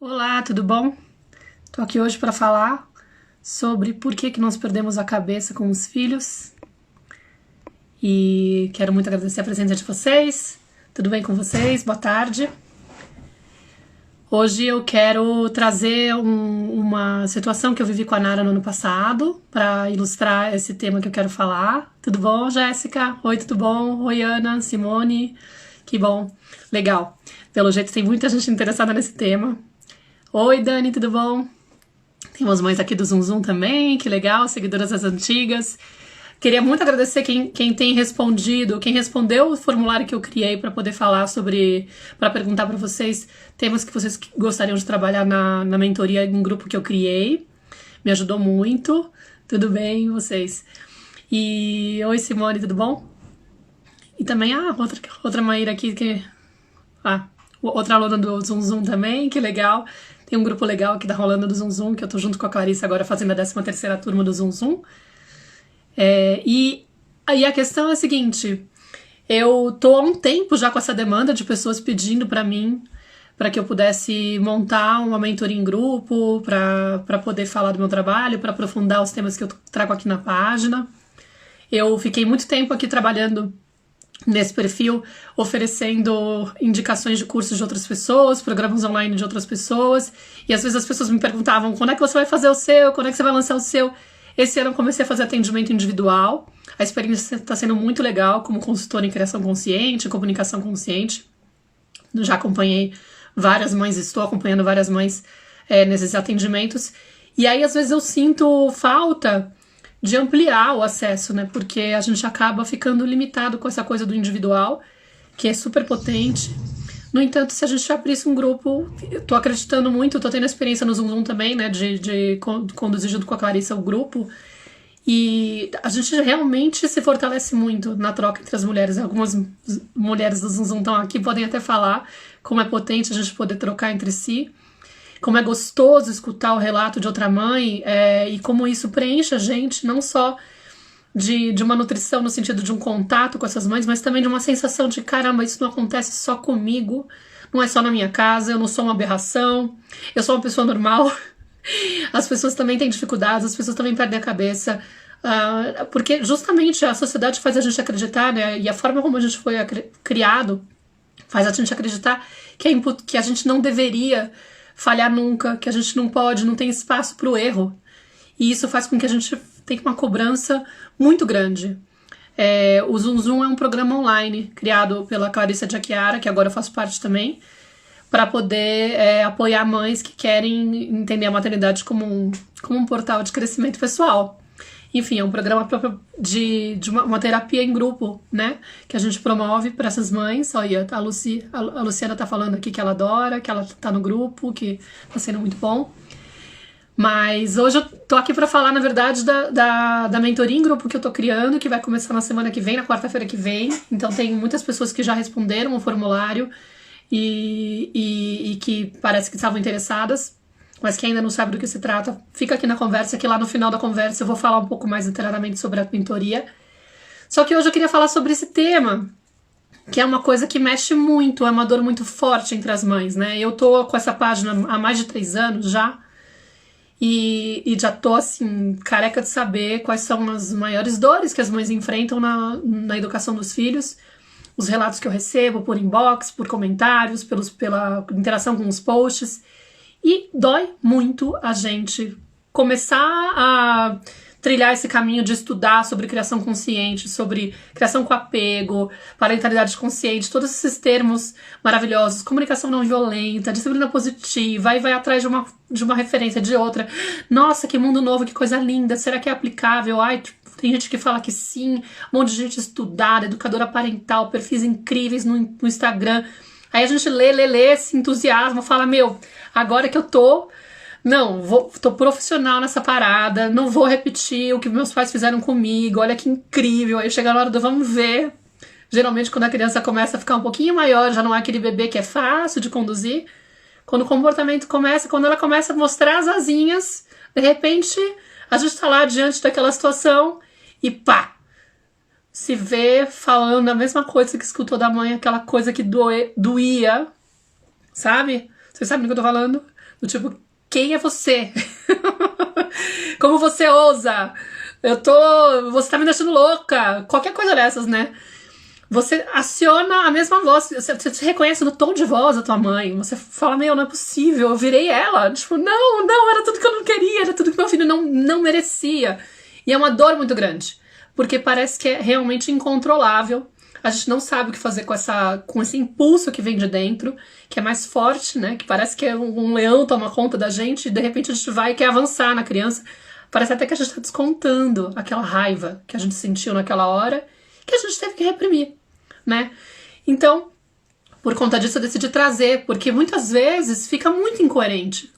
Olá, tudo bom? Tô aqui hoje para falar sobre por que nós perdemos a cabeça com os filhos e quero muito agradecer a presença de vocês. Tudo bem com vocês? Boa tarde. Hoje eu quero trazer uma situação que eu vivi com a Nara no ano passado para ilustrar esse tema que eu quero falar. Tudo bom, Jéssica? Oi, tudo bom? Oi, Ana, Simone. Que bom. Legal. Pelo jeito tem muita gente interessada nesse tema. Oi, Dani, tudo bom? Tem umas mães aqui do Zum Zum também, que legal, seguidoras das antigas. Queria muito agradecer quem tem respondido, quem respondeu o formulário que eu criei para poder falar sobre, para perguntar para vocês temas que vocês gostariam de trabalhar na mentoria em um grupo que eu criei. Me ajudou muito. Tudo bem, vocês? E oi, Simone, tudo bom? E também, outra Maíra aqui que... outra aluna do Zum Zum também, que legal. Tem um grupo legal que tá rolando do Zum Zum, que eu tô junto com a Clarissa agora fazendo a 13ª turma do Zum Zum. E aí a questão é a seguinte, eu tô há um tempo já com essa demanda de pessoas pedindo pra mim, para que eu pudesse montar uma mentoria em grupo, pra poder falar do meu trabalho, pra aprofundar os temas que eu trago aqui na página. Eu fiquei muito tempo aqui trabalhando nesse perfil, oferecendo indicações de cursos de outras pessoas, programas online de outras pessoas, e às vezes as pessoas me perguntavam quando é que você vai fazer o seu, quando é que você vai lançar o seu. Esse ano eu comecei a fazer atendimento individual, a experiência está sendo muito legal como consultora em criação consciente, comunicação consciente. Já acompanhei várias mães, estou acompanhando várias mães nesses atendimentos, e aí às vezes eu sinto falta de ampliar o acesso, né? Porque a gente acaba ficando limitado com essa coisa do individual, que é super potente. No entanto, se a gente abrisse um grupo, eu tô acreditando muito, tô tendo experiência no Zum Zum também, né? De conduzir junto com a Clarissa o grupo. E a gente realmente se fortalece muito na troca entre as mulheres. Algumas mulheres do Zum Zum estão aqui, podem até falar como é potente a gente poder trocar entre si. Como é gostoso escutar o relato de outra mãe e como isso preenche a gente, não só de uma nutrição no sentido de um contato com essas mães, mas também de uma sensação de caramba, isso não acontece só comigo, não é só na minha casa, eu não sou uma aberração, eu sou uma pessoa normal, as pessoas também têm dificuldades, as pessoas também perdem a cabeça, porque justamente a sociedade faz a gente acreditar, né, e a forma como a gente foi criado faz a gente acreditar que a gente não deveria falhar nunca, que a gente não pode, não tem espaço para o erro. E isso faz com que a gente tenha uma cobrança muito grande. O Zum Zum é um programa online criado pela Clarissa Giacchiara, que agora eu faço parte também, para poder apoiar mães que querem entender a maternidade como um portal de crescimento pessoal. Enfim, é um programa de uma terapia em grupo, né? Que a gente promove para essas mães. Olha, a Luciana tá falando aqui que ela adora, que ela tá no grupo, que tá sendo muito bom. Mas hoje eu tô aqui para falar, na verdade, da mentoria em grupo que eu tô criando, que vai começar na semana que vem, na quarta-feira que vem. Então tem muitas pessoas que já responderam o formulário e que parece que estavam interessadas, mas que ainda não sabe do que se trata. Fica aqui na conversa, que lá no final da conversa eu vou falar um pouco mais detalhadamente sobre a mentoria. Só que hoje eu queria falar sobre esse tema, que é uma coisa que mexe muito, é uma dor muito forte entre as mães, né? Eu tô com essa página há mais de 3 anos já, e já tô, assim, careca de saber quais são as maiores dores que as mães enfrentam na educação dos filhos, os relatos que eu recebo por inbox, por comentários, pela interação com os posts. E dói muito a gente começar a trilhar esse caminho de estudar sobre criação consciente, sobre criação com apego, parentalidade consciente, todos esses termos maravilhosos, comunicação não violenta, disciplina positiva, e vai atrás de uma referência, de outra. Nossa, que mundo novo, que coisa linda, será que é aplicável? Ai, tem gente que fala que sim, um monte de gente estudada, educadora parental, perfis incríveis no Instagram. Aí a gente lê, se entusiasma, fala, meu, agora que eu tô profissional nessa parada, não vou repetir o que meus pais fizeram comigo, olha que incrível. Aí chega na hora do vamos ver. Geralmente quando a criança começa a ficar um pouquinho maior, já não é aquele bebê que é fácil de conduzir. Quando o comportamento começa, quando ela começa a mostrar as asinhas, de repente a gente tá lá diante daquela situação e pá! Se vê falando a mesma coisa que escutou da mãe, aquela coisa que doía, sabe? Vocês sabem do que eu tô falando? Do tipo, quem é você? Como você ousa? Você tá me deixando louca. Qualquer coisa dessas, né? Você aciona a mesma voz, você se reconhece no tom de voz da tua mãe, você fala, meu, não é possível, eu virei ela. Tipo, não, era tudo que eu não queria, era tudo que meu filho não merecia. E é uma dor muito grande, porque parece que é realmente incontrolável. A gente não sabe o que fazer com esse impulso que vem de dentro, que é mais forte, né? Que parece que um leão toma conta da gente e de repente a gente vai e quer avançar na criança. Parece até que a gente tá descontando aquela raiva que a gente sentiu naquela hora, que a gente teve que reprimir, né? Então, por conta disso eu decidi trazer, porque muitas vezes fica muito incoerente.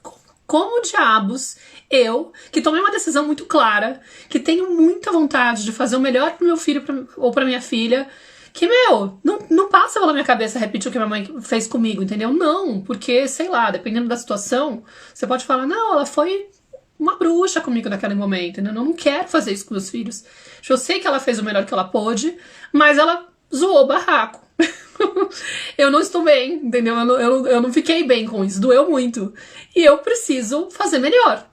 Como diabos eu, que tomei uma decisão muito clara, que tenho muita vontade de fazer o melhor pro meu filho ou pra minha filha, que, meu, não passa pela minha cabeça repetir o que minha mãe fez comigo, entendeu? Não, porque, sei lá, dependendo da situação, você pode falar, não, ela foi uma bruxa comigo naquele momento, entendeu? Eu não quero fazer isso com meus filhos. Eu sei que ela fez o melhor que ela pôde, mas ela zoou o barraco. Eu não estou bem, entendeu? Eu não fiquei bem com isso, doeu muito. E eu preciso fazer melhor.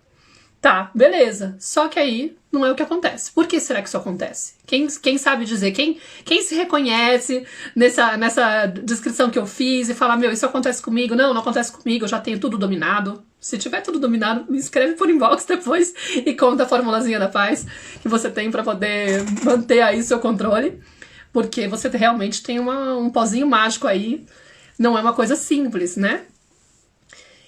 Tá, beleza. Só que aí não é o que acontece. Por que será que isso acontece? Quem sabe dizer? Quem se reconhece nessa descrição que eu fiz e fala, meu, isso acontece comigo? Não acontece comigo, eu já tenho tudo dominado. Se tiver tudo dominado, me escreve por inbox depois e conta a formulazinha da paz que você tem pra poder manter aí seu controle. Porque você realmente tem um pozinho mágico aí. Não é uma coisa simples, né?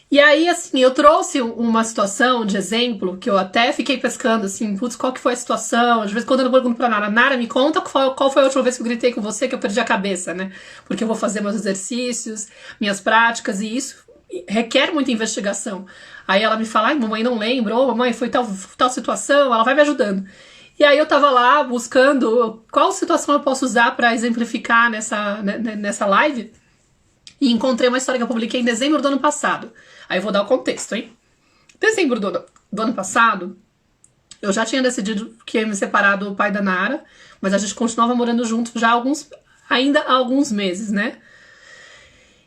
E aí, assim, eu trouxe uma situação de exemplo, que eu até fiquei pescando, assim, putz, qual que foi a situação? Às vezes, quando eu pergunto pra Nara, me conta qual foi a última vez que eu gritei com você, que eu perdi a cabeça, né? Porque eu vou fazer meus exercícios, minhas práticas, e isso requer muita investigação. Aí ela me fala, ai, mamãe, não lembro, ou mamãe, foi tal situação, ela vai me ajudando. E aí eu tava lá buscando qual situação eu posso usar pra exemplificar nessa live, e encontrei uma história que eu publiquei em dezembro do ano passado. Aí eu vou dar o contexto, hein? Dezembro do ano passado, eu já tinha decidido que ia me separar do pai da Nara, mas a gente continuava morando junto já ainda há alguns meses, né?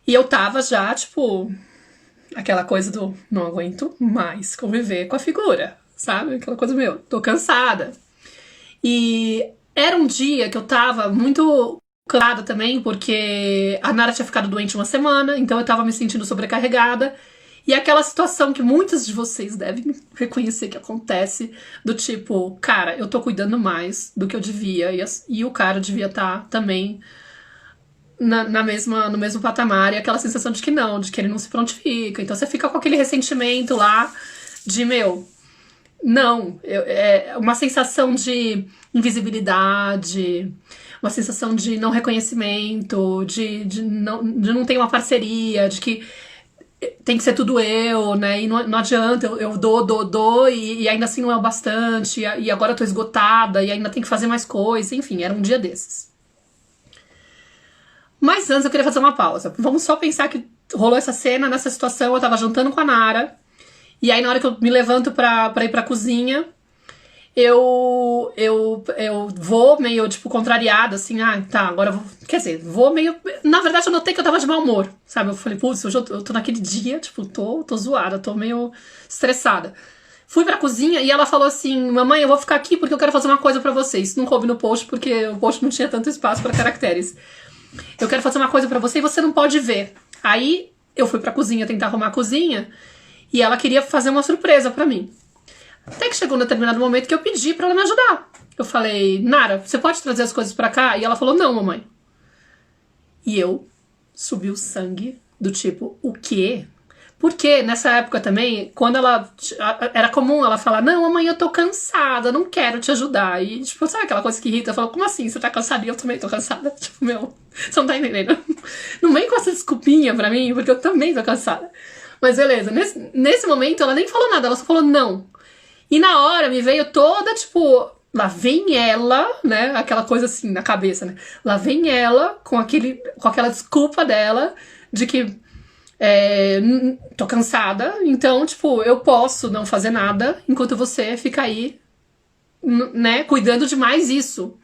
E eu tava já, tipo, aquela coisa do não aguento mais conviver com a figura, sabe? Aquela coisa, meu, tô cansada. E era um dia que eu tava muito cansada também, porque a Nara tinha ficado doente uma semana, então eu tava me sentindo sobrecarregada. E aquela situação que muitos de vocês devem reconhecer que acontece, do tipo, cara, eu tô cuidando mais do que eu devia, e o cara devia estar também no mesmo patamar, e aquela sensação de que não, de que ele não se prontifica. Então você fica com aquele ressentimento lá de, meu, não, é uma sensação de invisibilidade, uma sensação de não reconhecimento, de não ter uma parceria, de que tem que ser tudo eu, né? E não adianta, eu dou, e ainda assim não é o bastante, e agora eu tô esgotada, e ainda tem que fazer mais coisa, enfim, era um dia desses. Mas antes eu queria fazer uma pausa. Vamos só pensar que rolou essa cena, nessa situação, eu tava jantando com a Nara, e aí na hora que eu me levanto pra ir pra cozinha, eu vou meio, tipo, contrariada, assim, tá, agora eu vou... Quer dizer, vou meio... Na verdade, eu notei que eu tava de mau humor, sabe? Eu falei, putz, hoje eu tô naquele dia, tipo, tô zoada, tô meio estressada. Fui pra cozinha e ela falou assim, mamãe, eu vou ficar aqui porque eu quero fazer uma coisa pra você. Isso não coube no post, porque o post não tinha tanto espaço pra caracteres. Eu quero fazer uma coisa pra você e você não pode ver. Aí, eu fui pra cozinha tentar arrumar a cozinha e ela queria fazer uma surpresa pra mim. Até que chegou um determinado momento que eu pedi pra ela me ajudar. Eu falei, Nara, você pode trazer as coisas pra cá? E ela falou, não, mamãe. E eu subi o sangue do tipo, o quê? Porque nessa época também, quando ela... Era comum ela falar, não, mamãe, eu tô cansada, não quero te ajudar. E, tipo, sabe aquela coisa que irrita? Eu falo, como assim? Você tá cansada? E eu também tô cansada. Tipo, meu, você não tá entendendo. Não vem com essa desculpinha pra mim, porque eu também tô cansada. Mas beleza, nesse momento ela nem falou nada, ela só falou não. E na hora me veio toda, tipo, lá vem ela, né? Aquela coisa assim na cabeça, né? Lá vem ela com aquela desculpa dela de que tô cansada, então, tipo, eu posso não fazer nada enquanto você fica aí, né? Cuidando de mais isso.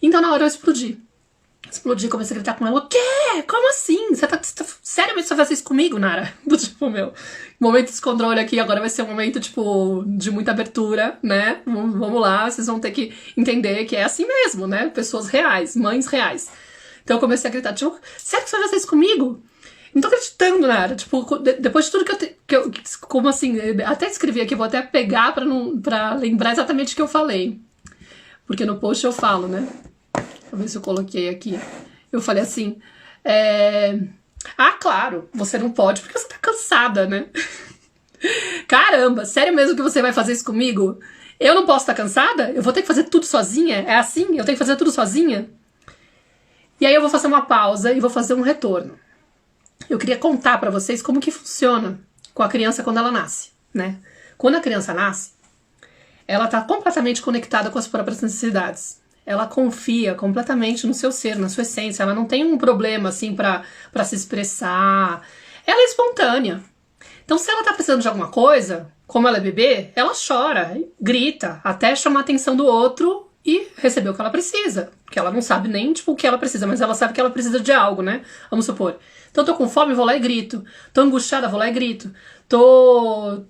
Então na hora eu explodi. Explodi, comecei a gritar com ela. O quê? Como assim? Você tá sério mesmo você vai fazer isso comigo, Nara? Do tipo, meu, momento de descontrole aqui, agora vai ser um momento, tipo, de muita abertura, né? Vamos lá, vocês vão ter que entender que é assim mesmo, né? Pessoas reais, mães reais. Então eu comecei a gritar, tipo, sério que você vai fazer isso comigo? Não tô acreditando, Nara. Tipo, depois de tudo que eu como assim, até escrevi aqui, vou até pegar pra lembrar exatamente o que eu falei. Porque no post eu falo, né? Deixa eu ver se eu coloquei aqui. Eu falei assim, ah, claro, você não pode porque você tá cansada, né? Caramba, sério mesmo que você vai fazer isso comigo? Eu não posso estar cansada? Eu vou ter que fazer tudo sozinha? É assim? Eu tenho que fazer tudo sozinha? E aí eu vou fazer uma pausa e vou fazer um retorno. Eu queria contar pra vocês como que funciona com a criança quando ela nasce, né? Quando a criança nasce, ela tá completamente conectada com as próprias necessidades. Ela confia completamente no seu ser, na sua essência. Ela não tem um problema, assim, pra se expressar. Ela é espontânea. Então, se ela tá precisando de alguma coisa, como ela é bebê, ela chora, grita, até chamar a atenção do outro e receber o que ela precisa. Porque ela não sabe nem, tipo, o que ela precisa, mas ela sabe que ela precisa de algo, né? Vamos supor. Então, tô com fome, vou lá e grito. Tô angustiada, vou lá e grito. Tô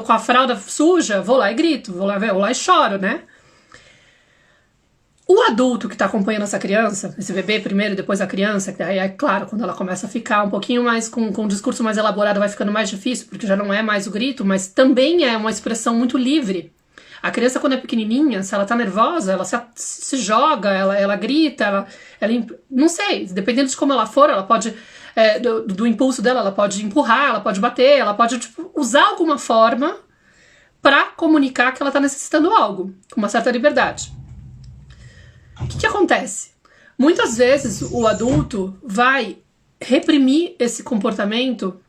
com a fralda suja, vou lá e grito. Vou lá e choro, né? O adulto que está acompanhando essa criança, esse bebê primeiro, depois a criança, que aí é claro, quando ela começa a ficar um pouquinho mais com um discurso mais elaborado, vai ficando mais difícil, porque já não é mais o grito, mas também é uma expressão muito livre. A criança, quando é pequenininha, se ela tá nervosa, ela se joga, ela grita, ela não sei, dependendo de como ela for, ela pode, do impulso dela, ela pode empurrar, ela pode bater, ela pode, tipo, usar alguma forma para comunicar que ela tá necessitando algo, com uma certa liberdade. O que acontece? Muitas vezes o adulto vai reprimir esse comportamento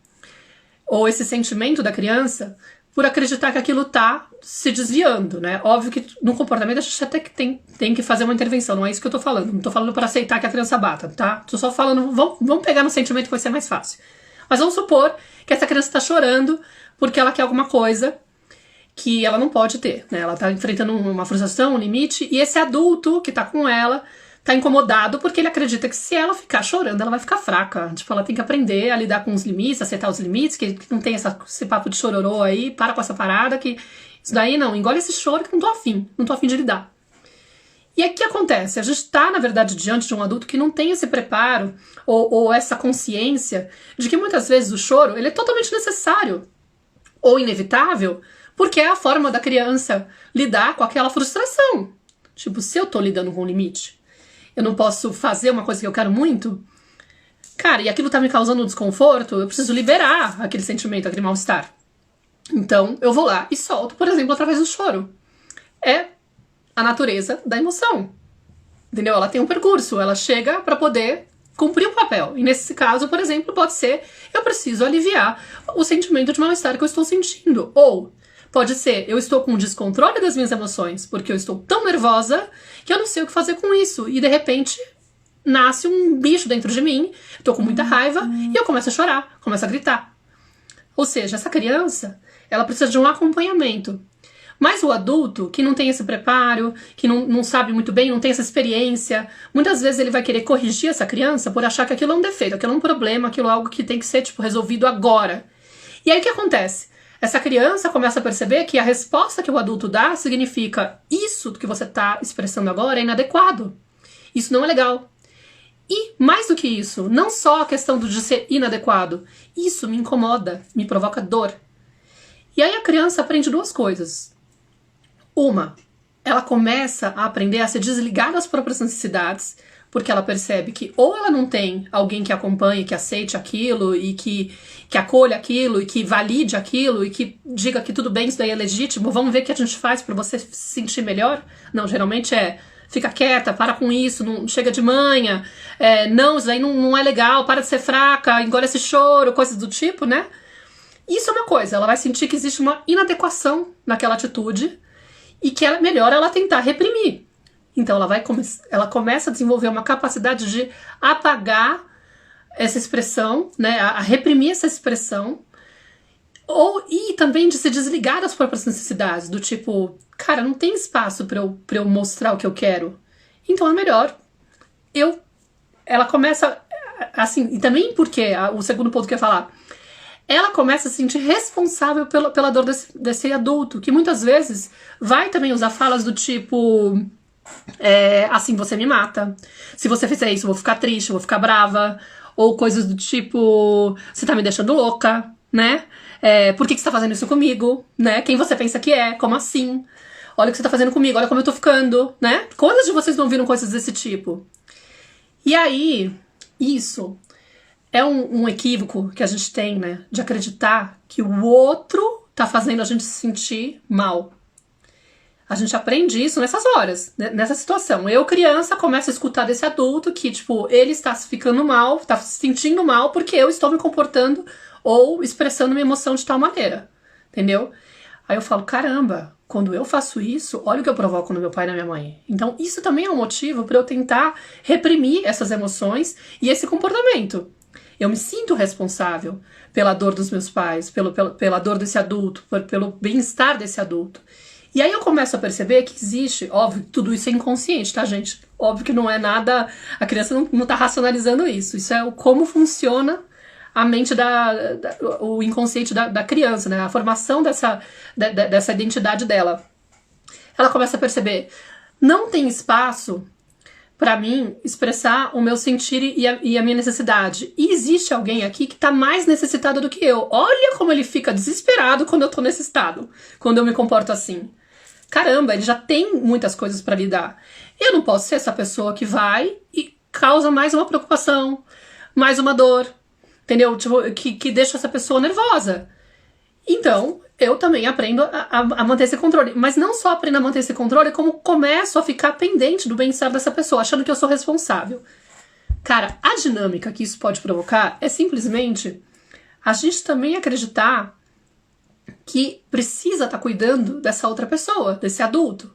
ou esse sentimento da criança por acreditar que aquilo tá se desviando, né? Óbvio que no comportamento a gente até que tem que fazer uma intervenção, não é isso que eu tô falando. Não tô falando para aceitar que a criança bata, tá? Tô só falando, vamos pegar no sentimento que vai ser mais fácil. Mas vamos supor que essa criança tá chorando porque ela quer alguma coisa que ela não pode ter, né? Ela tá enfrentando uma frustração, um limite, e esse adulto que tá com ela tá incomodado porque ele acredita que se ela ficar chorando, ela vai ficar fraca. Tipo, ela tem que aprender a lidar com os limites, aceitar os limites, que não tem esse papo de chororô aí, para com essa parada, que isso daí não, engole esse choro que não tô afim de lidar. E aí o que acontece? A gente tá, na verdade, diante de um adulto que não tem esse preparo ou essa consciência de que muitas vezes o choro, ele é totalmente necessário ou inevitável, porque é a forma da criança lidar com aquela frustração. Tipo, se eu tô lidando com um limite, eu não posso fazer uma coisa que eu quero muito, cara, e aquilo tá me causando um desconforto, eu preciso liberar aquele sentimento, aquele mal-estar. Então, eu vou lá e solto, por exemplo, através do choro. É a natureza da emoção. Entendeu? Ela tem um percurso, ela chega pra poder cumprir um papel. E nesse caso, por exemplo, pode ser, eu preciso aliviar o sentimento de mal-estar que eu estou sentindo. Ou pode ser, eu estou com um descontrole das minhas emoções, porque eu estou tão nervosa que eu não sei o que fazer com isso. E de repente nasce um bicho dentro de mim, eu tô com muita raiva e eu começo a chorar, começo a gritar. Ou seja, essa criança, ela precisa de um acompanhamento. Mas o adulto, que não tem esse preparo, que não sabe muito bem, não tem essa experiência, muitas vezes ele vai querer corrigir essa criança por achar que aquilo é um defeito, aquilo é um problema, aquilo é algo que tem que ser, tipo, resolvido agora. E aí o que acontece? Essa criança começa a perceber que a resposta que o adulto dá significa isso que você está expressando agora é inadequado. Isso não é legal. E, mais do que isso, não só a questão de ser inadequado, isso me incomoda, me provoca dor. E aí a criança aprende duas coisas. Uma, ela começa a aprender a se desligar das próprias necessidades, porque ela percebe que ou ela não tem alguém que acompanhe, que aceite aquilo e que acolha aquilo e que valide aquilo e que diga que tudo bem, isso daí é legítimo, vamos ver o que a gente faz para você se sentir melhor. Não, geralmente fica quieta, para com isso, não chega de manhã, não, isso daí não é legal, para de ser fraca, engole esse choro, coisas do tipo, né? Isso é uma coisa, ela vai sentir que existe uma inadequação naquela atitude e que é melhor ela tentar reprimir. Então ela começa a desenvolver uma capacidade de apagar essa expressão, né, a reprimir essa expressão, e também de se desligar das próprias necessidades, do tipo, cara, não tem espaço pra eu mostrar o que eu quero. Então é melhor ela começa, assim, e também porque, o segundo ponto que eu ia falar, ela começa a se sentir responsável pela dor desse adulto, que muitas vezes vai também usar falas do tipo, assim você me mata, se você fizer isso eu vou ficar triste, eu vou ficar brava, ou coisas do tipo, você tá me deixando louca, né? Por que você tá fazendo isso comigo, né? Quem você pensa que é? Como assim? Olha o que você tá fazendo comigo, olha como eu tô ficando, né? Quantas de vocês não viram coisas desse tipo? E aí, isso é um equívoco que a gente tem, né? De acreditar que o outro tá fazendo a gente se sentir mal. A gente aprende isso nessas horas, nessa situação. Eu, criança, começo a escutar desse adulto que, tipo, ele está se ficando mal, tá se sentindo mal porque eu estou me comportando ou expressando minha emoção de tal maneira. Entendeu? Aí eu falo, caramba, quando eu faço isso, olha o que eu provoco no meu pai e na minha mãe. Então isso também é um motivo para eu tentar reprimir essas emoções e esse comportamento. Eu me sinto responsável pela dor dos meus pais, pela dor desse adulto, pelo bem-estar desse adulto. E aí eu começo a perceber que existe, óbvio, tudo isso é inconsciente, tá, gente? Óbvio que não é nada, a criança não tá racionalizando isso. Isso é como funciona a mente, o inconsciente da criança, né? A formação dessa identidade dela. Ela começa a perceber, não tem espaço para mim expressar o meu sentir e a minha necessidade. E existe alguém aqui que tá mais necessitado do que eu. Olha como ele fica desesperado quando eu tô nesse estado, quando eu me comporto assim. Caramba, ele já tem muitas coisas para lidar. Eu não posso ser essa pessoa que vai e causa mais uma preocupação, mais uma dor, entendeu? Tipo, que deixa essa pessoa nervosa. Então, eu também aprendo a manter esse controle. Mas não só aprendo a manter esse controle, como começo a ficar pendente do bem-estar dessa pessoa, achando que eu sou responsável. Cara, a dinâmica que isso pode provocar é simplesmente a gente também acreditar que precisa estar cuidando dessa outra pessoa, desse adulto.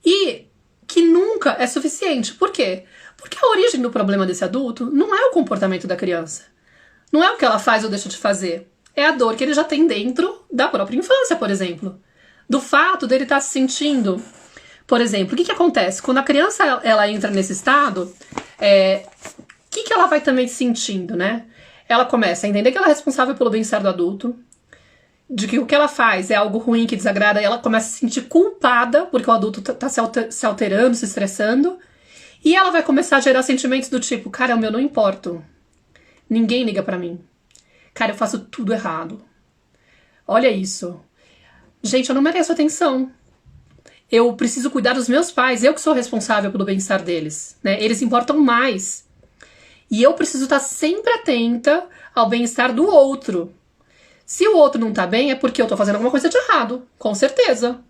E que nunca é suficiente. Por quê? Porque a origem do problema desse adulto não é o comportamento da criança. Não é o que ela faz ou deixa de fazer. É a dor que ele já tem dentro da própria infância, por exemplo. Do fato dele estar se sentindo... Por exemplo, o que acontece? Quando a criança ela entra nesse estado, o que ela vai também sentindo, né? Ela começa a entender que ela é responsável pelo bem-estar do adulto, de que o que ela faz é algo ruim, que desagrada, e ela começa a se sentir culpada porque o adulto tá se alterando, se estressando, e ela vai começar a gerar sentimentos do tipo, caramba, eu não importo. Ninguém liga pra mim. Cara, eu faço tudo errado. Olha isso. Gente, eu não mereço atenção. Eu preciso cuidar dos meus pais. Eu que sou responsável pelo bem-estar deles, né? Eles importam mais. E eu preciso estar sempre atenta ao bem-estar do outro. Se o outro não tá bem, é porque eu tô fazendo alguma coisa de errado. Com certeza.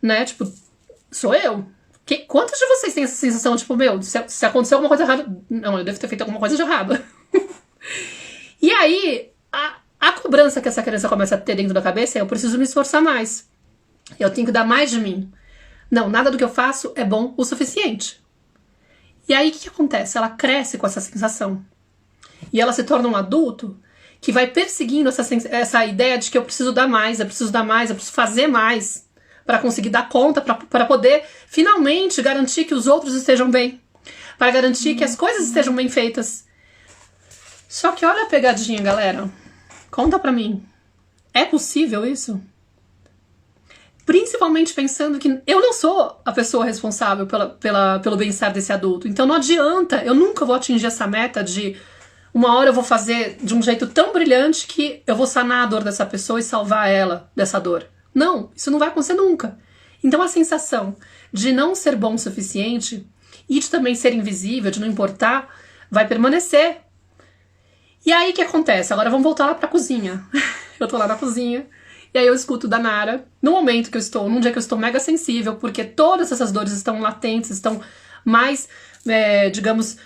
Né? Tipo, sou eu. Quantos de vocês têm essa sensação, tipo, meu, se aconteceu alguma coisa errada... Não, eu devo ter feito alguma coisa de errada. E aí, a cobrança que essa criança começa a ter dentro da cabeça é eu preciso me esforçar mais. Eu tenho que dar mais de mim. Não, nada do que eu faço é bom o suficiente. E aí, o que acontece? Ela cresce com essa sensação. E ela se torna um adulto que vai perseguindo essa ideia de que eu preciso dar mais, eu preciso dar mais, eu preciso fazer mais para conseguir dar conta, para poder finalmente garantir que os outros estejam bem, para garantir que as coisas estejam bem feitas. Só que olha a pegadinha, galera. Conta pra mim. É possível isso? Principalmente pensando que eu não sou a pessoa responsável pelo bem-estar desse adulto. Então não adianta, eu nunca vou atingir essa meta de uma hora eu vou fazer de um jeito tão brilhante que eu vou sanar a dor dessa pessoa e salvar ela dessa dor. Não, isso não vai acontecer nunca. Então a sensação de não ser bom o suficiente e de também ser invisível, de não importar, vai permanecer. E aí o que acontece? Agora vamos voltar lá pra cozinha. Eu tô lá na cozinha e aí eu escuto da Nara, no momento que eu estou, num dia que eu estou mega sensível, porque todas essas dores estão latentes, estão mais, digamos,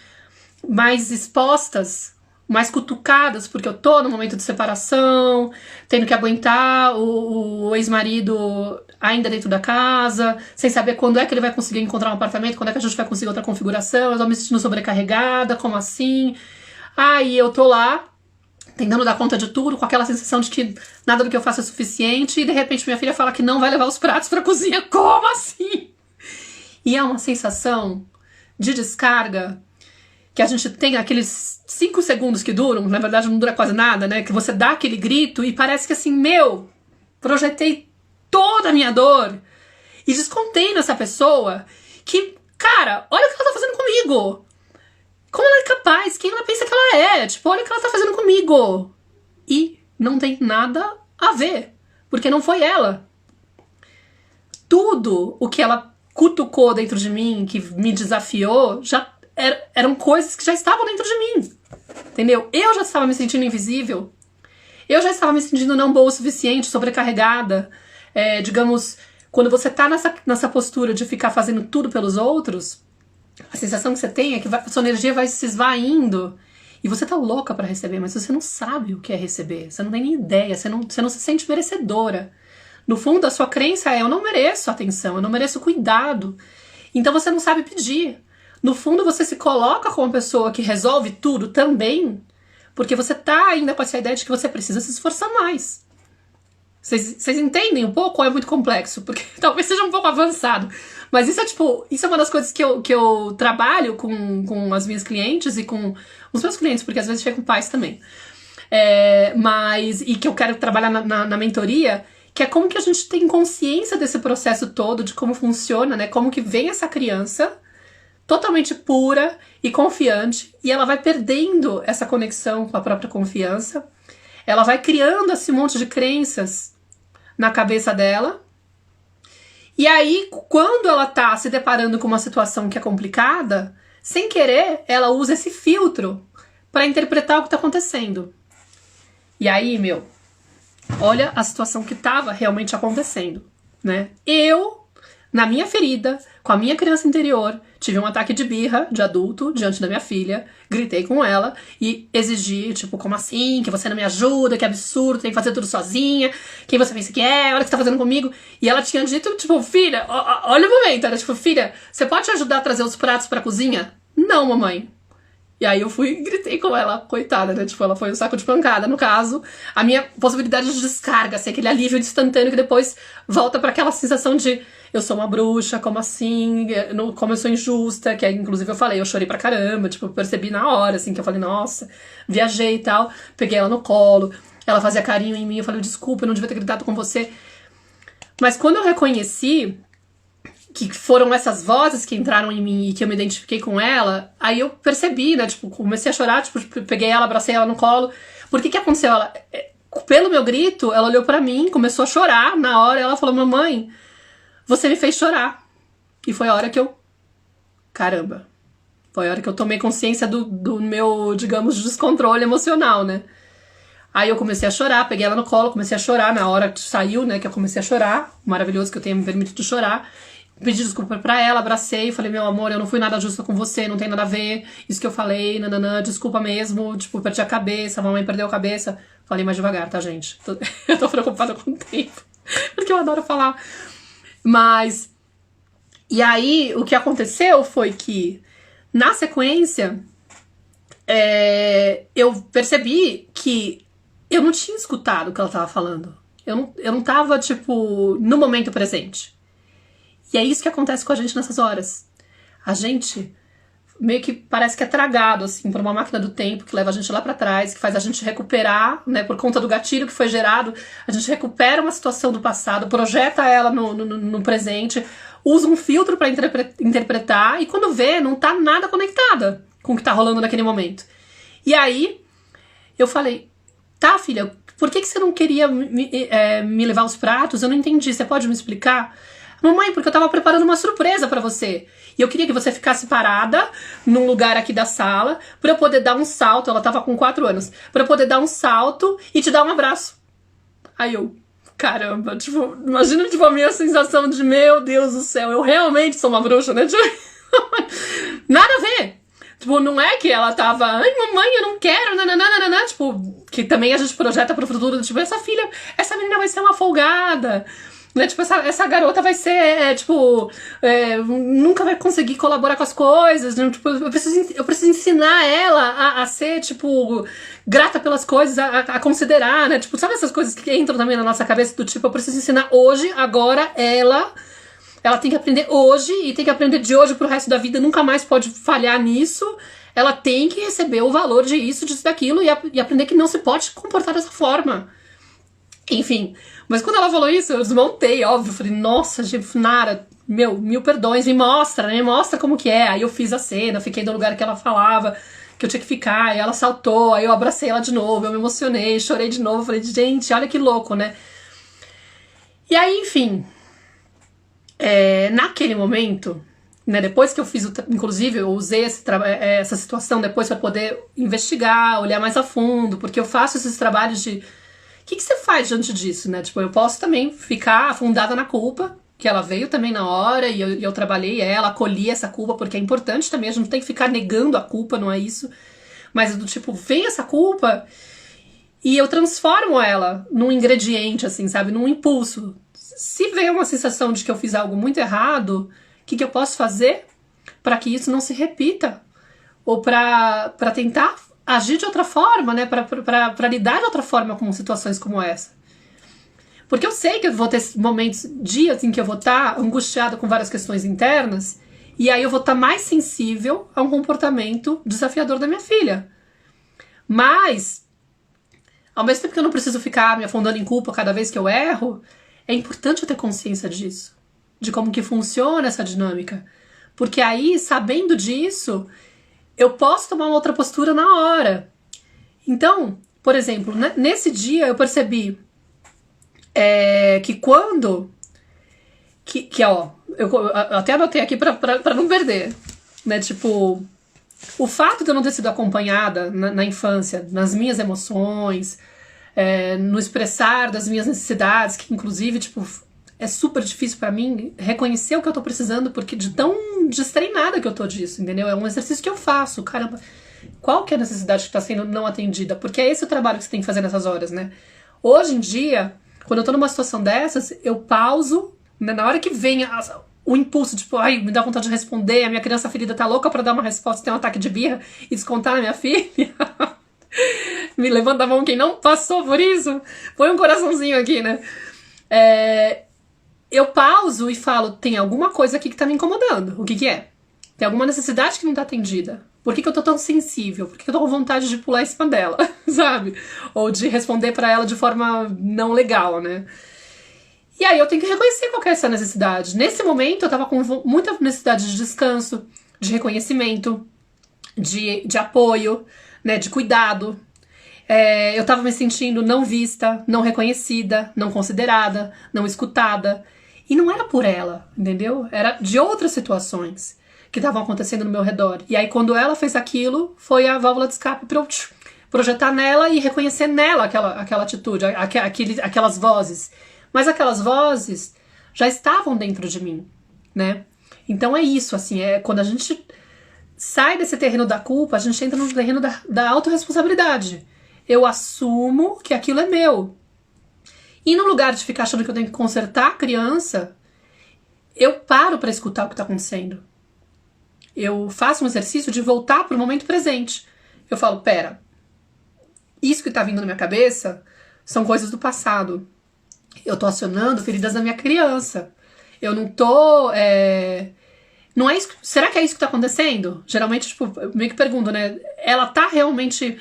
mais expostas, mais cutucadas, porque eu tô no momento de separação, tendo que aguentar o ex-marido ainda dentro da casa, sem saber quando é que ele vai conseguir encontrar um apartamento, quando é que a gente vai conseguir outra configuração, eu tô me sentindo sobrecarregada, como assim? Aí eu tô lá, tentando dar conta de tudo, com aquela sensação de que nada do que eu faço é suficiente, e de repente minha filha fala que não vai levar os pratos pra cozinha. Como assim? E é uma sensação de descarga que a gente tem aqueles 5 segundos que duram, na verdade não dura quase nada, né? Que você dá aquele grito e parece que assim, projetei toda a minha dor e descontei nessa pessoa que, cara, olha o que ela tá fazendo comigo. Como ela é capaz, quem ela pensa que ela é. Tipo, olha o que ela tá fazendo comigo. E não tem nada a ver, porque não foi ela. Tudo o que ela cutucou dentro de mim, que me desafiou, já eram coisas que já estavam dentro de mim. Entendeu? Eu já estava me sentindo invisível. Eu já estava me sentindo não boa o suficiente, sobrecarregada. Digamos, quando você tá nessa postura de ficar fazendo tudo pelos outros, a sensação que você tem é que a sua energia vai se esvaindo. E você tá louca pra receber, mas você não sabe o que é receber. Você não tem nem ideia, você não se sente merecedora. No fundo, a sua crença é: eu não mereço atenção, eu não mereço cuidado. Então você não sabe pedir. No fundo, você se coloca como uma pessoa que resolve tudo também, porque você tá ainda com essa ideia de que você precisa se esforçar mais. Vocês entendem um pouco ou é muito complexo? Porque talvez seja um pouco avançado. Mas isso é uma das coisas que eu trabalho com as minhas clientes e com os meus clientes, porque às vezes chegam pais também. E que eu quero trabalhar na mentoria, que é como que a gente tem consciência desse processo todo, de como funciona, né? Como que vem essa criança totalmente pura e confiante, e ela vai perdendo essa conexão com a própria confiança, ela vai criando esse monte de crenças na cabeça dela, e aí, quando ela tá se deparando com uma situação que é complicada, sem querer, ela usa esse filtro para interpretar o que tá acontecendo. E aí, olha a situação que tava realmente acontecendo, né? Eu, na minha ferida, com a minha criança interior, tive um ataque de birra de adulto diante da minha filha, gritei com ela e exigi, tipo, como assim? Que você não me ajuda, que absurdo, tem que fazer tudo sozinha, quem você pensa que é, olha o que você tá fazendo comigo. E ela tinha dito, tipo, filha, olha o momento, era tipo, filha, você pode ajudar a trazer os pratos pra cozinha? Não, mamãe. E aí eu fui e gritei com ela, coitada, né? Tipo, ela foi um saco de pancada, no caso. A minha possibilidade de descarga, assim, aquele alívio instantâneo que depois volta pra aquela sensação de eu sou uma bruxa, como assim? Como eu sou injusta, que aí, inclusive, eu falei, eu chorei pra caramba, tipo, eu percebi na hora, assim, que eu falei, nossa, viajei e tal. Peguei ela no colo, ela fazia carinho em mim, eu falei, desculpa, eu não devia ter gritado com você. Mas quando eu reconheci que foram essas vozes que entraram em mim e que eu me identifiquei com ela, aí eu percebi, né, tipo, comecei a chorar, tipo, peguei ela, abracei ela no colo. Por que aconteceu? Pelo meu grito, ela olhou pra mim, começou a chorar, na hora ela falou, mamãe, você me fez chorar. E foi a hora que caramba, foi a hora que eu tomei consciência do meu, digamos, descontrole emocional, né. Aí eu comecei a chorar, peguei ela no colo, comecei a chorar, na hora que saiu, né, que eu comecei a chorar, maravilhoso que eu tenha me permitido chorar. Pedi desculpa pra ela, abracei, falei, meu amor, eu não fui nada justa com você, não tem nada a ver, isso que eu falei, nananã, desculpa mesmo, tipo, perdi a cabeça, a mamãe perdeu a cabeça. Falei mais devagar, tá, gente? Eu tô preocupada com o tempo, porque eu adoro falar. Mas, e aí, o que aconteceu foi que, na sequência, eu percebi que eu não tinha escutado o que ela tava falando. Eu não tava, tipo, no momento presente. E é isso que acontece com a gente nessas horas. A gente meio que parece que é tragado, assim, por uma máquina do tempo que leva a gente lá pra trás, que faz a gente recuperar, né, por conta do gatilho que foi gerado, a gente recupera uma situação do passado, projeta ela no presente, usa um filtro pra interpretar e quando vê, não tá nada conectada com o que tá rolando naquele momento. E aí, eu falei, tá, filha, por que você não queria me levar os pratos? Eu não entendi, você pode me explicar? Mamãe, porque eu tava preparando uma surpresa pra você. E eu queria que você ficasse parada num lugar aqui da sala pra eu poder dar um salto. Ela tava com 4 anos. Pra eu poder dar um salto e te dar um abraço. Aí eu, caramba, tipo, imagina, tipo, a minha sensação de, meu Deus do céu, eu realmente sou uma bruxa, né? Tipo, nada a ver. Tipo, não é que ela tava, ai, mamãe, eu não quero, nananana, tipo, que também a gente projeta pro futuro, tipo, essa menina vai ser uma folgada. Né, tipo, essa garota vai ser, nunca vai conseguir colaborar com as coisas, né? Tipo, eu preciso ensinar ela a ser, tipo, grata pelas coisas, a considerar, né, tipo, sabe essas coisas que entram também na nossa cabeça, do tipo, eu preciso ensinar hoje, agora, ela tem que aprender hoje, e tem que aprender de hoje pro resto da vida, nunca mais pode falhar nisso, ela tem que receber o valor disso, daquilo e aprender que não se pode se comportar dessa forma. Enfim, mas quando ela falou isso, eu desmontei, óbvio. Falei, nossa, Nara, mil perdões, me mostra como que é. Aí eu fiz a cena, fiquei no lugar que ela falava que eu tinha que ficar, e ela saltou, aí eu abracei ela de novo, eu me emocionei, chorei de novo. Falei, gente, olha que louco, né? E aí, enfim, naquele momento, né, depois que eu fiz, inclusive eu usei essa situação depois para poder investigar, olhar mais a fundo, porque eu faço esses trabalhos de o que você faz diante disso, né? Tipo, eu posso também ficar afundada na culpa, que ela veio também na hora, e eu trabalhei ela, acolhi essa culpa, porque é importante também, a gente não tem que ficar negando a culpa, não é isso. Mas do tipo, vem essa culpa e eu transformo ela num ingrediente, assim, sabe? Num impulso. Se vem uma sensação de que eu fiz algo muito errado, o que eu posso fazer para que isso não se repita? Ou para tentar agir de outra forma, né? Para lidar de outra forma com situações como essa. Porque eu sei que eu vou ter momentos, dias em que eu vou estar angustiada com várias questões internas, e aí eu vou estar mais sensível a um comportamento desafiador da minha filha. Mas, ao mesmo tempo que eu não preciso ficar me afundando em culpa cada vez que eu erro, é importante eu ter consciência disso, de como que funciona essa dinâmica. Porque aí, sabendo disso, eu posso tomar uma outra postura na hora. Então, por exemplo, nesse dia eu percebi que quando... eu até anotei aqui pra não perder, né? Tipo, o fato de eu não ter sido acompanhada na infância, nas minhas emoções, no expressar das minhas necessidades, que inclusive, tipo, é super difícil pra mim reconhecer o que eu tô precisando, porque de tão destreinada que eu tô disso, entendeu? É um exercício que eu faço, caramba. Qual que é a necessidade que tá sendo não atendida? Porque é esse o trabalho que você tem que fazer nessas horas, né? Hoje em dia, quando eu tô numa situação dessas, eu pauso, né, na hora que vem o impulso, tipo, ai, me dá vontade de responder, a minha criança ferida tá louca pra dar uma resposta, tem um ataque de birra e descontar na minha filha. Me levanta a mão quem não passou por isso. Põe um coraçãozinho aqui, né? Eu pauso e falo, tem alguma coisa aqui que tá me incomodando. O que que é? Tem alguma necessidade que não tá atendida. Por que eu tô tão sensível? Por que eu tô com vontade de pular em cima dela, sabe? Ou de responder pra ela de forma não legal, né? E aí eu tenho que reconhecer qual que é essa necessidade. Nesse momento eu tava com muita necessidade de descanso, de reconhecimento, de apoio, né, de cuidado. Eu tava me sentindo não vista, não reconhecida, não considerada, não escutada. E não era por ela, entendeu? Era de outras situações que estavam acontecendo no meu redor. E aí quando ela fez aquilo, foi a válvula de escape pra eu projetar nela e reconhecer nela aquela atitude, aquelas vozes. Mas aquelas vozes já estavam dentro de mim, né? Então é isso, assim, quando a gente sai desse terreno da culpa, a gente entra no terreno da autorresponsabilidade. Eu assumo que aquilo é meu. E no lugar de ficar achando que eu tenho que consertar a criança, eu paro para escutar o que está acontecendo. Eu faço um exercício de voltar para o momento presente. Eu falo, pera, isso que está vindo na minha cabeça são coisas do passado. Eu tô acionando feridas da minha criança. Eu não tô... Não é isso, será que é isso que tá acontecendo? Geralmente, tipo, eu meio que pergunto, né? Ela tá realmente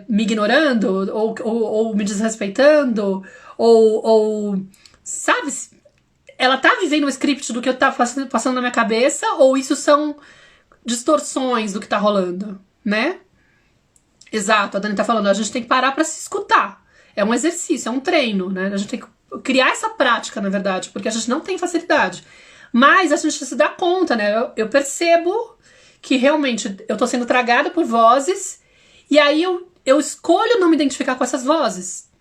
me ignorando? Ou me desrespeitando? Ou sabe? Ela tá vivendo o script do que eu tá passando na minha cabeça? Ou isso são distorções do que tá rolando, né? Exato, a Dani tá falando, a gente tem que parar pra se escutar. É um exercício, é um treino, né? A gente tem que criar essa prática, na verdade, porque a gente não tem facilidade. Mas a gente se dá conta, né? Eu percebo que realmente eu tô sendo tragada por vozes e aí eu escolho não me identificar com essas vozes.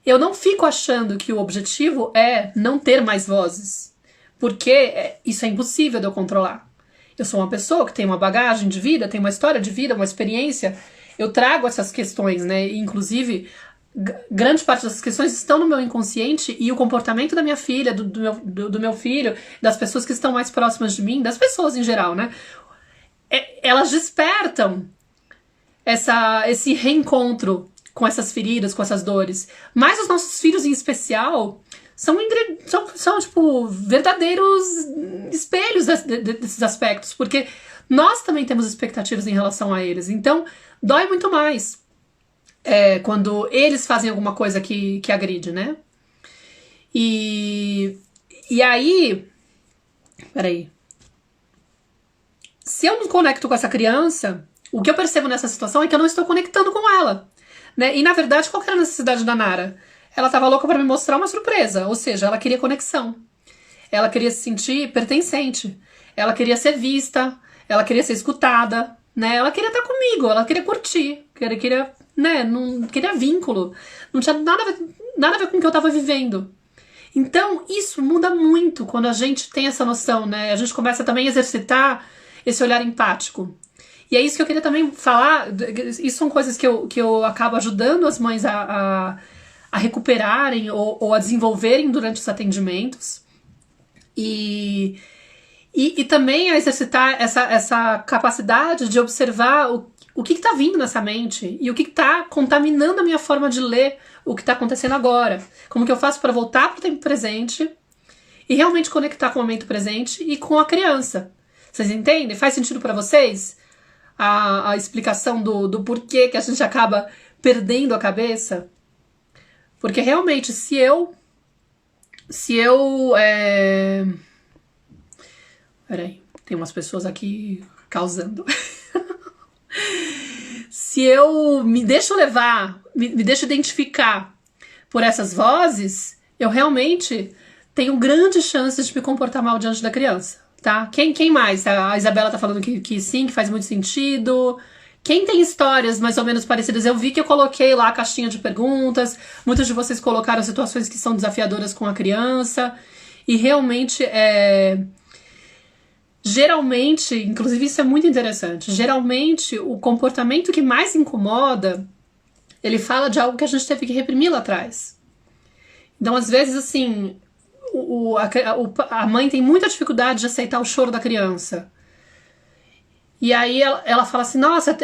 Eu não fico achando que o objetivo é não ter mais vozes, porque isso é impossível de eu controlar. Eu sou uma pessoa que tem uma bagagem de vida, tem uma história de vida, uma experiência. Eu trago essas questões, né? Inclusive, grande parte dessas questões estão no meu inconsciente e o comportamento da minha filha, do meu filho, das pessoas que estão mais próximas de mim, das pessoas em geral, né? Elas despertam esse reencontro com essas feridas, com essas dores. Mas os nossos filhos em especial são tipo, verdadeiros espelhos desses aspectos, porque nós também temos expectativas em relação a eles. Então, dói muito mais quando eles fazem alguma coisa que agride, né? E aí... Peraí. Se eu não conecto com essa criança, o que eu percebo nessa situação é que eu não estou conectando com ela, né? E, na verdade, qual que era a necessidade da Nara? Ela estava louca para me mostrar uma surpresa, ou seja, ela queria conexão. Ela queria se sentir pertencente. Ela queria ser vista, ela queria ser escutada, né? Ela queria estar comigo, ela queria curtir, queria, né? Não queria vínculo. Não tinha nada a ver com o que eu estava vivendo. Então, isso muda muito quando a gente tem essa noção, né? A gente começa também a exercitar esse olhar empático. E é isso que eu queria também falar. Isso são coisas que eu acabo ajudando as mães a recuperarem ou a desenvolverem durante os atendimentos. E também a exercitar essa capacidade de observar o que está vindo nessa mente e o que está contaminando a minha forma de ler o que está acontecendo agora. Como que eu faço para voltar para o tempo presente e realmente conectar com o momento presente e com a criança. Vocês entendem? Faz sentido para vocês a explicação do porquê que a gente acaba perdendo a cabeça? Porque realmente, se eu Peraí, tem umas pessoas aqui causando. Se eu me deixo levar, me deixo identificar por essas vozes, eu realmente tenho grandes chances de me comportar mal diante da criança, tá? Quem mais? A Isabela tá falando que sim, que faz muito sentido. Quem tem histórias mais ou menos parecidas? Eu vi que eu coloquei lá a caixinha de perguntas. Muitos de vocês colocaram situações que são desafiadoras com a criança. E realmente, geralmente, inclusive isso é muito interessante, geralmente o comportamento que mais incomoda, ele fala de algo que a gente teve que reprimir lá atrás. Então, às vezes, assim, a mãe tem muita dificuldade de aceitar o choro da criança. E aí ela fala assim, nossa,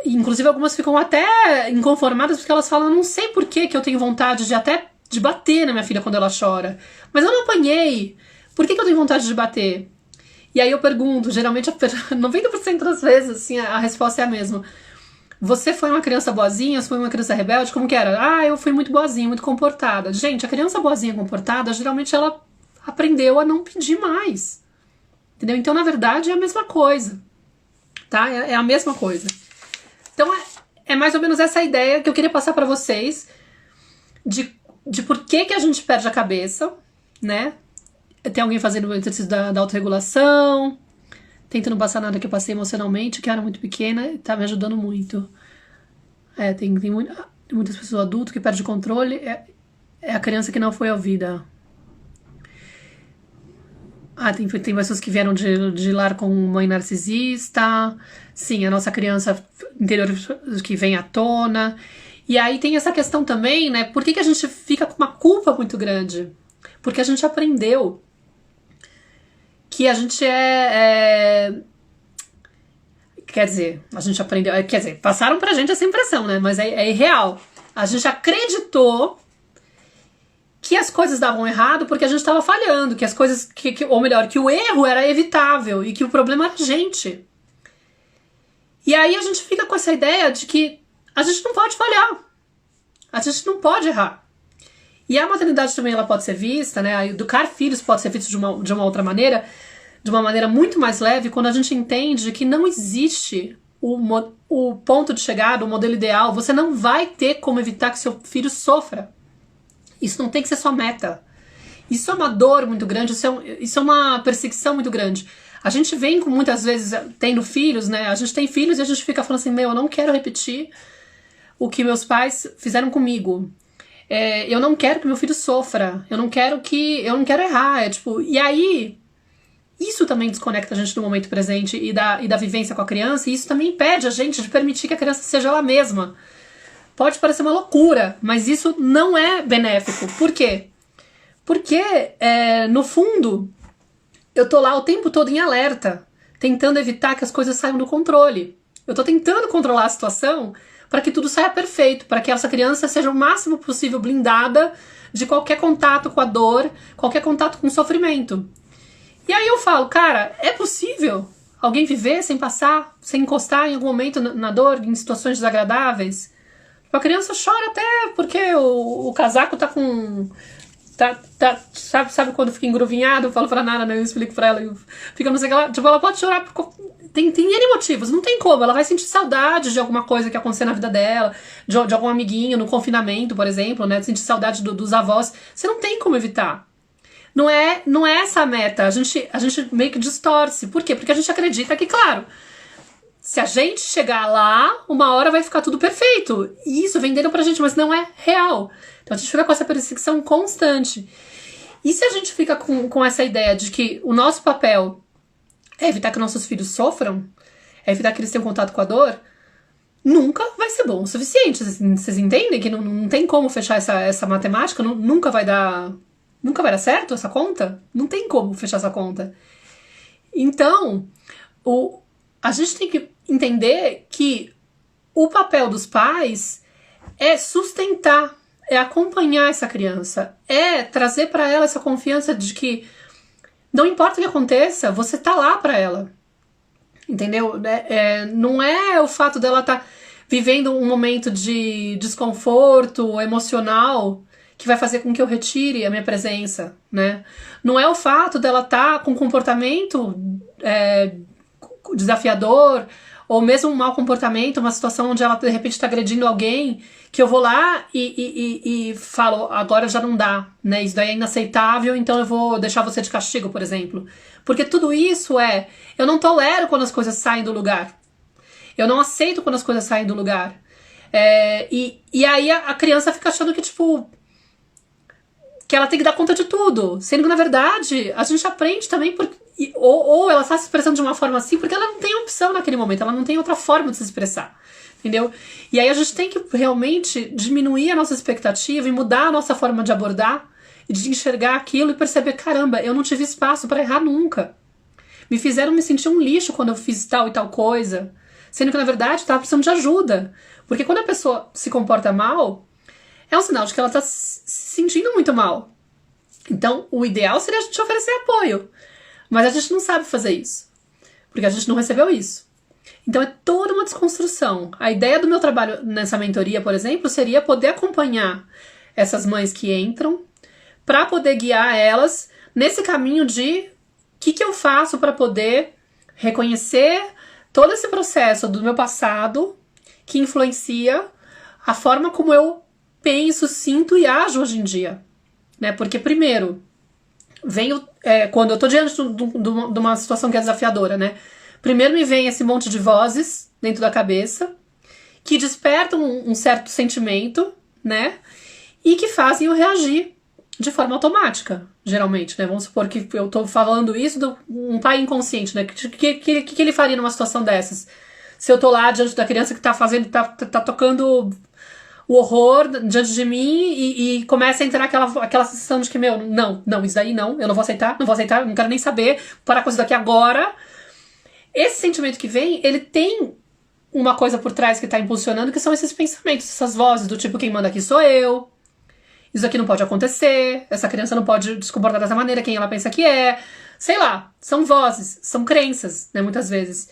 inclusive algumas ficam até inconformadas porque elas falam, não sei por que eu tenho vontade de bater na minha filha quando ela chora. Mas eu não apanhei. Por que eu tenho vontade de bater? E aí eu pergunto, geralmente 90% das vezes assim, a resposta é a mesma. Você foi uma criança boazinha, você foi uma criança rebelde, como que era? Ah, eu fui muito boazinha, muito comportada. Gente, a criança boazinha, comportada, geralmente ela aprendeu a não pedir mais. Entendeu? Então, na verdade, é a mesma coisa. Tá? É a mesma coisa. Então, é mais ou menos essa ideia que eu queria passar pra vocês de por que a gente perde a cabeça, né? Tem alguém fazendo o exercício da autorregulação, tentando passar nada que eu passei emocionalmente, que eu era muito pequena, e tá me ajudando muito. Tem muitas pessoas adultas que perdem o controle, é a criança que não foi ouvida. Tem pessoas que vieram de lar com mãe narcisista. Sim, a nossa criança interior que vem à tona. E aí tem essa questão também, né? Por que a gente fica com uma culpa muito grande? Porque a gente aprendeu que a gente quer dizer, a gente aprendeu... Quer dizer, passaram pra gente essa impressão, né? Mas é irreal. A gente acreditou que as coisas davam errado porque a gente estava falhando, que as coisas, ou melhor, que o erro era evitável e que o problema era a gente. E aí a gente fica com essa ideia de que a gente não pode falhar, a gente não pode errar. E a maternidade também ela pode ser vista, né? Educar filhos pode ser visto de uma outra maneira, de uma maneira muito mais leve, quando a gente entende que não existe o ponto de chegada, o modelo ideal. Você não vai ter como evitar que seu filho sofra. Isso não tem que ser sua meta. Isso é uma dor muito grande, isso é uma perseguição muito grande. A gente vem com muitas vezes tendo filhos, né? A gente tem filhos e a gente fica falando assim, eu não quero repetir o que meus pais fizeram comigo. Eu não quero que meu filho sofra. Eu não quero errar. E aí, isso também desconecta a gente do momento presente e da vivência com a criança, e isso também impede a gente de permitir que a criança seja ela mesma. Pode parecer uma loucura, mas isso não é benéfico. Por quê? Porque, no fundo, eu tô lá o tempo todo em alerta, tentando evitar que as coisas saiam do controle. Eu tô tentando controlar a situação para que tudo saia perfeito, para que essa criança seja o máximo possível blindada de qualquer contato com a dor, qualquer contato com o sofrimento. E aí eu falo, cara, é possível? alguém viver sem passar, sem encostar em algum momento na dor, em situações desagradáveis. A criança chora até porque o casaco tá com... sabe quando fica engruvinhado? Eu falo pra Nara, né? Eu explico pra ela. Fica não sei o que lá. Tipo, ela pode chorar porque tem N motivos. Não tem como. Ela vai sentir saudade de alguma coisa que aconteceu na vida dela, de algum amiguinho no confinamento, por exemplo, né? Sentir saudade dos avós. Você não tem como evitar. Não é essa a meta. A gente meio que distorce. Por quê? Porque a gente acredita que, claro, se a gente chegar lá, uma hora vai ficar tudo perfeito. E isso venderam pra gente, mas não é real. Então a gente fica com essa perseguição constante. E se a gente fica com essa ideia de que o nosso papel é evitar que nossos filhos sofram, é evitar que eles tenham contato com a dor, nunca vai ser bom o suficiente. Vocês entendem que não tem como fechar essa matemática? Nunca vai dar certo essa conta? Não tem como fechar essa conta. Então, a gente tem que entender que o papel dos pais é sustentar, é acompanhar essa criança, é trazer para ela essa confiança de que não importa o que aconteça, você tá lá para ela, entendeu? Não é o fato dela estar vivendo um momento de desconforto emocional que vai fazer com que eu retire a minha presença, né? Não é o fato dela estar com um comportamento desafiador, ou mesmo um mau comportamento, uma situação onde ela de repente está agredindo alguém, que eu vou lá e falo, agora já não dá, né? Isso daí é inaceitável, então eu vou deixar você de castigo, por exemplo. Porque tudo isso eu não tolero quando as coisas saem do lugar. Eu não aceito quando as coisas saem do lugar. E aí a criança fica achando que, tipo, que ela tem que dar conta de tudo. Sendo que, na verdade, a gente aprende também ou ela está se expressando de uma forma assim porque ela não tem opção naquele momento, ela não tem outra forma de se expressar, entendeu? E aí a gente tem que realmente diminuir a nossa expectativa e mudar a nossa forma de abordar e de enxergar aquilo e perceber, caramba, eu não tive espaço para errar nunca. Me fizeram me sentir um lixo quando eu fiz tal e tal coisa, sendo que na verdade eu estava precisando de ajuda. Porque quando a pessoa se comporta mal, é um sinal de que ela está se sentindo muito mal. Então o ideal seria a gente oferecer apoio. Mas a gente não sabe fazer isso, porque a gente não recebeu isso. Então é toda uma desconstrução. A ideia do meu trabalho nessa mentoria, por exemplo, seria poder acompanhar essas mães que entram para poder guiar elas nesse caminho de o que eu faço para poder reconhecer todo esse processo do meu passado que influencia a forma como eu penso, sinto e ajo hoje em dia. Né? Porque primeiro, quando eu tô diante de uma situação que é desafiadora, né? Primeiro me vem esse monte de vozes dentro da cabeça que despertam um certo sentimento, né? E que fazem eu reagir de forma automática, geralmente, né? Vamos supor que eu tô falando isso de um pai inconsciente, né? Que ele faria numa situação dessas? Se eu tô lá diante da criança que tá tocando o horror diante de mim e começa a entrar aquela sensação de que, não, isso daí não, eu não vou aceitar, não quero nem saber, vou parar com isso daqui agora. Esse sentimento que vem, ele tem uma coisa por trás que tá impulsionando, que são esses pensamentos, essas vozes do tipo, quem manda aqui sou eu, isso aqui não pode acontecer, essa criança não pode se comportar dessa maneira, quem ela pensa que é, sei lá, são vozes, são crenças, né, muitas vezes.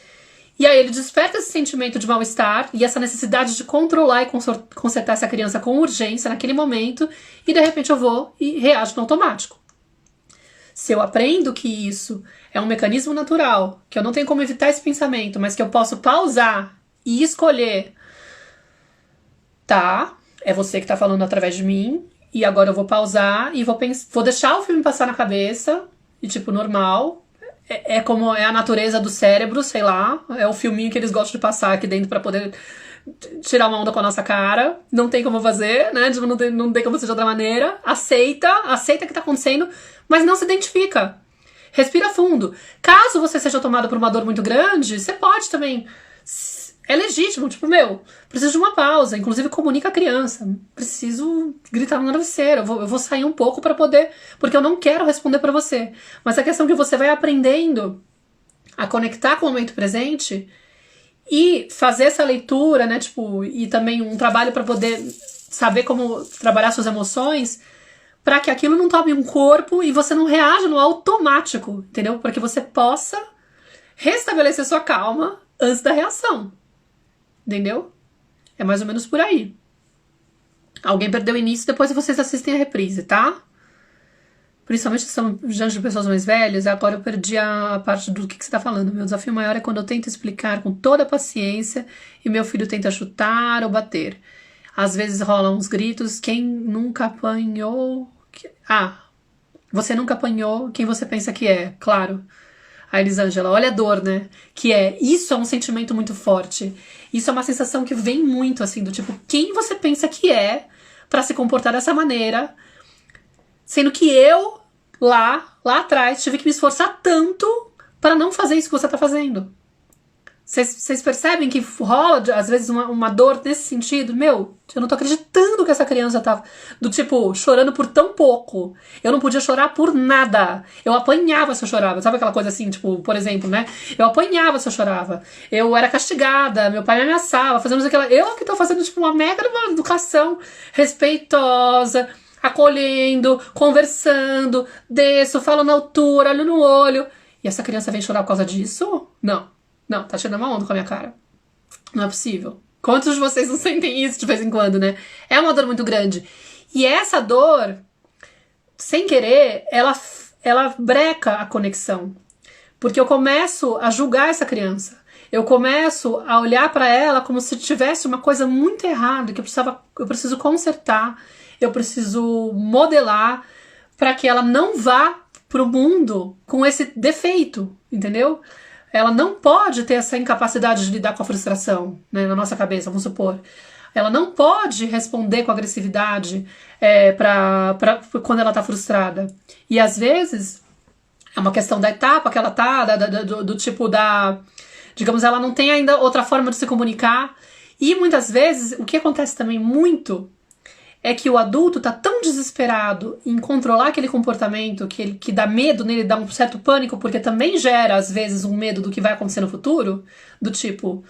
E aí ele desperta esse sentimento de mal-estar e essa necessidade de controlar e consertar essa criança com urgência naquele momento, e de repente eu vou e reajo no automático. Se eu aprendo que isso é um mecanismo natural, que eu não tenho como evitar esse pensamento, mas que eu posso pausar e escolher, tá, é você que tá falando através de mim, e agora eu vou pausar e vou deixar o filme passar na cabeça, e tipo, normal. Como é a natureza do cérebro, sei lá. É o filminho que eles gostam de passar aqui dentro pra poder tirar uma onda com a nossa cara. Não tem como fazer, né? Tipo, não tem como ser de outra maneira. Aceita o que tá acontecendo, mas não se identifica. Respira fundo. Caso você seja tomado por uma dor muito grande, você pode também... É legítimo, tipo, preciso de uma pausa. Inclusive, comunica a criança. Preciso gritar no travesseiro. Eu vou sair um pouco pra poder... Porque eu não quero responder pra você. Mas a questão é que você vai aprendendo a conectar com o momento presente e fazer essa leitura, né? Tipo, e também um trabalho pra poder saber como trabalhar suas emoções, pra que aquilo não tome um corpo e você não reaja no automático, entendeu? Para que você possa restabelecer sua calma antes da reação. Entendeu? É mais ou menos por aí. Alguém perdeu o início, depois vocês assistem a reprise, tá? Principalmente se são diante de pessoas mais velhas, agora eu perdi a parte do que você tá falando. Meu desafio maior é quando eu tento explicar com toda a paciência e meu filho tenta chutar ou bater. Às vezes rolam uns gritos, quem nunca apanhou... você nunca apanhou quem você pensa que é, claro. A Elisângela, olha a dor, né? Isso é um sentimento muito forte. Isso é uma sensação que vem muito, assim, do tipo, quem você pensa que é pra se comportar dessa maneira, sendo que eu, lá atrás, tive que me esforçar tanto para não fazer isso que você tá fazendo. Vocês percebem que rola, às vezes, uma dor nesse sentido? Meu, eu não tô acreditando que essa criança tá, do tipo, chorando por tão pouco. Eu não podia chorar por nada. Eu apanhava se eu chorava. Sabe aquela coisa assim, tipo, por exemplo, né? Eu apanhava se eu chorava. Eu era castigada, meu pai me ameaçava, fazendo aquela... Eu que tô fazendo, tipo, uma mega educação respeitosa, acolhendo, conversando, desço, falo na altura, olho no olho. E essa criança vem chorar por causa disso? Não, tá tirando uma onda com a minha cara. Não é possível. Quantos de vocês não sentem isso de vez em quando, né? É uma dor muito grande. E essa dor, sem querer, ela breca a conexão. Porque eu começo a julgar essa criança. Eu começo a olhar pra ela como se tivesse uma coisa muito errada, que eu preciso consertar, eu preciso modelar pra que ela não vá pro mundo com esse defeito, entendeu? Ela não pode ter essa incapacidade de lidar com a frustração, né, na nossa cabeça, vamos supor. Ela não pode responder com agressividade quando ela tá frustrada. E às vezes é uma questão da etapa que ela tá, do tipo da... Digamos, ela não tem ainda outra forma de se comunicar. E muitas vezes, o que acontece também muito é que o adulto tá tão desesperado em controlar aquele comportamento que dá medo nele, dá um certo pânico, porque também gera, às vezes, um medo do que vai acontecer no futuro, do tipo,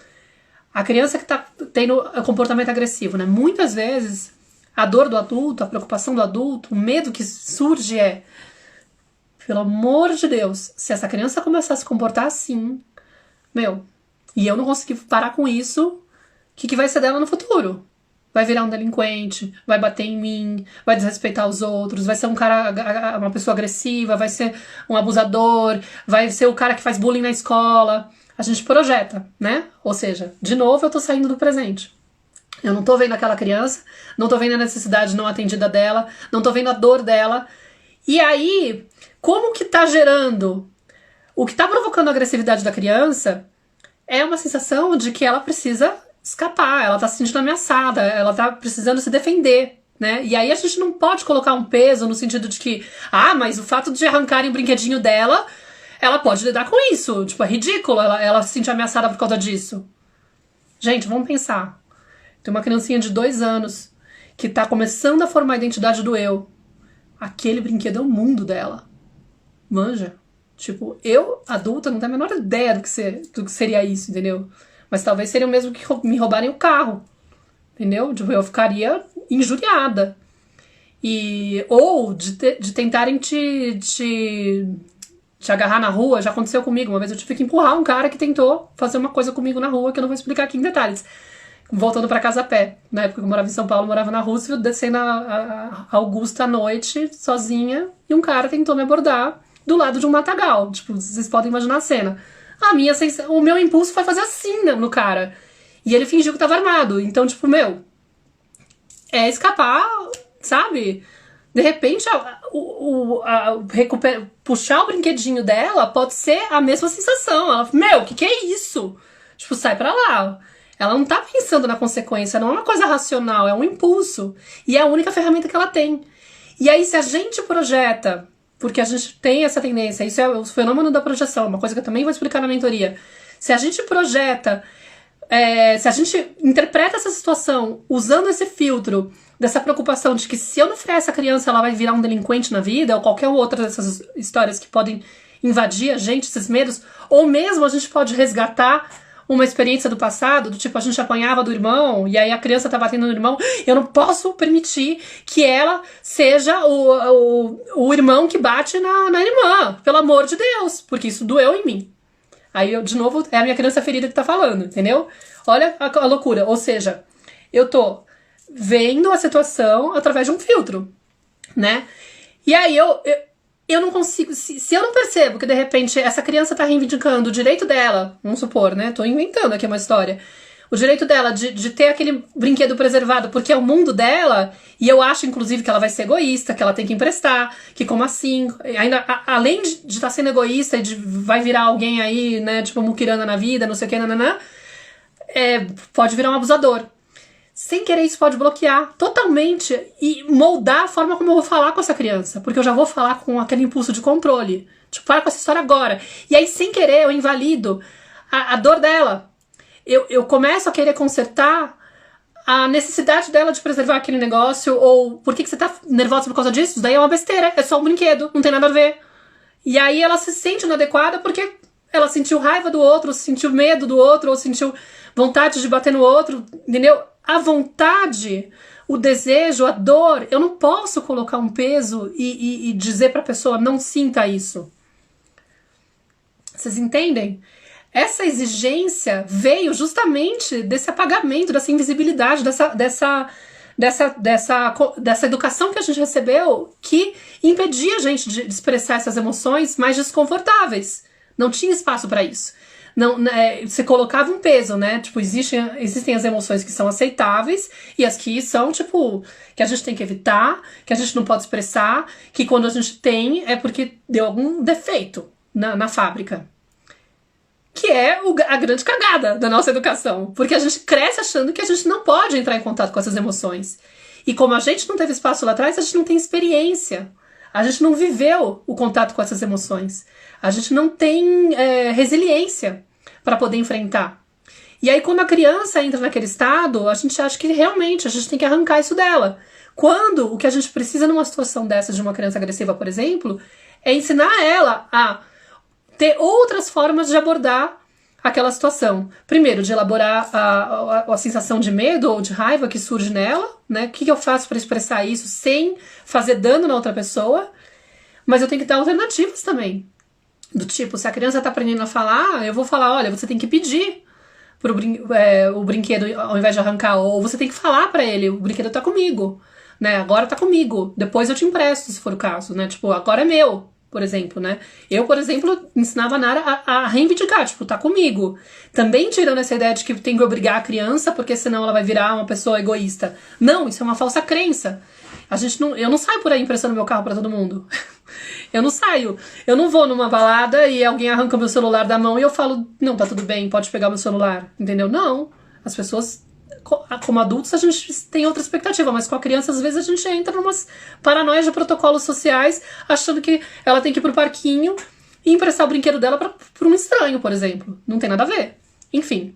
a criança que tá tendo comportamento agressivo, né? Muitas vezes, a dor do adulto, a preocupação do adulto, o medo que surge pelo amor de Deus, se essa criança começar a se comportar assim, e eu não conseguir parar com isso, o que vai ser dela no futuro? Vai virar um delinquente, vai bater em mim, vai desrespeitar os outros, vai ser uma pessoa agressiva, vai ser um abusador, vai ser o cara que faz bullying na escola. A gente projeta, né? Ou seja, de novo eu tô saindo do presente. Eu não tô vendo aquela criança, não tô vendo a necessidade não atendida dela, não tô vendo a dor dela. E aí, como que tá gerando? O que tá provocando a agressividade da criança é uma sensação de que ela precisa escapar, ela tá se sentindo ameaçada, ela tá precisando se defender, né? E aí a gente não pode colocar um peso no sentido de que, mas o fato de arrancarem o brinquedinho dela, ela pode lidar com isso. Tipo, é ridículo ela se sentir ameaçada por causa disso. Gente, vamos pensar. Tem uma criancinha de 2 anos que tá começando a formar a identidade do eu. Aquele brinquedo é o mundo dela. Manja? Tipo, eu, adulta, não tenho a menor ideia do que seria isso, entendeu? Mas talvez seria o mesmo que me roubarem o carro, entendeu? Tipo, eu ficaria injuriada. Ou de tentarem te agarrar na rua. Já aconteceu comigo. Uma vez eu tive que empurrar um cara que tentou fazer uma coisa comigo na rua, que eu não vou explicar aqui em detalhes. Voltando pra casa a pé. Na época que eu morava em São Paulo, eu morava na Roosevelt, descendo a Augusta à noite, sozinha, e um cara tentou me abordar do lado de um matagal. Tipo, vocês podem imaginar a cena. O meu impulso foi fazer assim no cara. E ele fingiu que tava armado. Então, tipo, é escapar, sabe? De repente, puxar o brinquedinho dela pode ser a mesma sensação. Ela, que é isso? Tipo, sai pra lá. Ela não tá pensando na consequência, não é uma coisa racional, é um impulso. E é a única ferramenta que ela tem. E aí, se a gente projeta... Porque a gente tem essa tendência, isso é o fenômeno da projeção, uma coisa que eu também vou explicar na mentoria. Se a gente projeta, se a gente interpreta essa situação usando esse filtro, dessa preocupação de que se eu não frear essa criança, ela vai virar um delinquente na vida, ou qualquer outra dessas histórias que podem invadir a gente, esses medos, ou mesmo a gente pode resgatar uma experiência do passado, do tipo, a gente apanhava do irmão, e aí a criança tá batendo no irmão, eu não posso permitir que ela seja o irmão que bate na irmã, pelo amor de Deus, porque isso doeu em mim. Aí, de novo, é a minha criança ferida que tá falando, entendeu? Olha a loucura. Ou seja, eu tô vendo a situação através de um filtro, né? E aí eu não consigo... Se eu não percebo que, de repente, essa criança tá reivindicando o direito dela, vamos supor, né? Tô inventando aqui uma história. O direito dela de ter aquele brinquedo preservado porque é o mundo dela, e eu acho, inclusive, que ela vai ser egoísta, que ela tem que emprestar, que como assim, ainda, além de estar sendo egoísta e vai virar alguém aí, né, tipo muquirana na vida, não sei o que, nananã, pode virar um abusador. Sem querer, isso pode bloquear totalmente e moldar a forma como eu vou falar com essa criança, porque eu já vou falar com aquele impulso de controle, tipo, para com essa história agora. E aí, sem querer, eu invalido a dor dela. Eu começo a querer consertar a necessidade dela de preservar aquele negócio, ou por que você tá nervosa por causa disso? Isso daí é uma besteira, é só um brinquedo, não tem nada a ver. E aí ela se sente inadequada porque ela sentiu raiva do outro, ou sentiu medo do outro, ou sentiu vontade de bater no outro, entendeu? A vontade, o desejo, a dor, eu não posso colocar um peso e dizer pra pessoa, não sinta isso. Vocês entendem? Essa exigência veio justamente desse apagamento, dessa invisibilidade, dessa educação que a gente recebeu que impedia a gente de expressar essas emoções mais desconfortáveis. Não tinha espaço para isso. Não, você colocava um peso, né? Tipo, existem as emoções que são aceitáveis e as que são, tipo, que a gente tem que evitar, que a gente não pode expressar, que quando a gente tem é porque deu algum defeito na fábrica. Que é a grande cagada da nossa educação. Porque a gente cresce achando que a gente não pode entrar em contato com essas emoções. E como a gente não teve espaço lá atrás, a gente não tem experiência. A gente não viveu o contato com essas emoções. A gente não tem resiliência para poder enfrentar. E aí, quando a criança entra naquele estado, a gente acha que realmente a gente tem que arrancar isso dela. Quando o que a gente precisa numa situação dessa de uma criança agressiva, por exemplo, é ensinar ela a ter outras formas de abordar aquela situação. Primeiro, de elaborar a sensação de medo ou de raiva que surge nela, né? O que eu faço para expressar isso sem fazer dano na outra pessoa? Mas eu tenho que dar alternativas também. Do tipo, se a criança tá aprendendo a falar, eu vou falar, olha, você tem que pedir o brinquedo ao invés de arrancar, ou você tem que falar para ele, o brinquedo tá comigo, né? Agora tá comigo, depois eu te empresto, se for o caso, né? Tipo, agora é meu. Por exemplo, né? Eu, por exemplo, ensinava a Nara a reivindicar, tipo, tá comigo. Também tirando essa ideia de que tem que obrigar a criança, porque senão ela vai virar uma pessoa egoísta. Não, isso é uma falsa crença. Eu não saio por aí emprestando meu carro pra todo mundo. Eu não saio. Eu não vou numa balada e alguém arranca meu celular da mão e eu falo, não, tá tudo bem, pode pegar meu celular. Entendeu? Não. As pessoas... Como adultos a gente tem outra expectativa, mas com a criança às vezes a gente entra numas paranoias de protocolos sociais, achando que ela tem que ir pro parquinho e emprestar o brinquedo dela pra um estranho, por exemplo. Não tem nada a ver. Enfim,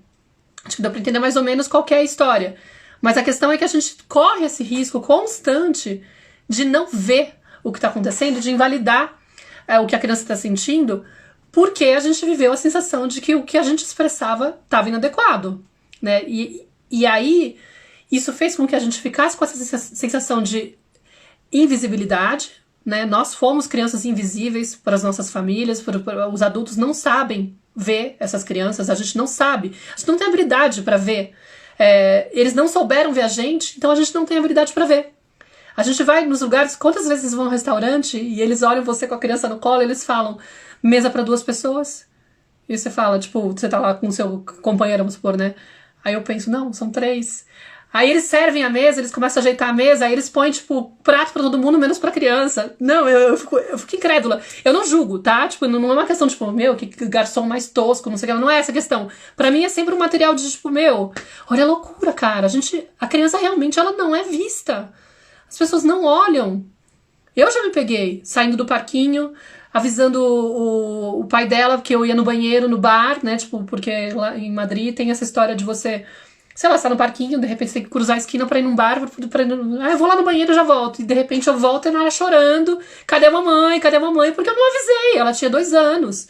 acho que dá pra entender mais ou menos qual que é a história. Mas a questão é que a gente corre esse risco constante de não ver o que tá acontecendo, de invalidar o que a criança tá sentindo, porque a gente viveu a sensação de que o que a gente expressava estava inadequado, né? E aí, isso fez com que a gente ficasse com essa sensação de invisibilidade, né? Nós fomos crianças invisíveis para as nossas famílias, os adultos não sabem ver essas crianças, a gente não sabe, a gente não tem habilidade para ver. Eles não souberam ver a gente, então a gente não tem habilidade para ver. A gente vai nos lugares, quantas vezes vão no restaurante e eles olham você com a criança no colo e eles falam, mesa para 2 pessoas? E você fala, tipo, você tá lá com o seu companheiro, vamos supor, né? Aí eu penso, não, são 3. Aí eles servem a mesa, eles começam a ajeitar a mesa, aí eles põem, tipo, prato pra todo mundo, menos pra criança. Não, eu fico incrédula. Eu não julgo, tá? Tipo, não é uma questão, tipo, meu, que garçom mais tosco, não sei o que. Não é essa a questão. Pra mim é sempre um material de, tipo, meu, olha a loucura, cara. A criança realmente, ela não é vista. As pessoas não olham. Eu já me peguei, saindo do parquinho, avisando o pai dela que eu ia no banheiro, no bar, né, tipo, porque lá em Madrid tem essa história de você, sei lá, você tá no parquinho, de repente você tem que cruzar a esquina pra ir num bar, eu vou lá no banheiro e já volto, e de repente eu volto e ela chorando, cadê a mamãe, porque eu não avisei, ela tinha 2 anos.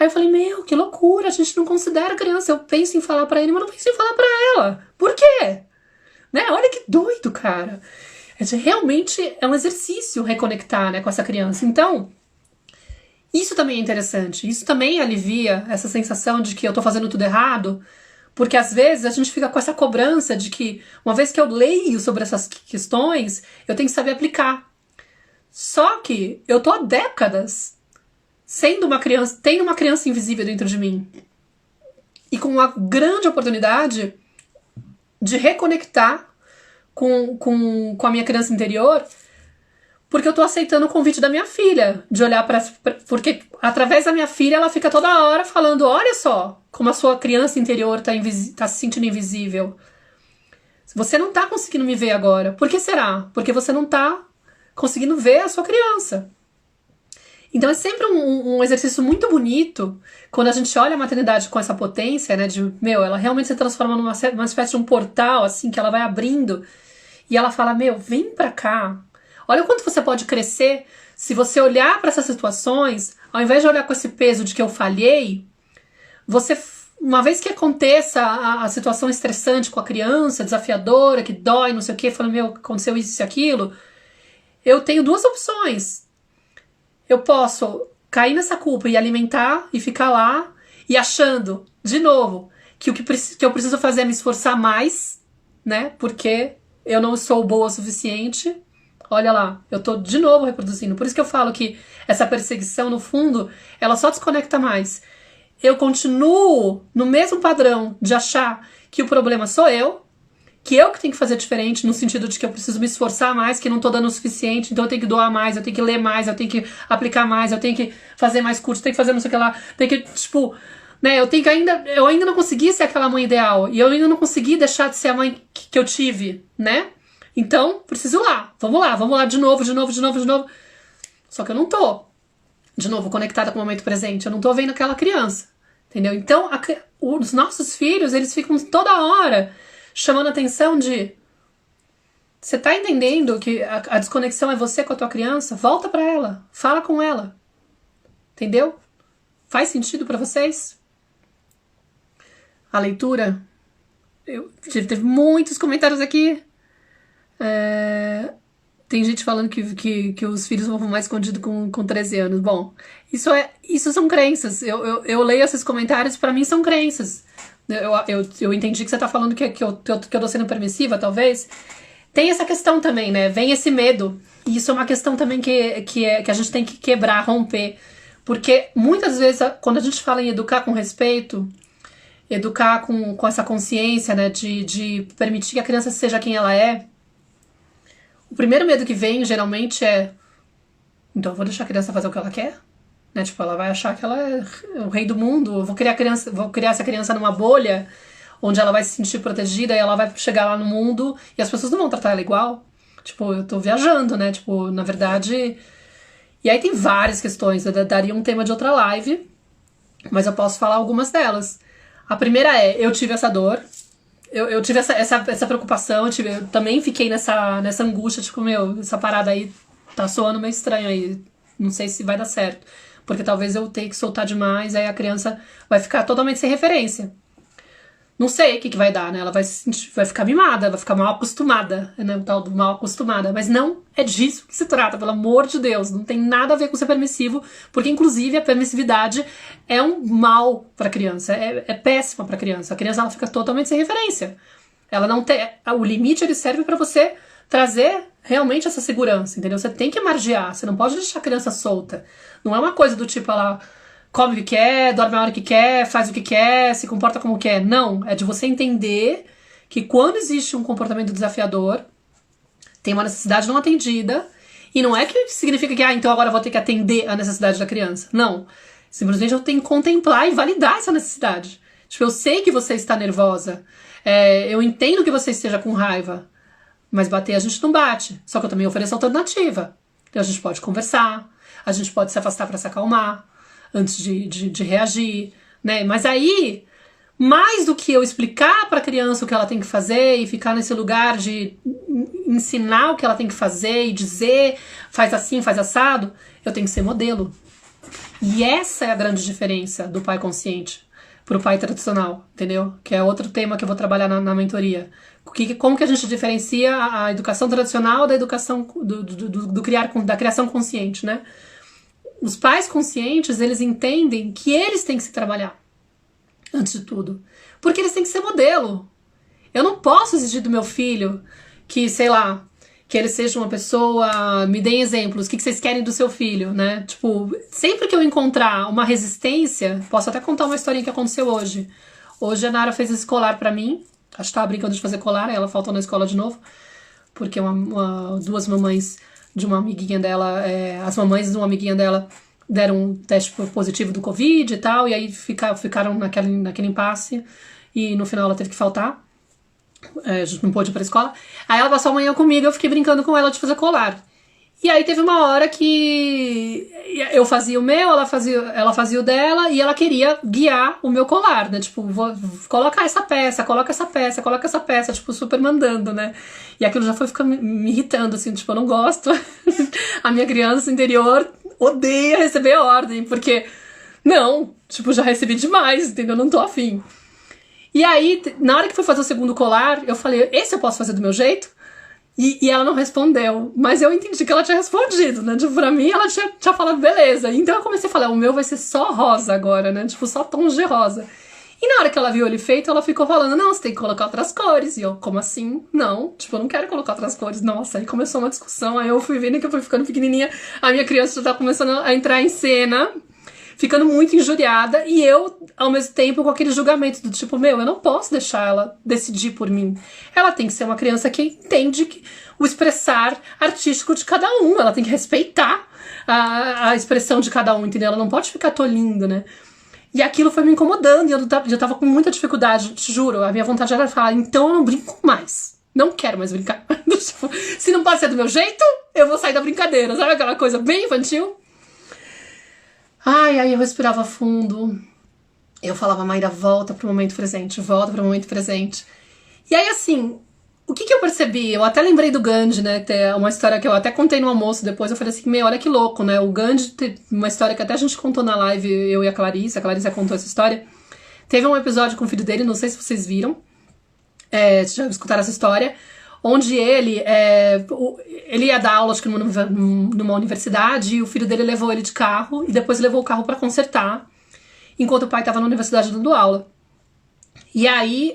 Aí eu falei, meu, que loucura, a gente não considera criança, eu penso em falar pra ele, mas não penso em falar pra ela, por quê? Né, olha que doido, cara. Realmente é um exercício reconectar, né, com essa criança, então... Isso também é interessante. Isso também alivia essa sensação de que eu tô fazendo tudo errado, porque às vezes a gente fica com essa cobrança de que, uma vez que eu leio sobre essas questões, eu tenho que saber aplicar. Só que eu tô há décadas sendo uma criança, tendo uma criança invisível dentro de mim. E com uma grande oportunidade de reconectar com a minha criança interior, porque eu tô aceitando o convite da minha filha, de olhar porque através da minha filha ela fica toda hora falando, olha só como a sua criança interior tá se sentindo invisível. Você não tá conseguindo me ver agora. Por que será? Porque você não tá conseguindo ver a sua criança. Então é sempre um exercício muito bonito quando a gente olha a maternidade com essa potência, né, de, ela realmente se transforma numa espécie de um portal, assim, que ela vai abrindo, e ela fala, vem pra cá. Olha o quanto você pode crescer se você olhar para essas situações, ao invés de olhar com esse peso de que eu falhei, você, uma vez que aconteça a situação estressante com a criança, desafiadora, que dói, não sei o que, falando, aconteceu isso e aquilo, eu tenho duas opções. Eu posso cair nessa culpa e alimentar e ficar lá e achando, de novo, que o que eu preciso fazer é me esforçar mais, né, porque eu não sou boa o suficiente. Olha lá, eu tô de novo reproduzindo. Por isso que eu falo que essa perseguição, no fundo, ela só desconecta mais. Eu continuo no mesmo padrão de achar que o problema sou eu que tenho que fazer diferente, no sentido de que eu preciso me esforçar mais, que não tô dando o suficiente, então eu tenho que doar mais, eu tenho que ler mais, eu tenho que aplicar mais, eu tenho que fazer mais curso, tenho que fazer não sei o que lá, tenho que, né, eu ainda não consegui ser aquela mãe ideal, e eu ainda não consegui deixar de ser a mãe que eu tive, né? Então, preciso vamos lá, de novo. Só que eu não tô, de novo, conectada com o momento presente, eu não tô vendo aquela criança, entendeu? Então, os nossos filhos, eles ficam toda hora chamando a atenção de, você tá entendendo que a desconexão é você com a tua criança? Volta pra ela, fala com ela, entendeu? Faz sentido pra vocês? A leitura, teve muitos comentários aqui. Tem gente falando que os filhos vão fumar escondido com 13 anos. Bom, isso são crenças. Eu leio esses comentários, pra mim são crenças. Eu entendi que você tá falando que eu tô sendo permissiva, talvez. Tem essa questão também, né? Vem esse medo. E isso é uma questão também que a gente tem que quebrar, romper. Porque muitas vezes, quando a gente fala em educar com respeito, educar com essa consciência, né? De permitir que a criança seja quem ela é, o primeiro medo que vem, geralmente, é, então eu vou deixar a criança fazer o que ela quer? Né? Tipo, ela vai achar que ela é o rei do mundo, eu vou criar essa criança numa bolha, onde ela vai se sentir protegida e ela vai chegar lá no mundo e as pessoas não vão tratar ela igual. Tipo, eu tô viajando, né? Tipo, na verdade... E aí tem várias questões, eu daria um tema de outra live, mas eu posso falar algumas delas. A primeira é, eu tive essa dor, eu tive essa preocupação, eu também fiquei nessa angústia, tipo, essa parada aí tá soando meio estranho aí, não sei se vai dar certo. Porque talvez eu tenha que soltar demais, aí a criança vai ficar totalmente sem referência. Não sei o que vai dar, né? Ela vai ficar mimada, vai ficar mal acostumada, né? O tal do mal acostumada. Mas não é disso que se trata, pelo amor de Deus. Não tem nada a ver com ser permissivo, porque inclusive a permissividade é um mal pra criança, é péssima pra criança. A criança ela fica totalmente sem referência. Ela não tem. O limite ele serve pra você trazer realmente essa segurança, entendeu? Você tem que margear, você não pode deixar a criança solta. Não é uma coisa do tipo, ela come o que quer, dorme a hora que quer, faz o que quer, se comporta como quer. Não, é de você entender que quando existe um comportamento desafiador, tem uma necessidade não atendida, e não é que significa que, então agora eu vou ter que atender a necessidade da criança. Não. Simplesmente eu tenho que contemplar e validar essa necessidade. Tipo, eu sei que você está nervosa, eu entendo que você esteja com raiva, mas bater a gente não bate. Só que eu também ofereço alternativa. Então a gente pode conversar, a gente pode se afastar para se acalmar, antes de reagir, né? Mas aí, mais do que eu explicar para a criança o que ela tem que fazer e ficar nesse lugar de ensinar o que ela tem que fazer e dizer, faz assim, faz assado, eu tenho que ser modelo. E essa é a grande diferença do pai consciente pro pai tradicional, entendeu? Que é outro tema que eu vou trabalhar na mentoria. Como que a gente diferencia a educação tradicional da educação da criação consciente, né? os pais conscientes, eles entendem que eles têm que se trabalhar, antes de tudo. Porque eles têm que ser modelo. Eu não posso exigir do meu filho que, sei lá, que ele seja uma pessoa... Me deem exemplos, o que vocês querem do seu filho, né? Tipo, sempre que eu encontrar uma resistência... Posso até contar uma historinha que aconteceu hoje. Hoje a Nara fez esse colar pra mim. Acho que tava brincando de fazer colar, aí ela faltou na escola de novo. Porque duas mamães de uma amiguinha dela... as mamães de uma amiguinha dela deram um teste positivo do Covid e tal. E aí ficaram naquele impasse. E no final ela teve que faltar. A gente não pôde ir pra escola. Aí ela passou a manhã comigo, eu fiquei brincando com ela de fazer colar. E aí teve uma hora que eu fazia o meu, ela fazia o dela, e ela queria guiar o meu colar, né? Tipo, coloca essa peça, coloca essa peça, coloca essa peça, tipo, super mandando, né? E aquilo já foi ficando me irritando, assim, tipo, eu não gosto. A minha criança interior odeia receber ordem, porque, não, tipo, já recebi demais, entendeu? Não tô afim. E aí, na hora que foi fazer o segundo colar, eu falei, esse eu posso fazer do meu jeito? E ela não respondeu. Mas eu entendi que ela tinha respondido, né? Tipo, pra mim, ela tinha falado, beleza. Então eu comecei a falar, o meu vai ser só rosa agora, né? Tipo, só tons de rosa. E na hora que ela viu ele feito, ela ficou falando, não, você tem que colocar outras cores. E eu, como assim? Não, tipo, eu não quero colocar outras cores. Nossa, aí começou uma discussão. Aí eu fui vendo que eu fui ficando pequenininha. A minha criança já tá começando a entrar em cena, ficando muito injuriada, e eu, ao mesmo tempo, com aquele julgamento do tipo, eu não posso deixar ela decidir por mim. Ela tem que ser uma criança que entende o expressar artístico de cada um, ela tem que respeitar a expressão de cada um, entendeu? Ela não pode ficar tolindo, né? E aquilo foi me incomodando, e eu tava com muita dificuldade, te juro, a minha vontade era falar, então eu não brinco mais. Não quero mais brincar. Se não pode ser do meu jeito, eu vou sair da brincadeira, sabe aquela coisa bem infantil? Aí eu respirava fundo. Eu falava, Maíra, volta pro momento presente, volta pro momento presente. E aí, assim, o que eu percebi? Eu até lembrei do Gandhi, né? Tem uma história que eu até contei no almoço depois. Eu falei assim, olha que louco, né? O Gandhi, tem uma história que até a gente contou na live, eu e a Clarice contou essa história. Teve um episódio com o filho dele, não sei se vocês viram. Já escutaram essa história. Onde ele ia dar aula, acho que numa universidade, e o filho dele levou ele de carro, e depois levou o carro pra consertar, enquanto o pai estava na universidade dando aula. E aí,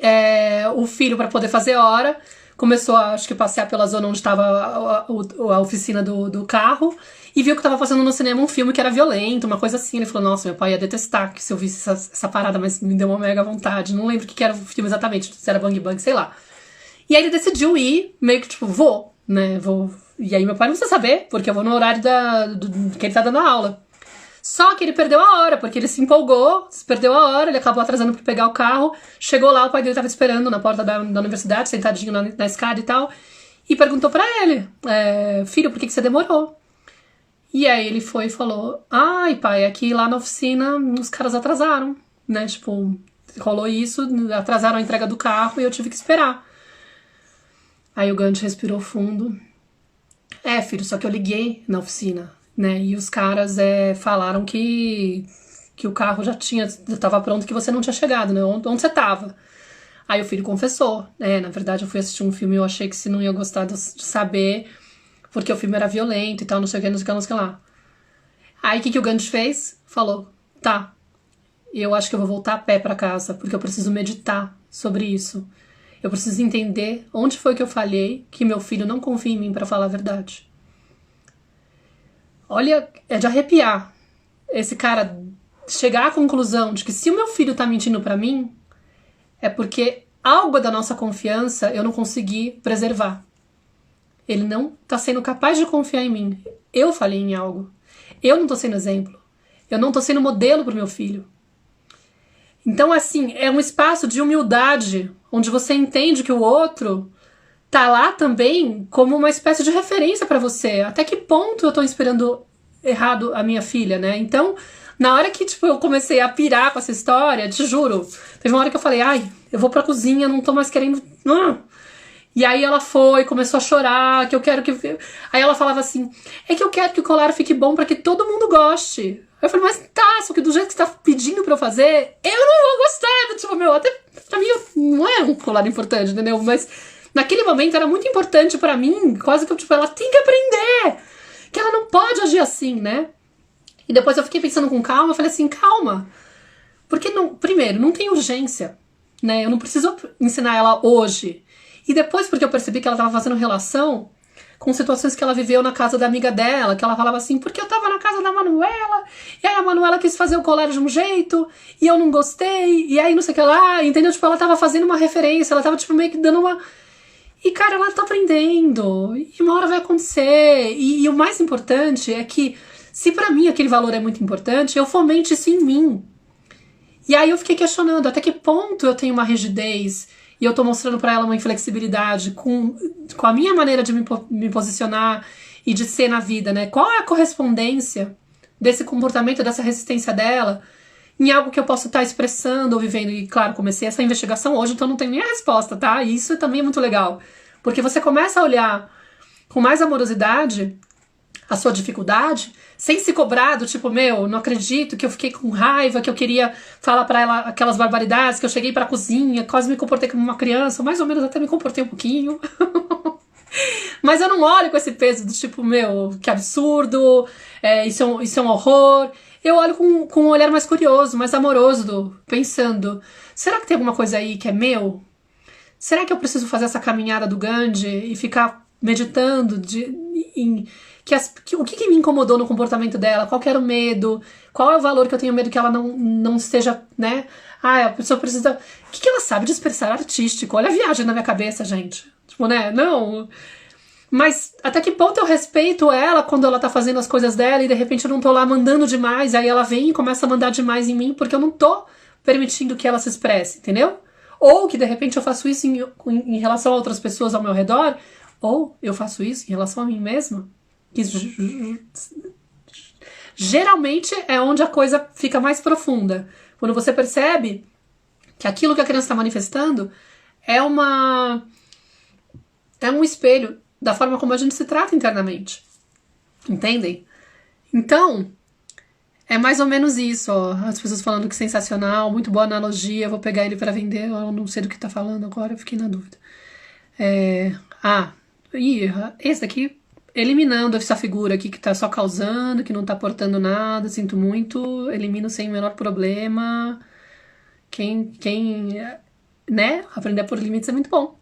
o filho, para poder fazer hora, começou a, acho que, passear pela zona onde estava a oficina do carro, e viu que estava passando no cinema um filme que era violento, uma coisa assim. Ele falou, nossa, meu pai ia detestar que se eu visse essa parada, mas me deu uma mega vontade. Não lembro o que era o filme exatamente, se era Bang Bang, sei lá. E aí ele decidiu ir, meio que tipo, vou, né, vou. E aí meu pai não precisa saber, porque eu vou no horário que ele tá dando a aula. Só que ele perdeu a hora, porque ele se empolgou, perdeu a hora, ele acabou atrasando pra pegar o carro. Chegou lá, o pai dele tava esperando na porta da universidade, sentadinho na escada e tal. E perguntou pra ele, filho, por que você demorou? E aí ele foi e falou, ai pai, aqui lá na oficina os caras atrasaram, né, tipo, rolou isso, atrasaram a entrega do carro e eu tive que esperar. Aí o Gandhi respirou fundo. Filho, só que eu liguei na oficina, né? E os caras falaram que o carro já estava pronto, que você não tinha chegado, né? Onde você estava? Aí o filho confessou. Na verdade eu fui assistir um filme e eu achei que você não ia gostar de saber, porque o filme era violento e tal, não sei o que, não sei o que, não sei o que lá. Aí o que o Gandhi fez? Falou, tá, eu acho que eu vou voltar a pé pra casa, porque eu preciso meditar sobre isso. Eu preciso entender onde foi que eu falhei, que meu filho não confia em mim pra falar a verdade. Olha, é de arrepiar esse cara chegar à conclusão de que se o meu filho tá mentindo pra mim, é porque algo da nossa confiança eu não consegui preservar. Ele não tá sendo capaz de confiar em mim. Eu falhei em algo. Eu não tô sendo exemplo. Eu não tô sendo modelo pro meu filho. Então, assim, é um espaço de humildade, onde você entende que o outro tá lá também como uma espécie de referência pra você. Até que ponto eu tô esperando errado a minha filha, né? Então, na hora que, tipo, eu comecei a pirar com essa história, te juro, teve uma hora que eu falei, eu vou pra cozinha, não tô mais querendo... E aí ela foi, começou a chorar, que eu quero que... Aí ela falava assim, é que eu quero que o colar fique bom pra que todo mundo goste. Aí eu falei, mas tá, só que do jeito que você tá pedindo pra eu fazer, eu não vou gostar. Tipo, até pra mim não é um colar importante, entendeu? Mas naquele momento era muito importante pra mim, quase que eu, tipo, ela tem que aprender que ela não pode agir assim, né? E depois eu fiquei pensando com calma, eu falei assim, calma. Porque, não, primeiro, não tem urgência, né? Eu não preciso ensinar ela hoje. E depois, porque eu percebi que ela estava fazendo relação com situações que ela viveu na casa da amiga dela, que ela falava assim, porque eu tava na casa da Manuela, e aí a Manuela quis fazer o colar de um jeito, e eu não gostei, e aí não sei o que lá, entendeu? Tipo, ela tava fazendo uma referência, ela tava, tipo, meio que dando uma... E, cara, ela tá aprendendo, e uma hora vai acontecer, e o mais importante é que, se pra mim aquele valor é muito importante, eu fomente isso em mim. E aí eu fiquei questionando até que ponto eu tenho uma rigidez e eu tô mostrando pra ela uma inflexibilidade com a minha maneira de me posicionar e de ser na vida, né? Qual é a correspondência desse comportamento, dessa resistência dela em algo que eu posso estar expressando ou vivendo? E, claro, comecei essa investigação hoje, então não tenho nem a resposta, tá? E isso também é muito legal. Porque você começa a olhar com mais amorosidade a sua dificuldade, sem se cobrar do tipo, meu, não acredito que eu fiquei com raiva, que eu queria falar pra ela aquelas barbaridades, que eu cheguei pra cozinha, quase me comportei como uma criança, mais ou menos até me comportei um pouquinho. Mas eu não olho com esse peso do tipo, meu, que absurdo, isso é um horror. Eu olho com um olhar mais curioso, mais amoroso, pensando, será que tem alguma coisa aí que é meu? Será que eu preciso fazer essa caminhada do Gandhi e ficar meditando o que me incomodou no comportamento dela, qual que era o medo, qual é o valor que eu tenho medo que ela não esteja, né? Ah, a pessoa precisa... O que ela sabe de expressar artístico? Olha a viagem na minha cabeça, gente. Tipo, né? Não... Mas até que ponto eu respeito ela quando ela tá fazendo as coisas dela e de repente eu não tô lá mandando demais, aí ela vem e começa a mandar demais em mim porque eu não tô permitindo que ela se expresse, entendeu? Ou que de repente eu faço isso em relação a outras pessoas ao meu redor, ou eu faço isso em relação a mim mesma. Que geralmente é onde a coisa fica mais profunda. Quando você percebe que aquilo que a criança está manifestando é um espelho da forma como a gente se trata internamente. Entendem? Então, é mais ou menos isso. Ó. As pessoas falando que sensacional, muito boa analogia, vou pegar ele para vender, eu não sei do que tá falando agora, eu fiquei na dúvida. Esse daqui, eliminando essa figura aqui que tá só causando, que não tá aportando nada, sinto muito, elimino sem o menor problema. Quem né, aprender por limites é muito bom.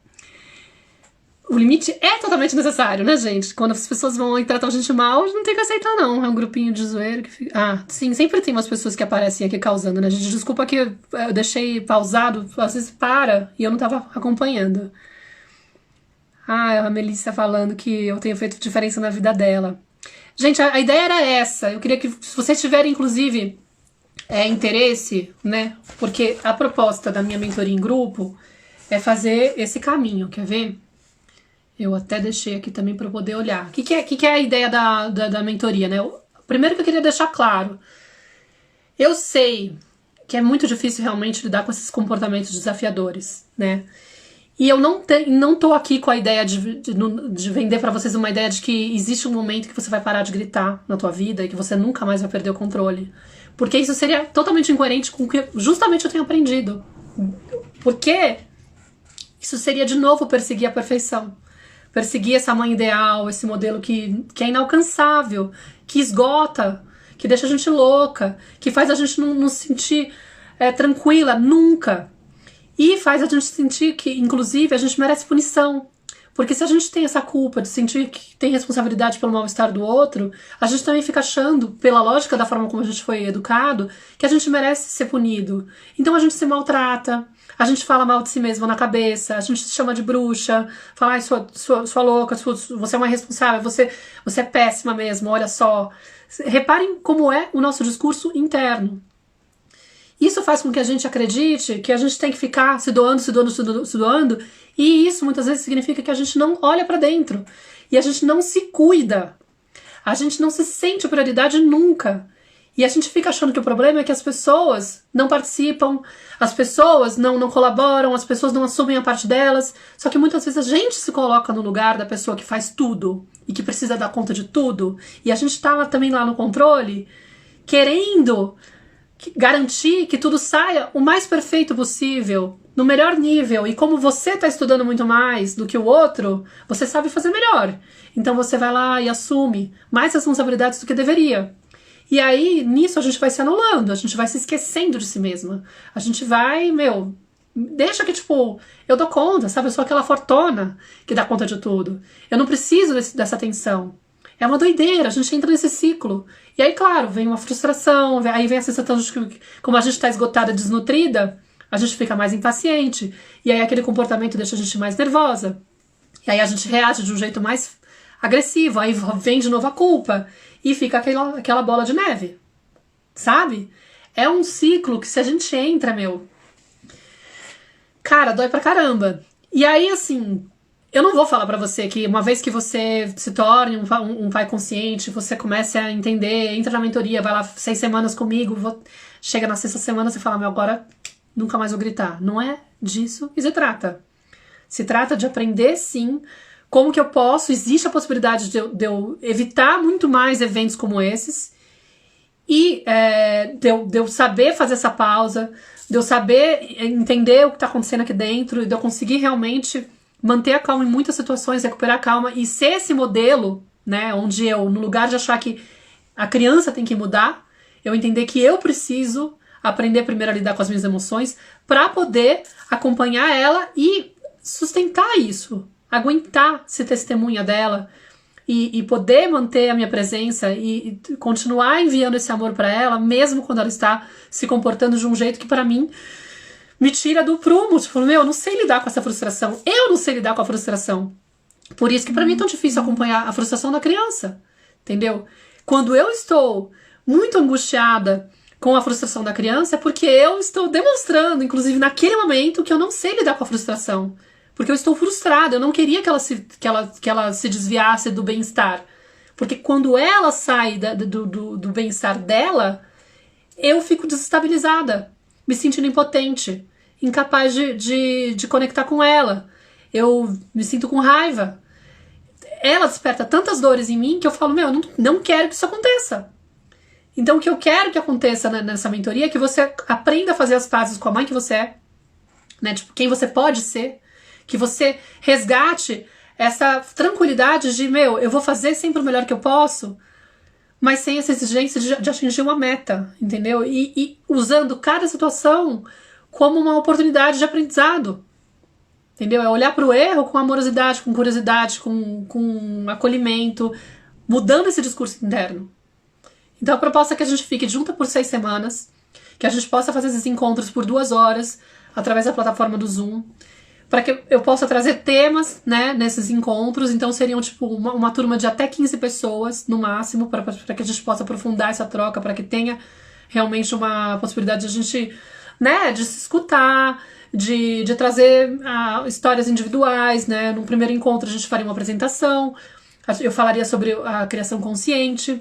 O limite é totalmente necessário, né, gente? Quando as pessoas vão e tratam a gente mal, não tem que aceitar, não. É um grupinho de zoeiro que fica... Ah, sim, sempre tem umas pessoas que aparecem aqui causando, né, gente? Desculpa que eu deixei pausado, às vezes para e eu não tava acompanhando. Ah, a Melissa falando que eu tenho feito diferença na vida dela. Gente, a ideia era essa. Eu queria que, se vocês tiverem, inclusive, interesse, né? Porque a proposta da minha mentoria em grupo é fazer esse caminho, quer ver? Eu até deixei aqui também para eu poder olhar. O que é a ideia da mentoria, né? Primeiro que eu queria deixar claro. Eu sei que é muito difícil realmente lidar com esses comportamentos desafiadores, né? E eu não tô aqui com a ideia de vender pra vocês uma ideia de que existe um momento que você vai parar de gritar na tua vida e que você nunca mais vai perder o controle. Porque isso seria totalmente incoerente com o que justamente eu tenho aprendido. Porque isso seria de novo perseguir a perfeição. Perseguir essa mãe ideal, esse modelo que é inalcançável, que esgota, que deixa a gente louca, que faz a gente não se sentir tranquila, nunca. E faz a gente sentir que, inclusive, a gente merece punição. Porque se a gente tem essa culpa de sentir que tem responsabilidade pelo mal-estar do outro, a gente também fica achando, pela lógica da forma como a gente foi educado, que a gente merece ser punido. Então a gente se maltrata, a gente fala mal de si mesmo na cabeça, a gente se chama de bruxa, fala, ai, sua louca, você é uma irresponsável, você é péssima mesmo, olha só. Reparem como é o nosso discurso interno. Isso faz com que a gente acredite que a gente tem que ficar se doando, e isso muitas vezes significa que a gente não olha pra dentro, e a gente não se cuida, a gente não se sente prioridade nunca, e a gente fica achando que o problema é que as pessoas não participam, as pessoas não colaboram, as pessoas não assumem a parte delas, só que muitas vezes a gente se coloca no lugar da pessoa que faz tudo, e que precisa dar conta de tudo, e a gente tá também lá no controle, querendo garantir que tudo saia o mais perfeito possível, no melhor nível, e como você está estudando muito mais do que o outro, você sabe fazer melhor. Então você vai lá e assume mais responsabilidades do que deveria. E aí, nisso, a gente vai se anulando, a gente vai se esquecendo de si mesma. A gente vai, deixa que, tipo, eu dou conta, sabe? Eu sou aquela fortuna que dá conta de tudo. Eu não preciso dessa atenção. É uma doideira, a gente entra nesse ciclo. E aí, claro, vem uma frustração, aí vem a sensação de que, como a gente tá esgotada, desnutrida, a gente fica mais impaciente. E aí aquele comportamento deixa a gente mais nervosa. E aí a gente reage de um jeito mais agressivo. Aí vem de novo a culpa. E fica aquela bola de neve. Sabe? É um ciclo que se a gente entra, cara, dói pra caramba. E aí, assim, eu não vou falar pra você que uma vez que você se torne um pai consciente, você comece a entender, entra na mentoria, vai lá 6 semanas comigo, chega na 6ª semana, você fala, agora nunca mais vou gritar. Não é disso que se trata. Se trata de aprender, sim, como que eu posso, existe a possibilidade de eu evitar muito mais eventos como esses, e de eu saber fazer essa pausa, de eu saber entender o que está acontecendo aqui dentro, e de eu conseguir realmente manter a calma em muitas situações, recuperar a calma, e ser esse modelo, né, onde eu, no lugar de achar que a criança tem que mudar, eu entender que eu preciso aprender primeiro a lidar com as minhas emoções para poder acompanhar ela e sustentar isso, aguentar ser testemunha dela e poder manter a minha presença e continuar enviando esse amor para ela, mesmo quando ela está se comportando de um jeito que para mim me tira do prumo. Tipo, eu não sei lidar com essa frustração, eu não sei lidar com a frustração. Por isso que para mim é tão difícil acompanhar a frustração da criança, entendeu? Quando eu estou muito angustiada com a frustração da criança, é porque eu estou demonstrando, inclusive naquele momento, que eu não sei lidar com a frustração. Porque eu estou frustrada, eu não queria que ela se desviasse do bem-estar. Porque quando ela sai do bem-estar dela, eu fico desestabilizada, me sentindo impotente, incapaz de conectar com ela. Eu me sinto com raiva. Ela desperta tantas dores em mim que eu falo, eu não quero que isso aconteça. Então o que eu quero que aconteça nessa mentoria é que você aprenda a fazer as pazes com a mãe que você é, né? Tipo, quem você pode ser, que você resgate essa tranquilidade de, eu vou fazer sempre o melhor que eu posso, mas sem essa exigência de atingir uma meta, entendeu? E usando cada situação como uma oportunidade de aprendizado, entendeu? É olhar para o erro com amorosidade, com curiosidade, com acolhimento, mudando esse discurso interno. Então a proposta é que a gente fique junto por 6 semanas, que a gente possa fazer esses encontros por 2 horas, através da plataforma do Zoom, para que eu possa trazer temas, né, nesses encontros. Então seriam tipo uma turma de até 15 pessoas no máximo, para que a gente possa aprofundar essa troca, para que tenha realmente uma possibilidade de a gente, né, de se escutar, de trazer histórias individuais, né. No primeiro encontro a gente faria uma apresentação, eu falaria sobre a criação consciente,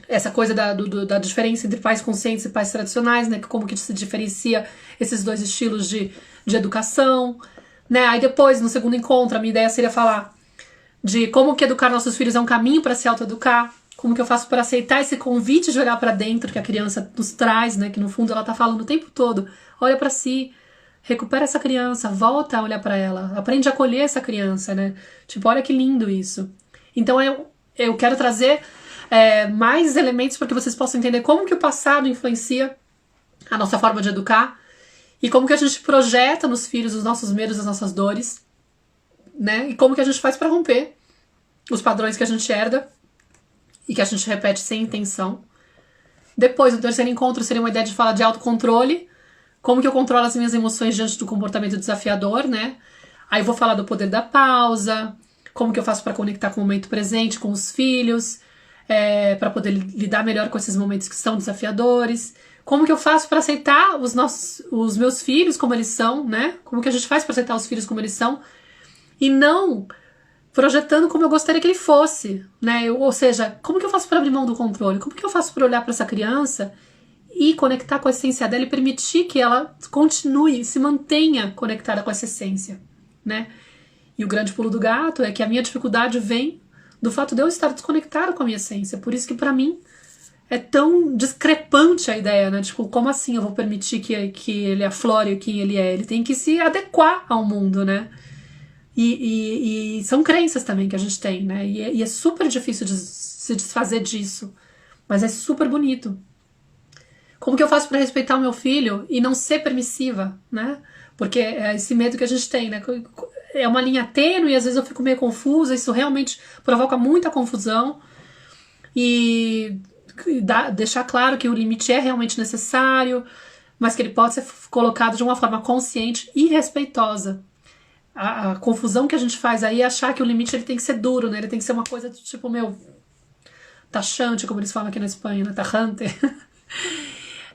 essa coisa da diferença entre pais conscientes e pais tradicionais, né, como que se diferencia esses dois estilos de educação, né. Aí depois, no segundo encontro, a minha ideia seria falar de como que educar nossos filhos é um caminho para se autoeducar, como que eu faço para aceitar esse convite de olhar para dentro que a criança nos traz, né, que no fundo ela tá falando o tempo todo, olha para si, recupera essa criança, volta a olhar para ela, aprende a acolher essa criança, né, tipo, olha que lindo isso. Então eu quero trazer mais elementos para que vocês possam entender como que o passado influencia a nossa forma de educar e como que a gente projeta nos filhos os nossos medos, as nossas dores, né? E como que a gente faz para romper os padrões que a gente herda e que a gente repete sem intenção. Depois, o terceiro encontro seria uma ideia de falar de autocontrole, como que eu controlo as minhas emoções diante do comportamento desafiador, né? Aí eu vou falar do poder da pausa, como que eu faço para conectar com o momento presente, com os filhos, para poder lidar melhor com esses momentos que são desafiadores. Como que eu faço para aceitar os meus filhos como eles são, né? Como que a gente faz para aceitar os filhos como eles são e não projetando como eu gostaria que ele fosse, né? Ou seja, como que eu faço para abrir mão do controle? Como que eu faço para olhar para essa criança e conectar com a essência dela e permitir que ela continue, se mantenha conectada com essa essência, né? E o grande pulo do gato é que a minha dificuldade vem do fato de eu estar desconectada com a minha essência. Por isso que pra mim é tão discrepante a ideia, né? Tipo, como assim eu vou permitir que ele aflore quem ele é? Ele tem que se adequar ao mundo, né? E são crenças também que a gente tem, né? E é super difícil de se desfazer disso, mas é super bonito. Como que eu faço para respeitar o meu filho e não ser permissiva, né? Porque é esse medo que a gente tem, né? É uma linha tênue e às vezes eu fico meio confusa, isso realmente provoca muita confusão. E deixar claro que o limite é realmente necessário, mas que ele pode ser colocado de uma forma consciente e respeitosa. A confusão que a gente faz aí é achar que o limite ele tem que ser duro, né? Ele tem que ser uma coisa do tipo, taxante, como eles falam aqui na Espanha, né? Tajante.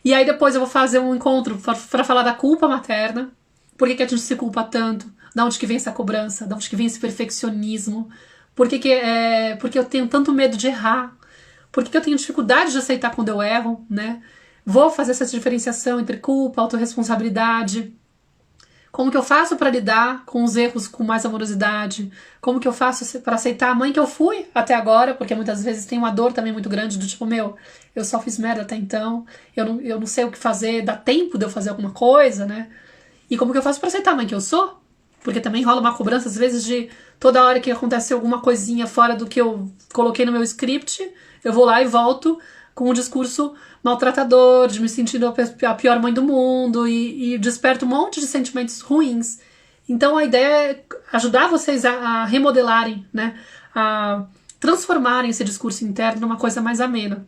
E aí depois eu vou fazer um encontro para falar da culpa materna. Por que a gente se culpa tanto? Da onde que vem essa cobrança? Da onde que vem esse perfeccionismo? Porque eu tenho tanto medo de errar? Por que eu tenho dificuldade de aceitar quando eu erro, né? Vou fazer essa diferenciação entre culpa, autorresponsabilidade. Como que eu faço para lidar com os erros com mais amorosidade? Como que eu faço para aceitar a mãe que eu fui até agora? Porque muitas vezes tem uma dor também muito grande do tipo, eu só fiz merda até então, eu não sei o que fazer, dá tempo de eu fazer alguma coisa, né? E como que eu faço para aceitar a mãe que eu sou? Porque também rola uma cobrança às vezes de toda hora que acontece alguma coisinha fora do que eu coloquei no meu script, eu vou lá e volto com um discurso maltratador, de me sentindo a pior mãe do mundo e desperto um monte de sentimentos ruins. Então a ideia é ajudar vocês a remodelarem, né? A transformarem esse discurso interno numa coisa mais amena.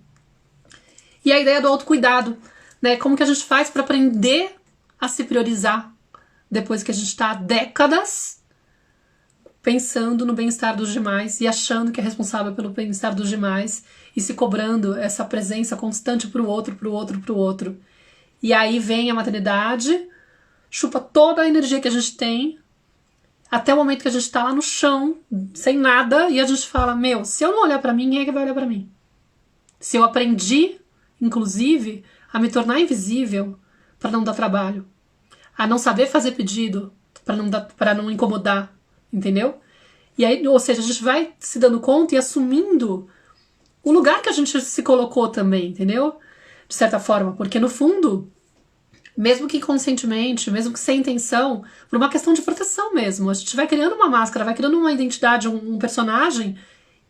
E a ideia do autocuidado, né? Como que a gente faz para aprender a se priorizar depois que a gente está há décadas pensando no bem-estar dos demais e achando que é responsável pelo bem-estar dos demais e se cobrando essa presença constante pro outro, pro outro, pro outro. E aí vem a maternidade, chupa toda a energia que a gente tem, até o momento que a gente tá lá no chão, sem nada, e a gente fala, se eu não olhar pra mim, quem é que vai olhar pra mim? Se eu aprendi, inclusive, a me tornar invisível para não dar trabalho, a não saber fazer pedido para não incomodar, entendeu? E aí, ou seja, a gente vai se dando conta e assumindo o lugar que a gente se colocou também, entendeu? De certa forma, porque no fundo, mesmo que inconscientemente, mesmo que sem intenção, por uma questão de proteção mesmo, a gente vai criando uma máscara, vai criando uma identidade, um personagem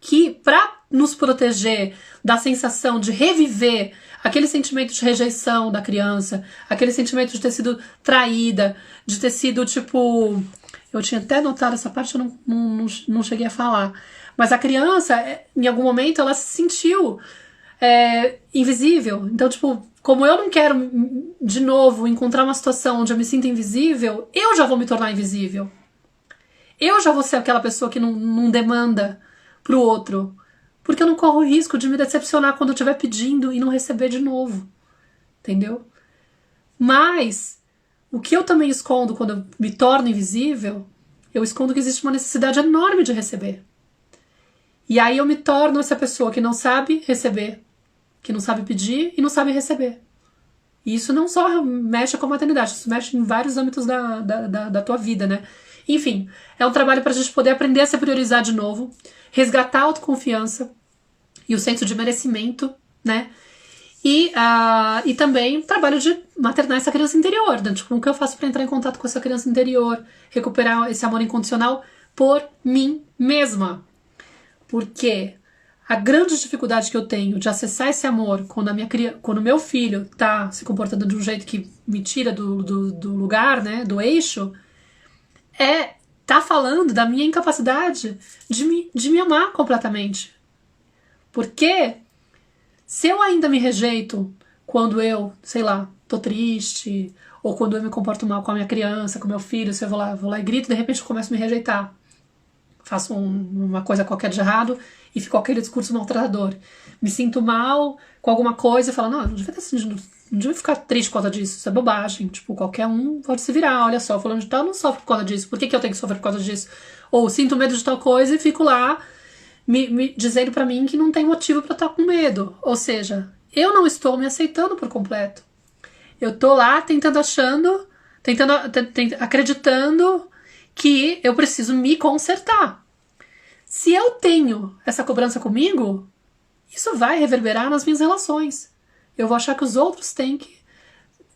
que, pra nos proteger da sensação de reviver aquele sentimento de rejeição da criança, aquele sentimento de ter sido traída, de ter sido, tipo... Eu tinha até notado essa parte, eu não cheguei a falar. Mas a criança, em algum momento, ela se sentiu invisível. Então, tipo, como eu não quero, de novo, encontrar uma situação onde eu me sinto invisível, eu já vou me tornar invisível. Eu já vou ser aquela pessoa que não demanda pro outro. Porque eu não corro o risco de me decepcionar quando eu estiver pedindo e não receber de novo. Entendeu? Mas o que eu também escondo quando eu me torno invisível, eu escondo que existe uma necessidade enorme de receber. E aí eu me torno essa pessoa que não sabe receber, que não sabe pedir e não sabe receber. E isso não só mexe com a maternidade, isso mexe em vários âmbitos da tua vida, né? Enfim, é um trabalho para a gente poder aprender a se priorizar de novo, resgatar a autoconfiança e o senso de merecimento, né? E também o trabalho de maternar essa criança interior, né? Tipo, como que eu faço para entrar em contato com essa criança interior, recuperar esse amor incondicional por mim mesma. Porque a grande dificuldade que eu tenho de acessar esse amor quando meu filho tá se comportando de um jeito que me tira do lugar, né, do eixo, tá falando da minha incapacidade de me amar completamente. Porque se eu ainda me rejeito quando eu, sei lá, tô triste, ou quando eu me comporto mal com a minha criança, com meu filho, se eu vou lá e grito, de repente eu começo a me rejeitar. Faço uma coisa qualquer de errado e fico com aquele discurso maltratador. Me sinto mal com alguma coisa e falo, não, não devia não devia ficar triste por causa disso, isso é bobagem. Tipo, qualquer um pode se virar, olha só, fulano de tal não sofre por causa disso, por que eu tenho que sofrer por causa disso? Ou sinto medo de tal coisa e fico lá me dizendo pra mim que não tem motivo pra estar com medo. Ou seja, eu não estou me aceitando por completo. Eu tô lá acreditando que eu preciso me consertar. Se eu tenho essa cobrança comigo, isso vai reverberar nas minhas relações. Eu vou achar que os outros têm que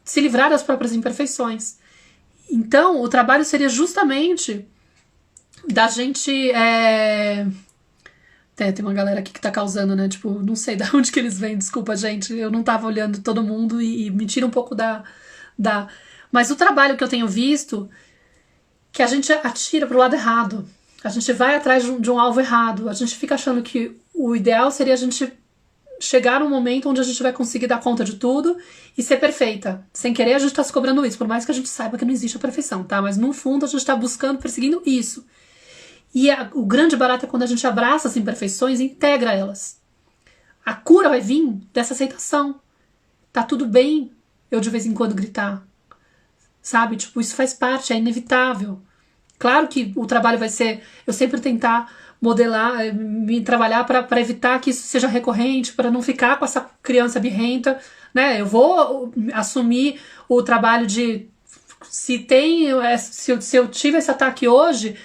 se livrar das próprias imperfeições. Então, o trabalho seria justamente da gente Tem uma galera aqui que tá causando, né? Tipo, não sei de onde que eles vêm, desculpa, gente. Eu não tava olhando todo mundo e me tira um pouco da... Mas o trabalho que eu tenho visto, que a gente atira pro lado errado. A gente vai atrás de um alvo errado. A gente fica achando que o ideal seria a gente chegar num momento onde a gente vai conseguir dar conta de tudo e ser perfeita. Sem querer, a gente tá se cobrando isso, por mais que a gente saiba que não existe a perfeição, tá? Mas no fundo, a gente tá buscando, perseguindo isso. E o grande barato é quando a gente abraça as imperfeições e integra elas. A cura vai vir dessa aceitação. Tá tudo bem eu de vez em quando gritar. Sabe? Tipo, isso faz parte, é inevitável. Claro que o trabalho vai ser eu sempre tentar modelar, me trabalhar para evitar que isso seja recorrente, para não ficar com essa criança birrenta, né? Eu vou assumir o trabalho de se eu tive esse ataque hoje,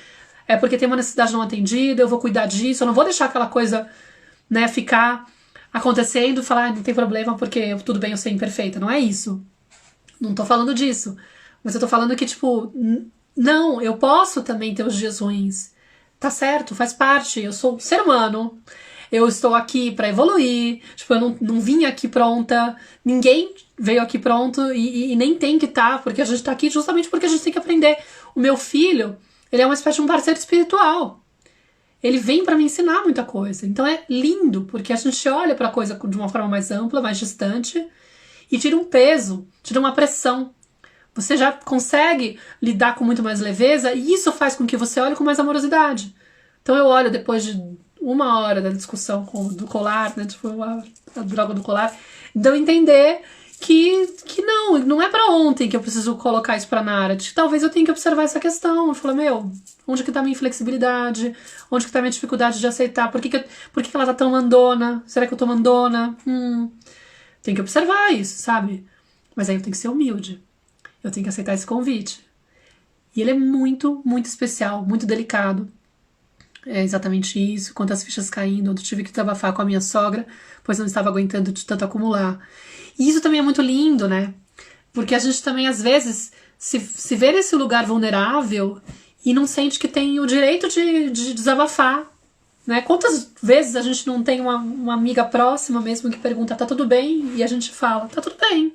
é porque tem uma necessidade não atendida, eu vou cuidar disso, eu não vou deixar aquela coisa, né, ficar acontecendo e falar, não tem problema porque tudo bem eu ser imperfeita. Não é isso. Não tô falando disso. Mas eu tô falando que, tipo, não, eu posso também ter os dias ruins. Tá certo, faz parte. Eu sou um ser humano. Eu estou aqui pra evoluir. Tipo, eu não vim aqui pronta. Ninguém veio aqui pronto e nem tem que estar, porque a gente tá aqui justamente porque a gente tem que aprender. O meu filho, ele é uma espécie de um parceiro espiritual. Ele vem pra me ensinar muita coisa. Então é lindo, porque a gente olha pra coisa de uma forma mais ampla, mais distante, e tira um peso, tira uma pressão. Você já consegue lidar com muito mais leveza e isso faz com que você olhe com mais amorosidade. Então eu olho depois de 1 hora da discussão do colar, né? Tipo, a droga do colar, de eu entender que não é pra ontem que eu preciso colocar isso pra Nara. Talvez eu tenha que observar essa questão. Eu falo, onde que tá a minha inflexibilidade? Onde que tá a minha dificuldade de aceitar? Por que ela tá tão mandona? Será que eu tô mandona? Tem que observar isso, sabe? Mas aí eu tenho que ser humilde. Eu tenho que aceitar esse convite. E ele é muito, muito especial, muito delicado. É exatamente isso. Quantas fichas caindo, eu tive que desabafar com a minha sogra, pois não estava aguentando de tanto acumular. E isso também é muito lindo, né? Porque a gente também, às vezes, se vê nesse lugar vulnerável e não sente que tem o direito de desabafar. Né? Quantas vezes a gente não tem uma amiga próxima mesmo que pergunta, tá tudo bem? E a gente fala, tá tudo bem.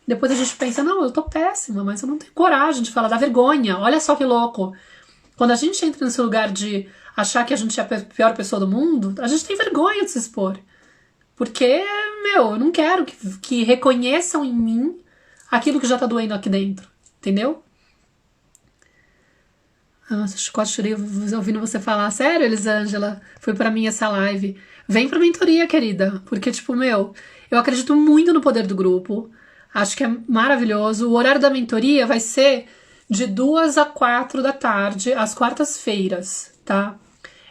Depois a gente pensa, não, eu tô péssima, mas eu não tenho coragem de falar, dá vergonha, olha só que louco. Quando a gente entra nesse lugar de achar que a gente é a pior pessoa do mundo, a gente tem vergonha de se expor. Porque, eu não quero que reconheçam em mim aquilo que já tá doendo aqui dentro, entendeu? Nossa, quase chorei ouvindo você falar. Sério, Elisângela? Foi pra mim essa live. Vem pra mentoria, querida. Porque, tipo, eu acredito muito no poder do grupo. Acho que é maravilhoso. O horário da mentoria vai ser de 2 a 4 da tarde, às quartas-feiras, tá?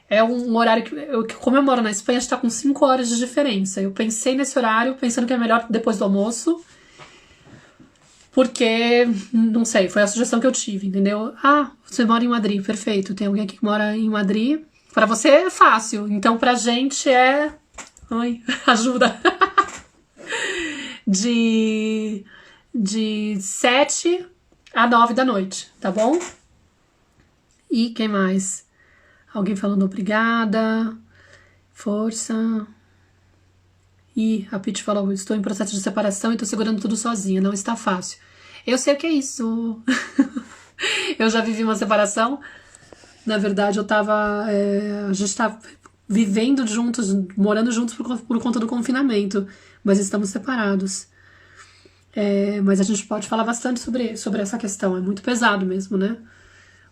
É um horário que como eu moro na Espanha, a gente tá com 5 horas de diferença. Eu pensei nesse horário, pensando que é melhor depois do almoço. Porque, não sei, foi a sugestão que eu tive, entendeu? Ah, você mora em Madrid, perfeito. Tem alguém aqui que mora em Madrid. Pra você é fácil. Então, pra gente é... Ai, ajuda. De 7 a 9 da noite, tá bom? E quem mais? Alguém falando obrigada. Força. E a Pete falou, estou em processo de separação e tô segurando tudo sozinha, não está fácil. Eu sei o que é isso. Eu já vivi uma separação. Na verdade, a gente tá vivendo juntos, morando juntos por conta do confinamento, mas estamos separados. Mas a gente pode falar bastante sobre essa questão, é muito pesado mesmo, né?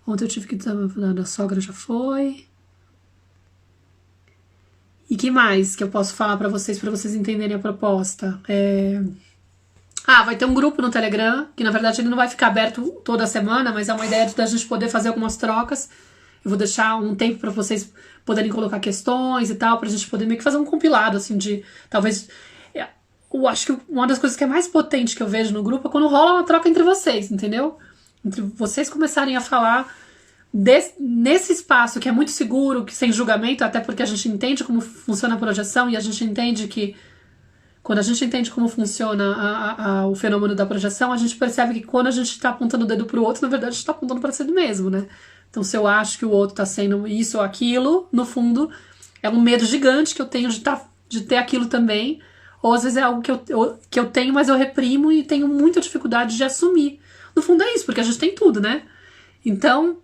Ontem eu tive que falar da sogra, já foi. E que mais que eu posso falar pra vocês entenderem a proposta? Vai ter um grupo no Telegram, que na verdade ele não vai ficar aberto toda semana, mas é uma ideia da gente poder fazer algumas trocas. Eu vou deixar um tempo pra vocês poderem colocar questões e tal, pra gente poder meio que fazer um compilado, assim, de talvez... Eu acho que uma das coisas que é mais potente que eu vejo no grupo é quando rola uma troca entre vocês, entendeu? Entre vocês começarem a falar nesse espaço que é muito seguro, que sem julgamento, até porque a gente entende como funciona a projeção e a gente entende que quando a gente entende como funciona o fenômeno da projeção, a gente percebe que quando a gente está apontando o dedo pro outro, na verdade a gente está apontando para si mesmo, né? Então se eu acho que o outro está sendo isso ou aquilo, no fundo é um medo gigante que eu tenho de ter aquilo também, ou às vezes é algo que eu tenho, mas eu reprimo e tenho muita dificuldade de assumir. No fundo é isso, porque a gente tem tudo, né? Então,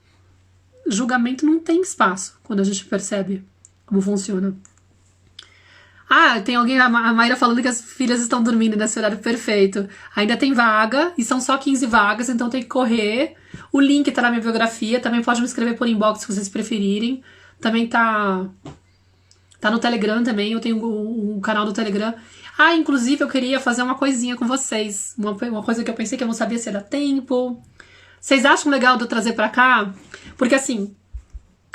julgamento não tem espaço quando a gente percebe como funciona. Ah, tem alguém, a Mayra falando que as filhas estão dormindo nesse horário perfeito. Ainda tem vaga, e são só 15 vagas, então tem que correr. O link tá na minha biografia, também pode me escrever por inbox se vocês preferirem. Também tá no Telegram também, eu tenho um canal do Telegram. Ah, inclusive eu queria fazer uma coisinha com vocês. Uma coisa que eu pensei que eu não sabia se era tempo. Vocês acham legal de eu trazer pra cá? Porque assim,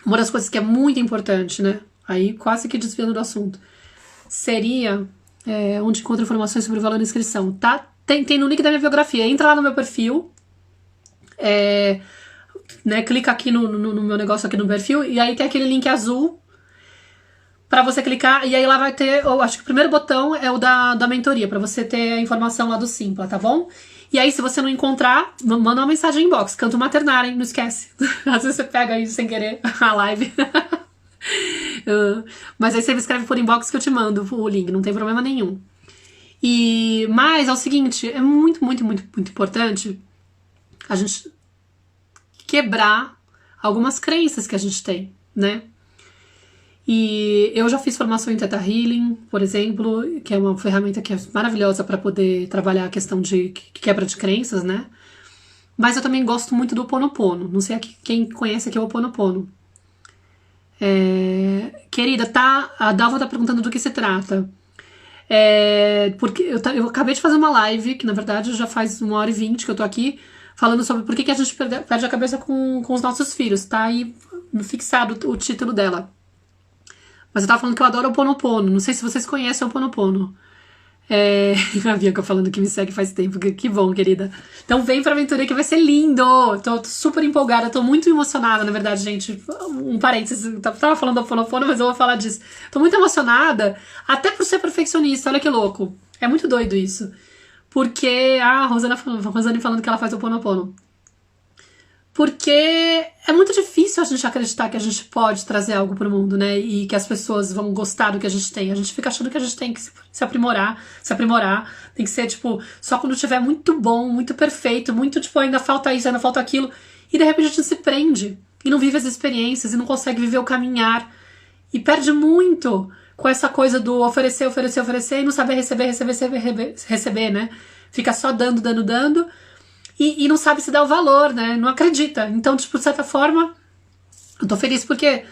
uma das coisas que é muito importante, né? Aí quase que desviando do assunto. Seria onde encontra informações sobre o valor da inscrição, tá? Tem no link da minha biografia. Entra lá no meu perfil. Né, clica aqui no meu negócio aqui no perfil. E aí tem aquele link azul pra você clicar. E aí lá vai ter... Eu acho que o primeiro botão é o da mentoria. Pra você ter a informação lá do Simpla, tá bom? E aí se você não encontrar, manda uma mensagem inbox. Canto maternar, hein? Não esquece. Às vezes você pega aí sem querer a live. Mas aí você me escreve por inbox que eu te mando o link, não tem problema nenhum. Mas é o seguinte, é muito, muito, muito, muito importante a gente quebrar algumas crenças que a gente tem, né? E eu já fiz formação em Theta Healing, por exemplo, que é uma ferramenta que é maravilhosa para poder trabalhar a questão de quebra de crenças, né? Mas eu também gosto muito do Ho Oponopono. Não sei quem conhece aqui o Ho Oponopono. Querida, tá? A Dalva tá perguntando do que se trata. Porque eu acabei de fazer uma live, que na verdade já faz 1h20 que eu tô aqui, falando sobre por que a gente perde a cabeça com os nossos filhos. Tá aí fixado o título dela. Mas eu tava falando que eu adoro o Ho Oponopono. Não sei se vocês conhecem o Ho Oponopono. A Bianca falando que me segue faz tempo. Que bom, querida. Então vem pra mentoria que vai ser lindo. Tô super empolgada, tô muito emocionada, na verdade, gente. Um parênteses, eu tava falando do Ho Oponopono, mas eu vou falar disso. Tô muito emocionada, até por ser perfeccionista, olha que louco. É muito doido isso. Porque a Rosane falando que ela faz o Ho Oponopono. Porque é muito difícil a gente acreditar que a gente pode trazer algo pro mundo, né? E que as pessoas vão gostar do que a gente tem. A gente fica achando que a gente tem que se aprimorar. Tem que ser, tipo, só quando tiver muito bom, muito perfeito, muito, tipo, ainda falta isso, ainda falta aquilo. E de repente a gente se prende. E não vive as experiências, e não consegue viver o caminhar. E perde muito com essa coisa do oferecer, e não saber receber, né? Fica só dando. E não sabe se dá o valor, né? Não acredita. Então, tipo, de certa forma, eu tô feliz porque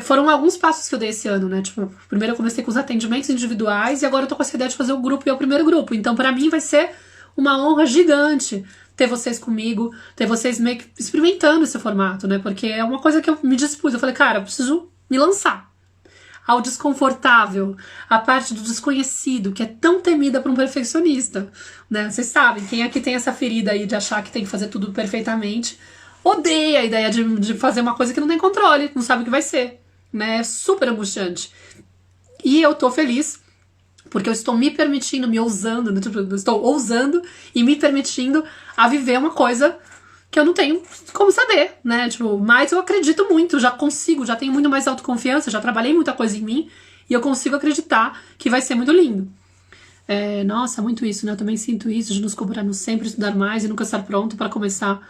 foram alguns passos que eu dei esse ano, né? Tipo, primeiro eu comecei com os atendimentos individuais e agora eu tô com essa ideia de fazer o grupo e é o primeiro grupo. Então, pra mim, vai ser uma honra gigante ter vocês comigo, ter vocês meio que experimentando esse formato, né? Porque é uma coisa que eu me dispus. Eu falei, cara, eu preciso me lançar ao desconfortável, a parte do desconhecido, que é tão temida por um perfeccionista, né? Vocês sabem, quem aqui tem essa ferida aí de achar que tem que fazer tudo perfeitamente, odeia a ideia de fazer uma coisa que não tem controle, não sabe o que vai ser, né? É super angustiante. E eu tô feliz, porque eu estou me permitindo, estou ousando e me permitindo a viver uma coisa que eu não tenho como saber, né? Tipo, mas eu acredito muito, já tenho muito mais autoconfiança, já trabalhei muita coisa em mim e eu consigo acreditar que vai ser muito lindo. Nossa, muito isso, né? Eu também sinto isso, de nos cobrarmos sempre estudar mais e nunca estar pronto para começar.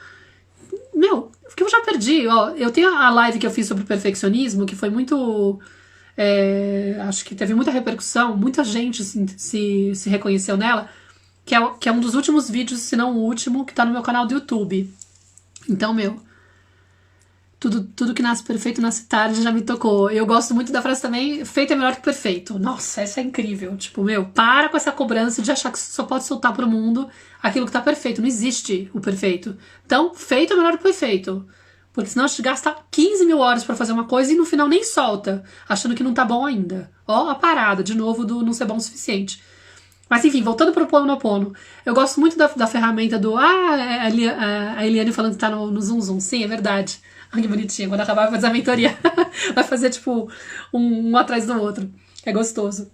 Meu, que eu já perdi, ó. Eu tenho a live que eu fiz sobre perfeccionismo, que foi muito... acho que teve muita repercussão, muita gente se reconheceu nela, que é um dos últimos vídeos, se não o último, que tá no meu canal do YouTube. Então, tudo que nasce perfeito nasce tarde já me tocou. Eu gosto muito da frase também, feito é melhor que perfeito. Nossa, essa é incrível. Tipo, para com essa cobrança de achar que você só pode soltar pro mundo aquilo que tá perfeito. Não existe o perfeito. Então, feito é melhor que perfeito. Porque senão a gente gasta 15 mil horas pra fazer uma coisa e no final nem solta, achando que não tá bom ainda. Ó, a parada, de novo, do não ser bom o suficiente. Mas enfim, voltando pro Ho Oponopono, eu gosto muito da ferramenta do... a Eliane falando que tá no Zoom Zoom. Sim, é verdade. Ai, que bonitinha. Quando acabar vai fazer a mentoria. Vai fazer, tipo, um atrás do outro. É gostoso.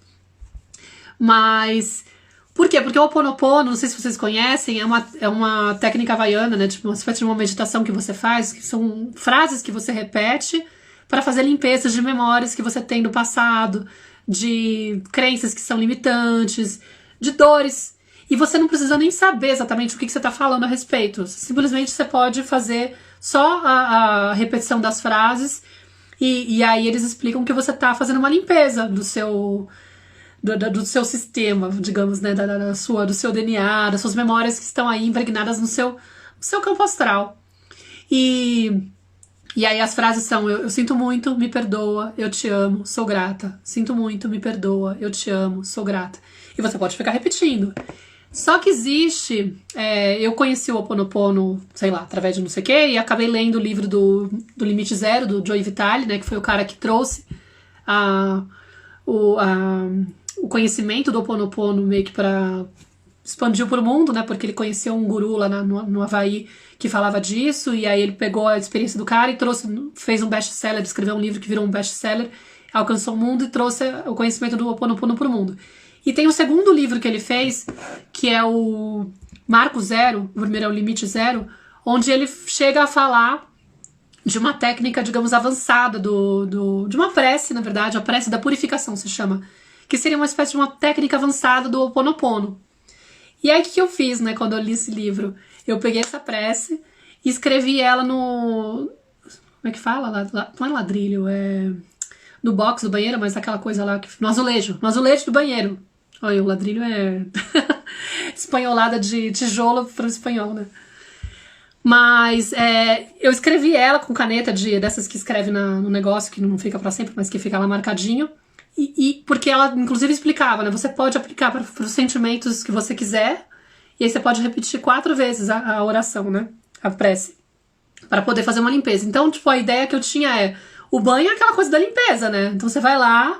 Mas... Por quê? Porque o Ho Oponopono, não sei se vocês conhecem, é uma técnica havaiana, né? Tipo, uma espécie de uma meditação que você faz, que são frases que você repete para fazer limpezas de memórias que você tem do passado, de crenças que são limitantes, de dores. E você não precisa nem saber exatamente o que você está falando a respeito. Simplesmente você pode fazer só a repetição das frases e aí eles explicam que você está fazendo uma limpeza do seu sistema, digamos, né, do seu DNA, das suas memórias que estão aí impregnadas no seu campo astral. E aí as frases são: eu sinto muito, me perdoa, eu te amo, sou grata. Sinto muito, me perdoa, eu te amo, sou grata. E você pode ficar repetindo. Só que existe... eu conheci o Ho Oponopono, sei lá, através de não sei o quê, e acabei lendo o livro do Limite Zero, do Joe Vitale, né, que foi o cara que trouxe o conhecimento do Ho Oponopono meio que expandiu pro mundo, né, porque ele conheceu um guru lá no Havaí que falava disso, e aí ele pegou a experiência do cara e fez um best-seller, escreveu um livro que virou um best-seller, alcançou o mundo e trouxe o conhecimento do Ho Oponopono pro mundo. E tem o segundo livro que ele fez, que é o Marco Zero, o primeiro é o Limite Zero, onde ele chega a falar de uma técnica, digamos, avançada de uma prece, na verdade, a prece da purificação se chama, que seria uma espécie de uma técnica avançada do Ho Oponopono. E aí o que eu fiz, né, quando eu li esse livro? Eu peguei essa prece e escrevi ela no... Como é que fala? Não é ladrilho, é... no box do banheiro, mas aquela coisa lá, no azulejo do banheiro. Olha, o ladrilho é espanholada de tijolo para o espanhol, né? Mas eu escrevi ela com caneta dessas que escreve no negócio, que não fica para sempre, mas que fica lá marcadinho. E porque ela, inclusive, explicava, né? Você pode aplicar para os sentimentos que você quiser, e aí você pode repetir 4 vezes a oração, né? A prece, para poder fazer uma limpeza. Então, tipo, a ideia que eu tinha o banho é aquela coisa da limpeza, né? Então você vai lá.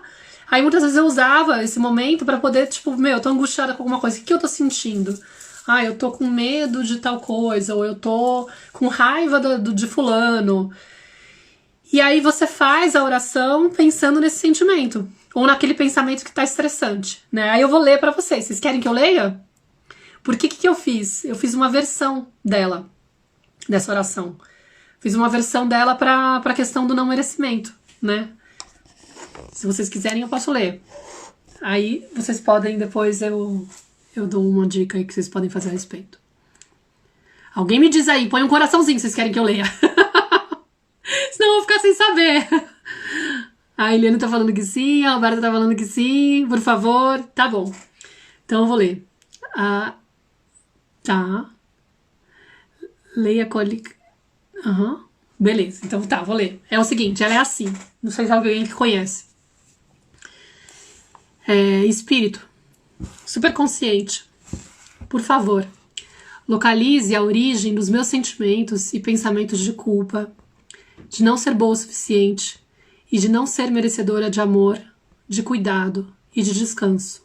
Aí muitas vezes eu usava esse momento pra poder, tipo, eu tô angustiada com alguma coisa. O que eu tô sentindo? Eu tô com medo de tal coisa, ou eu tô com raiva de fulano. E aí você faz a oração pensando nesse sentimento, ou naquele pensamento que tá estressante, né? Aí eu vou ler pra vocês. Vocês querem que eu leia? Porque que eu fiz? Eu fiz uma versão dessa oração. Fiz uma versão dela pra questão do não merecimento, né? Se vocês quiserem, eu posso ler. Aí vocês podem, depois eu dou uma dica aí que vocês podem fazer a respeito. Alguém me diz aí, põe um coraçãozinho se vocês querem que eu leia. Senão eu vou ficar sem saber. A Eliane tá falando que sim, a Alberta tá falando que sim, por favor. Tá bom. Então eu vou ler. Tá. Leia cólica. Beleza, então tá, vou ler. É o seguinte, ela é assim. Não sei se alguém que conhece. Espírito, superconsciente, por favor, localize a origem dos meus sentimentos e pensamentos de culpa, de não ser boa o suficiente e de não ser merecedora de amor, de cuidado e de descanso.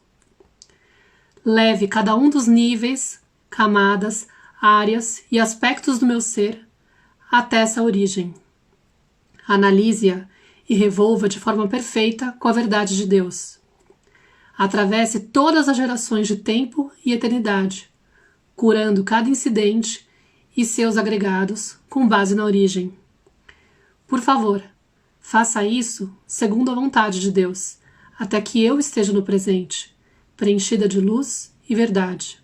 Leve cada um dos níveis, camadas, áreas e aspectos do meu ser até essa origem. Analise-a e revolva de forma perfeita com a verdade de Deus. Atravesse todas as gerações de tempo e eternidade, curando cada incidente e seus agregados com base na origem. Por favor, faça isso segundo a vontade de Deus, até que eu esteja no presente, preenchida de luz e verdade.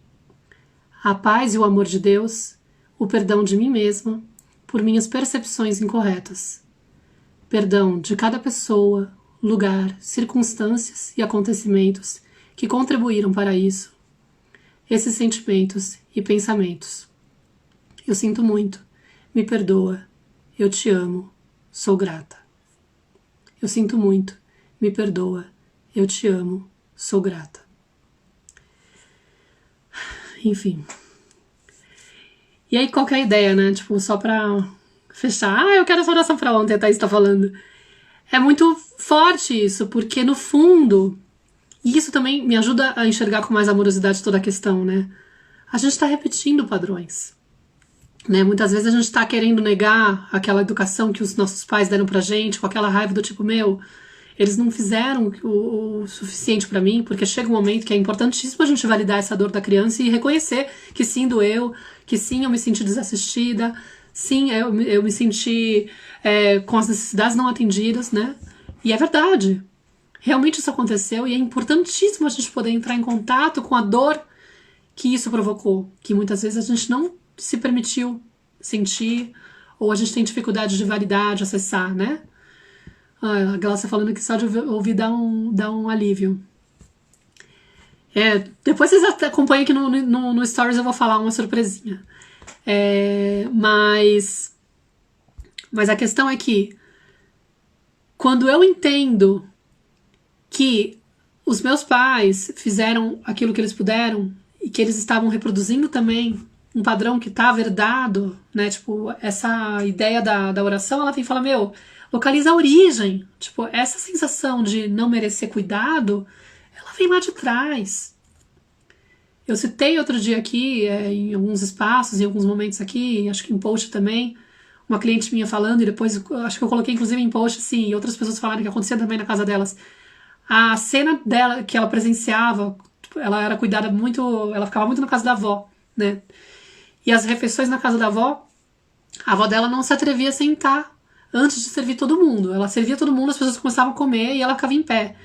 A paz e o amor de Deus, o perdão de mim mesma, por minhas percepções incorretas. Perdão de cada pessoa, lugar, circunstâncias e acontecimentos que contribuíram para isso. Esses sentimentos e pensamentos. Eu sinto muito, me perdoa, eu te amo, sou grata. Eu sinto muito, me perdoa, eu te amo, sou grata. Enfim. E aí, qual que é a ideia, né? Tipo, só pra fechar. Eu quero essa oração pra ontem, a Thaís tá falando. É muito forte isso, porque no fundo, e isso também me ajuda a enxergar com mais amorosidade toda a questão, né? A gente tá repetindo padrões, né? Muitas vezes a gente tá querendo negar aquela educação que os nossos pais deram pra gente, com aquela raiva do tipo, eles não fizeram o suficiente pra mim, porque chega um momento que é importantíssimo a gente validar essa dor da criança e reconhecer que sim, doeu, que sim, eu me senti desassistida, Sim, eu me senti com as necessidades não atendidas, né? E é verdade. Realmente isso aconteceu e é importantíssimo a gente poder entrar em contato com a dor que isso provocou, que muitas vezes a gente não se permitiu sentir, ou a gente tem dificuldade de validar, de acessar, né? A Glaucia falando que só de ouvir dá um alívio. Depois vocês acompanham aqui no Stories, eu vou falar uma surpresinha. Mas a questão é que quando eu entendo que os meus pais fizeram aquilo que eles puderam e que eles estavam reproduzindo também um padrão que estava herdado, né? Tipo, essa ideia da oração, ela tem que falar, localiza a origem. Tipo, essa sensação de não merecer cuidado, ela vem lá de trás. Eu citei outro dia aqui, em alguns espaços, em alguns momentos aqui, acho que em post também, uma cliente minha falando, e depois acho que eu coloquei inclusive em post, assim, e outras pessoas falaram que acontecia também na casa delas. A cena dela, que ela presenciava, ela era cuidada muito, ela ficava muito na casa da avó, né? E as refeições na casa da avó, a avó dela não se atrevia a sentar antes de servir todo mundo. Ela servia todo mundo, as pessoas começavam a comer e ela ficava em pé.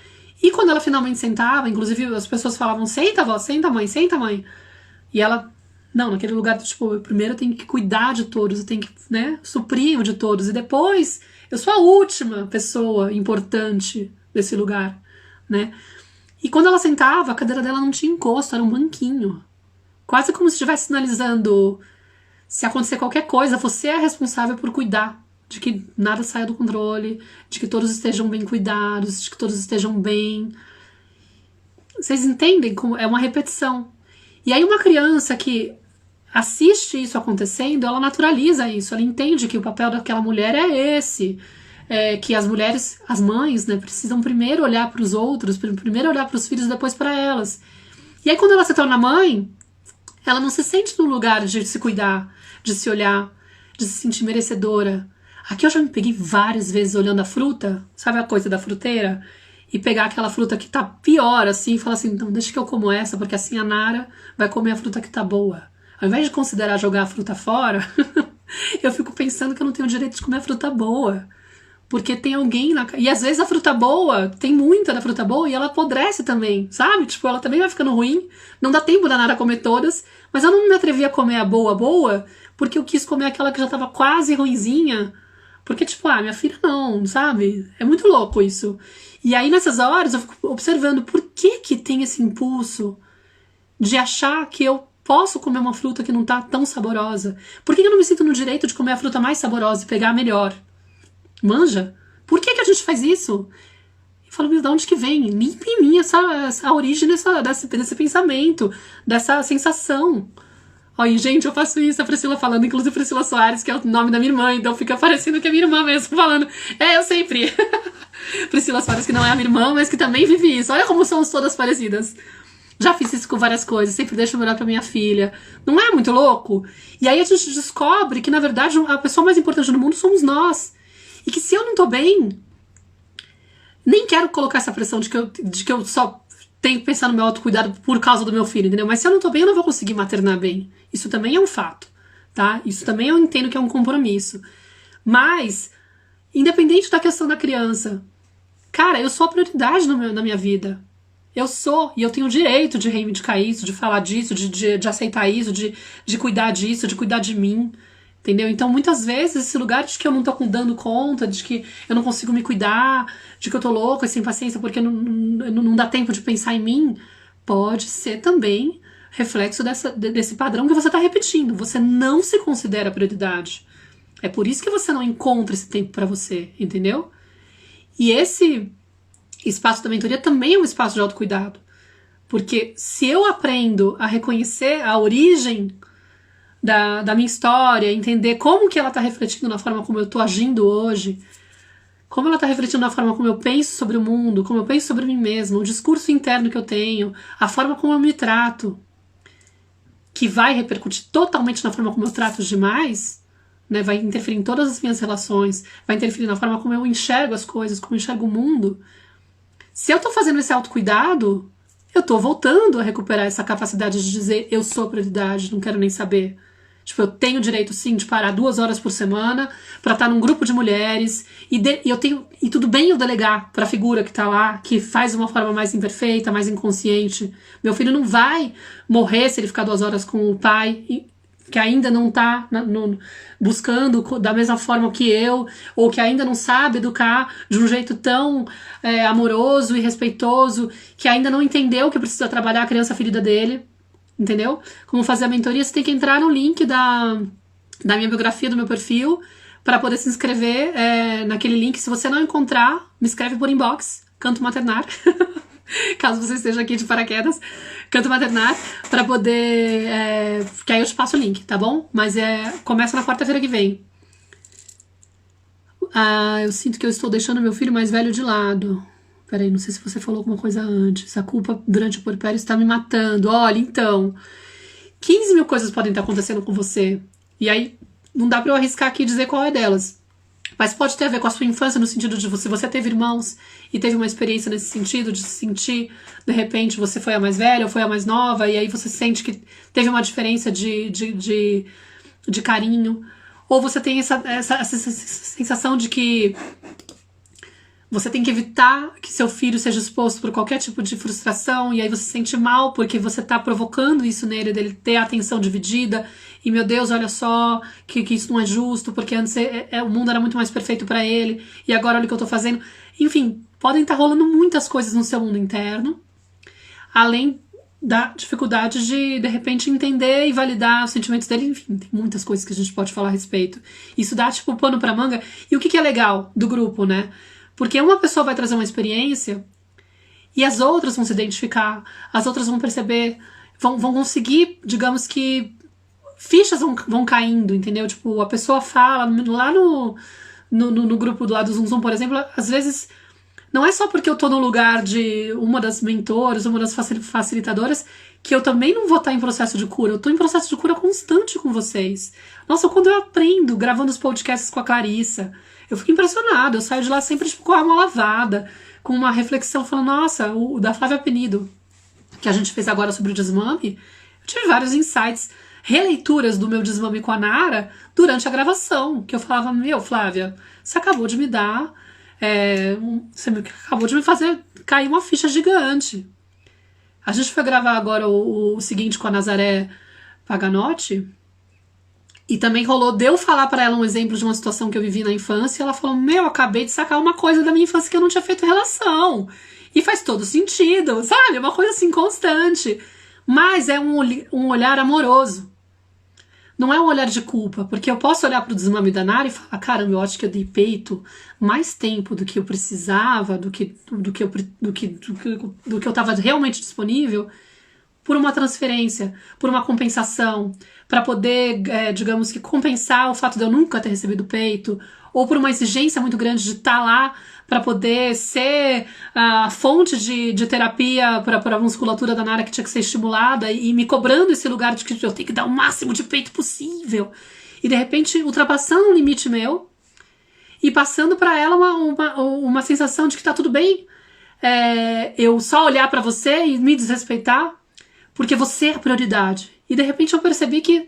E quando ela finalmente sentava, inclusive as pessoas falavam, senta, avó, senta, mãe, senta, mãe. E ela, não, naquele lugar, tipo, primeiro eu tenho que cuidar de todos, eu tenho que, né, suprir o de todos. E depois, eu sou a última pessoa importante desse lugar, né? E quando ela sentava, a cadeira dela não tinha encosto, era um banquinho. Quase como se estivesse sinalizando, se acontecer qualquer coisa, você é responsável por cuidar de que nada saia do controle, de que todos estejam bem cuidados, de que todos estejam bem. Vocês entendem como é uma repetição. E aí uma criança que assiste isso acontecendo, ela naturaliza isso, ela entende que o papel daquela mulher é esse, que as mulheres, as mães, né, precisam primeiro olhar para os outros, primeiro olhar para os filhos, depois para elas. E aí quando ela se torna mãe, ela não se sente no lugar de se cuidar, de se olhar, de se sentir merecedora. Aqui eu já me peguei várias vezes olhando a fruta, sabe a coisa da fruteira? E pegar aquela fruta que tá pior, assim, e falar assim, então deixa que eu como essa, porque assim a Nara vai comer a fruta que tá boa. Ao invés de considerar jogar a fruta fora, eu fico pensando que eu não tenho o direito de comer a fruta boa. Porque tem alguém na... E às vezes a fruta boa, tem muita da fruta boa e ela apodrece também, sabe? Tipo, ela também vai ficando ruim. Não dá tempo da Nara comer todas. Mas eu não me atrevi a comer a boa, porque eu quis comer aquela que já tava quase ruinzinha. Porque, tipo, minha filha não, sabe? É muito louco isso. E aí, nessas horas, eu fico observando por que tem esse impulso de achar que eu posso comer uma fruta que não tá tão saborosa. Por que eu não me sinto no direito de comer a fruta mais saborosa e pegar a melhor? Manja? Por que a gente faz isso? Eu falo, de onde que vem? Limpa em mim a origem desse pensamento, dessa sensação. Olha, gente, eu faço isso, a Priscila falando, inclusive Priscila Soares, que é o nome da minha irmã, então fica parecendo que é minha irmã mesmo falando. Eu sempre. Priscila Soares, que não é a minha irmã, mas que também vive isso. Olha como somos todas parecidas. Já fiz isso com várias coisas, sempre deixo melhor pra minha filha. Não é muito louco? E aí a gente descobre que, na verdade, a pessoa mais importante do mundo somos nós. E que se eu não tô bem, nem quero colocar essa pressão de que eu só tenho que pensar no meu autocuidado por causa do meu filho, entendeu? Mas se eu não tô bem, eu não vou conseguir maternar bem. Isso também é um fato, tá? Isso também eu entendo que é um compromisso. Mas, independente da questão da criança, cara, eu sou a prioridade na minha vida. Eu sou, e eu tenho o direito de reivindicar isso, de falar disso, de aceitar isso, de cuidar disso, de cuidar de mim. Entendeu? Então, muitas vezes, esse lugar de que eu não tô dando conta, de que eu não consigo me cuidar, de que eu tô louca e sem paciência porque não dá tempo de pensar em mim, pode ser também reflexo desse padrão que você tá repetindo. Você não se considera prioridade. É por isso que você não encontra esse tempo pra você, entendeu? E esse espaço da mentoria também é um espaço de autocuidado. Porque se eu aprendo a reconhecer a origem da minha história, entender como que ela está refletindo na forma como eu estou agindo hoje, como ela está refletindo na forma como eu penso sobre o mundo, como eu penso sobre mim mesma, o discurso interno que eu tenho, a forma como eu me trato, que vai repercutir totalmente na forma como eu trato os demais, né, vai interferir em todas as minhas relações, vai interferir na forma como eu enxergo as coisas, como eu enxergo o mundo. Se eu estou fazendo esse autocuidado, eu estou voltando a recuperar essa capacidade de dizer eu sou prioridade, não quero nem saber. Tipo, eu tenho direito, sim, de parar 2 horas por semana pra estar num grupo de mulheres e tudo bem eu delegar pra figura que tá lá, que faz de uma forma mais imperfeita, mais inconsciente. Meu filho não vai morrer se ele ficar 2 horas com o pai, que ainda não tá buscando da mesma forma que eu, ou que ainda não sabe educar de um jeito tão amoroso e respeitoso, que ainda não entendeu que precisa trabalhar a criança ferida dele. Entendeu? Como fazer a mentoria, você tem que entrar no link da minha biografia, do meu perfil, para poder se inscrever naquele link. Se você não encontrar, me escreve por inbox, Canto Maternar, caso você esteja aqui de paraquedas, Canto Maternar, para poder... que aí eu te passo o link, tá bom? Mas começa na quarta-feira que vem. Eu sinto que eu estou deixando meu filho mais velho de lado. Peraí, não sei se você falou alguma coisa antes. A culpa durante o puerpério está me matando. Olha, então, 15 mil coisas podem estar acontecendo com você. E aí, não dá pra eu arriscar aqui e dizer qual é delas. Mas pode ter a ver com a sua infância, no sentido de você teve irmãos e teve uma experiência nesse sentido, de se sentir, de repente, você foi a mais velha ou foi a mais nova, e aí você sente que teve uma diferença de carinho. Ou você tem essa sensação de que você tem que evitar que seu filho seja exposto por qualquer tipo de frustração, e aí você se sente mal porque você tá provocando isso nele, dele ter a atenção dividida, e meu Deus, olha só, que isso não é justo, porque antes o mundo era muito mais perfeito pra ele, e agora olha o que eu tô fazendo. Enfim, podem estar rolando muitas coisas no seu mundo interno, além da dificuldade de repente, entender e validar os sentimentos dele. Enfim, tem muitas coisas que a gente pode falar a respeito. Isso dá, tipo, pano pra manga. E o que é legal do grupo, né? Porque uma pessoa vai trazer uma experiência e as outras vão se identificar, as outras vão perceber, vão conseguir, digamos que, fichas vão caindo, entendeu? Tipo, a pessoa fala, lá no grupo do lado do Zum Zum, por exemplo, às vezes, não é só porque eu tô no lugar de uma das mentoras, uma das facilitadoras, que eu também não vou estar em processo de cura. Eu tô em processo de cura constante com vocês. Nossa, quando eu aprendo, gravando os podcasts com a Clarissa, eu fico impressionada, eu saio de lá sempre tipo, com a alma lavada, com uma reflexão, falando, nossa, o da Flávia Penido, que a gente fez agora sobre o desmame, eu tive vários insights, releituras do meu desmame com a Nara durante a gravação, que eu falava, meu, Flávia, você acabou de me dar, você acabou de me fazer cair uma ficha gigante. A gente foi gravar agora o seguinte com a Nazaré Paganotti, e também rolou de eu falar pra ela um exemplo de uma situação que eu vivi na infância, e ela falou, meu, acabei de sacar uma coisa da minha infância que eu não tinha feito relação. E faz todo sentido, sabe? É uma coisa assim constante. Mas é um olhar amoroso. Não é um olhar de culpa, porque eu posso olhar pro desmame da Nara e falar, caramba, eu acho que eu dei peito mais tempo do que eu precisava, do que eu tava realmente disponível, por uma transferência, por uma compensação, para poder, digamos que, compensar o fato de eu nunca ter recebido peito, ou por uma exigência muito grande de estar lá para poder ser a fonte de terapia para a musculatura da Nara que tinha que ser estimulada, e me cobrando esse lugar de que eu tenho que dar o máximo de peito possível. E, de repente, ultrapassando um limite meu e passando para ela uma sensação de que tá tudo bem eu só olhar para você e me desrespeitar, porque você é a prioridade. E de repente eu percebi que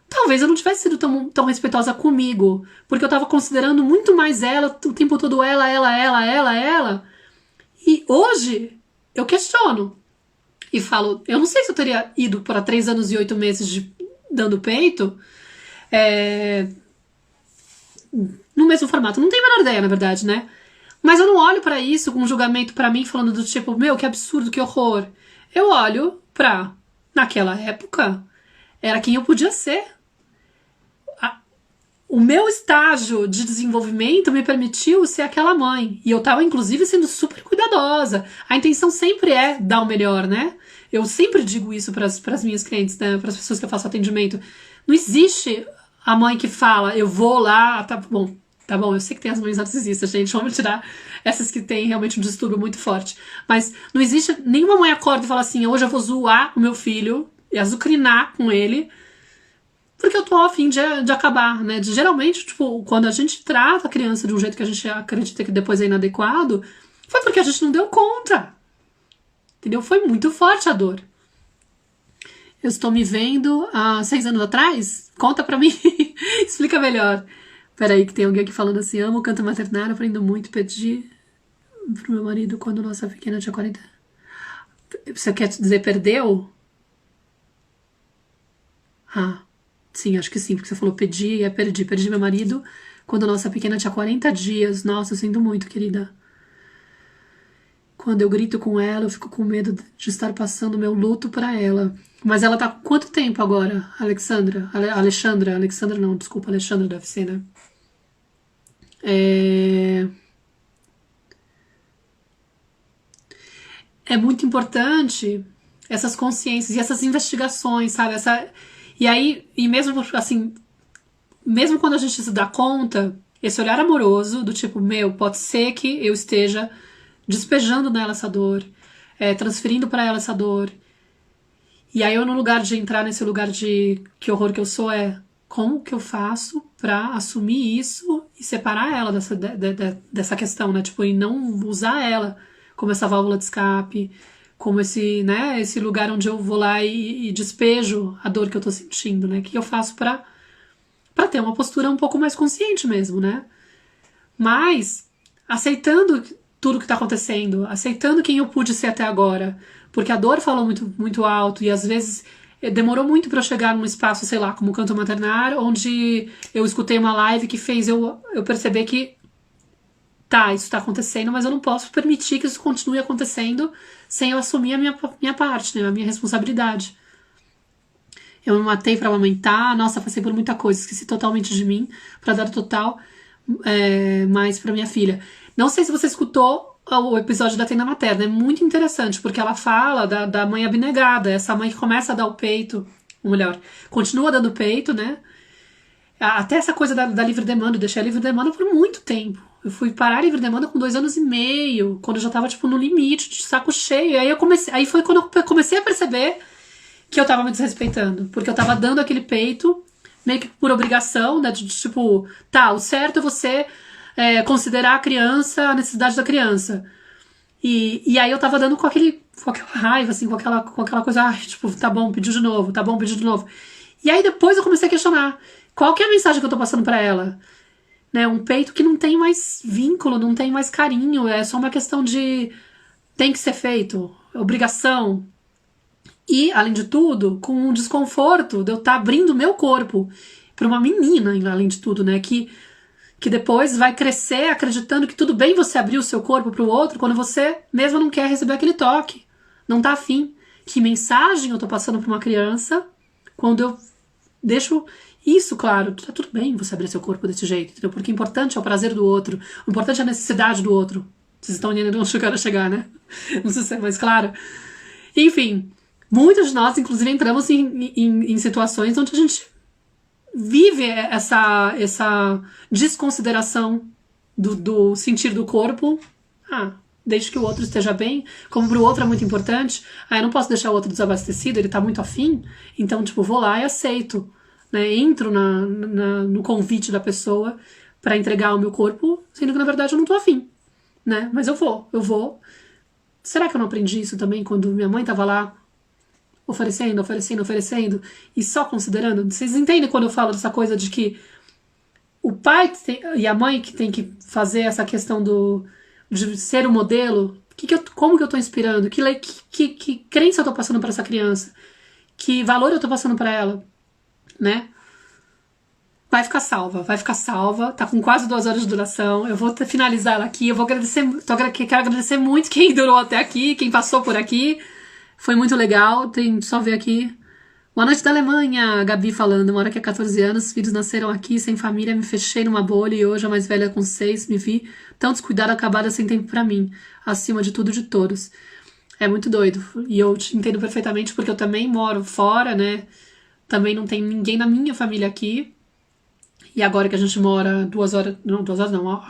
talvez eu não tivesse sido tão respeitosa comigo, porque eu tava considerando muito mais ela, o tempo todo ela. E hoje eu questiono e falo, eu não sei se eu teria ido para 3 anos e 8 meses dando peito no mesmo formato. Não tenho a menor ideia, na verdade, né? Mas eu não olho pra isso com um julgamento pra mim, falando do tipo, meu, que absurdo, que horror. Eu olho pra, naquela época, era quem eu podia ser. O meu estágio de desenvolvimento me permitiu ser aquela mãe. E eu tava, inclusive, sendo super cuidadosa. A intenção sempre é dar o melhor, né? Eu sempre digo isso pras minhas clientes, né? Pras pessoas que eu faço atendimento. Não existe a mãe que fala, eu vou lá, tá bom, eu sei que tem as mães narcisistas, gente, vamos tirar essas que têm realmente um distúrbio muito forte. Mas não existe, nenhuma mãe acorda e fala assim, hoje eu vou zoar o meu filho e azucrinar com ele, porque eu tô a fim de acabar, né? Geralmente, tipo, quando a gente trata a criança de um jeito que a gente acredita que depois é inadequado, foi porque a gente não deu conta. Entendeu? Foi muito forte a dor. Eu estou me vendo há 6 anos atrás? Conta pra mim. Explica melhor. Peraí, que tem alguém aqui falando assim: amo o canto maternário, aprendo muito, pedi pro meu marido quando nossa pequena tinha 40. Você quer dizer perdeu? Ah, sim, acho que sim, porque você falou pedi e perdi. Perdi meu marido quando nossa pequena tinha 40 dias. Nossa, eu sinto muito, querida. Quando eu grito com ela, eu fico com medo de estar passando meu luto pra ela. Mas ela tá com quanto tempo agora, Alexandra? Alexandra? Alexandra não, desculpa, Alexandra deve ser, né? É muito importante essas consciências e essas investigações, sabe? E aí, e mesmo assim, mesmo quando a gente se dá conta, esse olhar amoroso do tipo, meu, pode ser que eu esteja despejando nela essa dor, transferindo para ela essa dor. E aí eu, no lugar de entrar nesse lugar de que horror que eu sou, como que eu faço pra assumir isso e separar ela dessa questão, né? Tipo, e não usar ela como essa válvula de escape, como esse lugar onde eu vou lá e despejo a dor que eu tô sentindo, né? O que eu faço pra ter uma postura um pouco mais consciente mesmo, né? Mas aceitando tudo que tá acontecendo, aceitando quem eu pude ser até agora, porque a dor falou muito, muito alto e às vezes demorou muito para eu chegar num espaço, sei lá, como o Canto Maternar, onde eu escutei uma live que fez eu perceber que tá, isso tá acontecendo, mas eu não posso permitir que isso continue acontecendo sem eu assumir a minha parte, né, a minha responsabilidade. Eu me matei pra amamentar, nossa, passei por muita coisa, esqueci totalmente de mim pra dar total mais pra minha filha. Não sei se você escutou o episódio da tenda materna, é muito interessante, porque ela fala da mãe abnegada, essa mãe que começa a dar o peito, ou melhor, continua dando peito, né? Até essa coisa da livre demanda, eu deixei a livre demanda por muito tempo. Eu fui parar a livre demanda com 2 anos e meio, quando eu já tava, tipo, no limite, de saco cheio. E aí foi quando eu comecei a perceber que eu tava me desrespeitando, porque eu tava dando aquele peito, meio que por obrigação, né, de tipo, tá, o certo é você considerar a criança, a necessidade da criança. E aí eu tava dando com aquela raiva, assim, com aquela coisa, tipo, tá bom, pediu de novo, tá bom, pediu de novo. E aí depois eu comecei a questionar, qual que é a mensagem que eu tô passando pra ela? Né, um peito que não tem mais vínculo, não tem mais carinho, é só uma questão de tem que ser feito, obrigação. E, além de tudo, com um desconforto de eu estar abrindo meu corpo para uma menina, além de tudo, né? Que depois vai crescer acreditando que tudo bem você abrir o seu corpo para o outro quando você mesmo não quer receber aquele toque, não tá afim. Que mensagem eu tô passando para uma criança quando eu deixo isso claro? Tá tudo bem você abrir seu corpo desse jeito, entendeu? Porque o importante é o prazer do outro, o importante é a necessidade do outro. Vocês estão entendendo onde eu quero chegar, né? Não sei se é mais claro. Enfim, muitos de nós, inclusive, entramos em situações onde a gente vive essa desconsideração do sentir do corpo. Desde que o outro esteja bem, como pro outro é muito importante, eu não posso deixar o outro desabastecido, ele tá muito afim, então, tipo, vou lá e aceito, né? Entro no convite da pessoa pra entregar o meu corpo, sendo que, na verdade, eu não tô afim, né? Mas eu vou. Será que eu não aprendi isso também quando minha mãe tava lá oferecendo e só considerando? Vocês entendem quando eu falo dessa coisa de que o pai e a mãe que tem que fazer essa questão de ser o modelo? Como que eu tô inspirando? Que crença eu tô passando para essa criança? Que valor eu tô passando para ela? Né? Vai ficar salva, tá com quase 2 horas de duração. Eu vou finalizar ela aqui. Eu vou agradecer, quero agradecer muito quem durou até aqui, quem passou por aqui. Foi muito legal, só ver aqui. Boa noite da Alemanha, a Gabi falando. Moro aqui há 14 anos, filhos nasceram aqui, sem família, me fechei numa bolha e hoje a mais velha com 6, me vi tão descuidada, acabada, sem tempo pra mim. Acima de tudo, de todos. É muito doido. E eu te entendo perfeitamente porque eu também moro fora, né? Também não tem ninguém na minha família aqui. E agora que a gente mora 2 horas, não,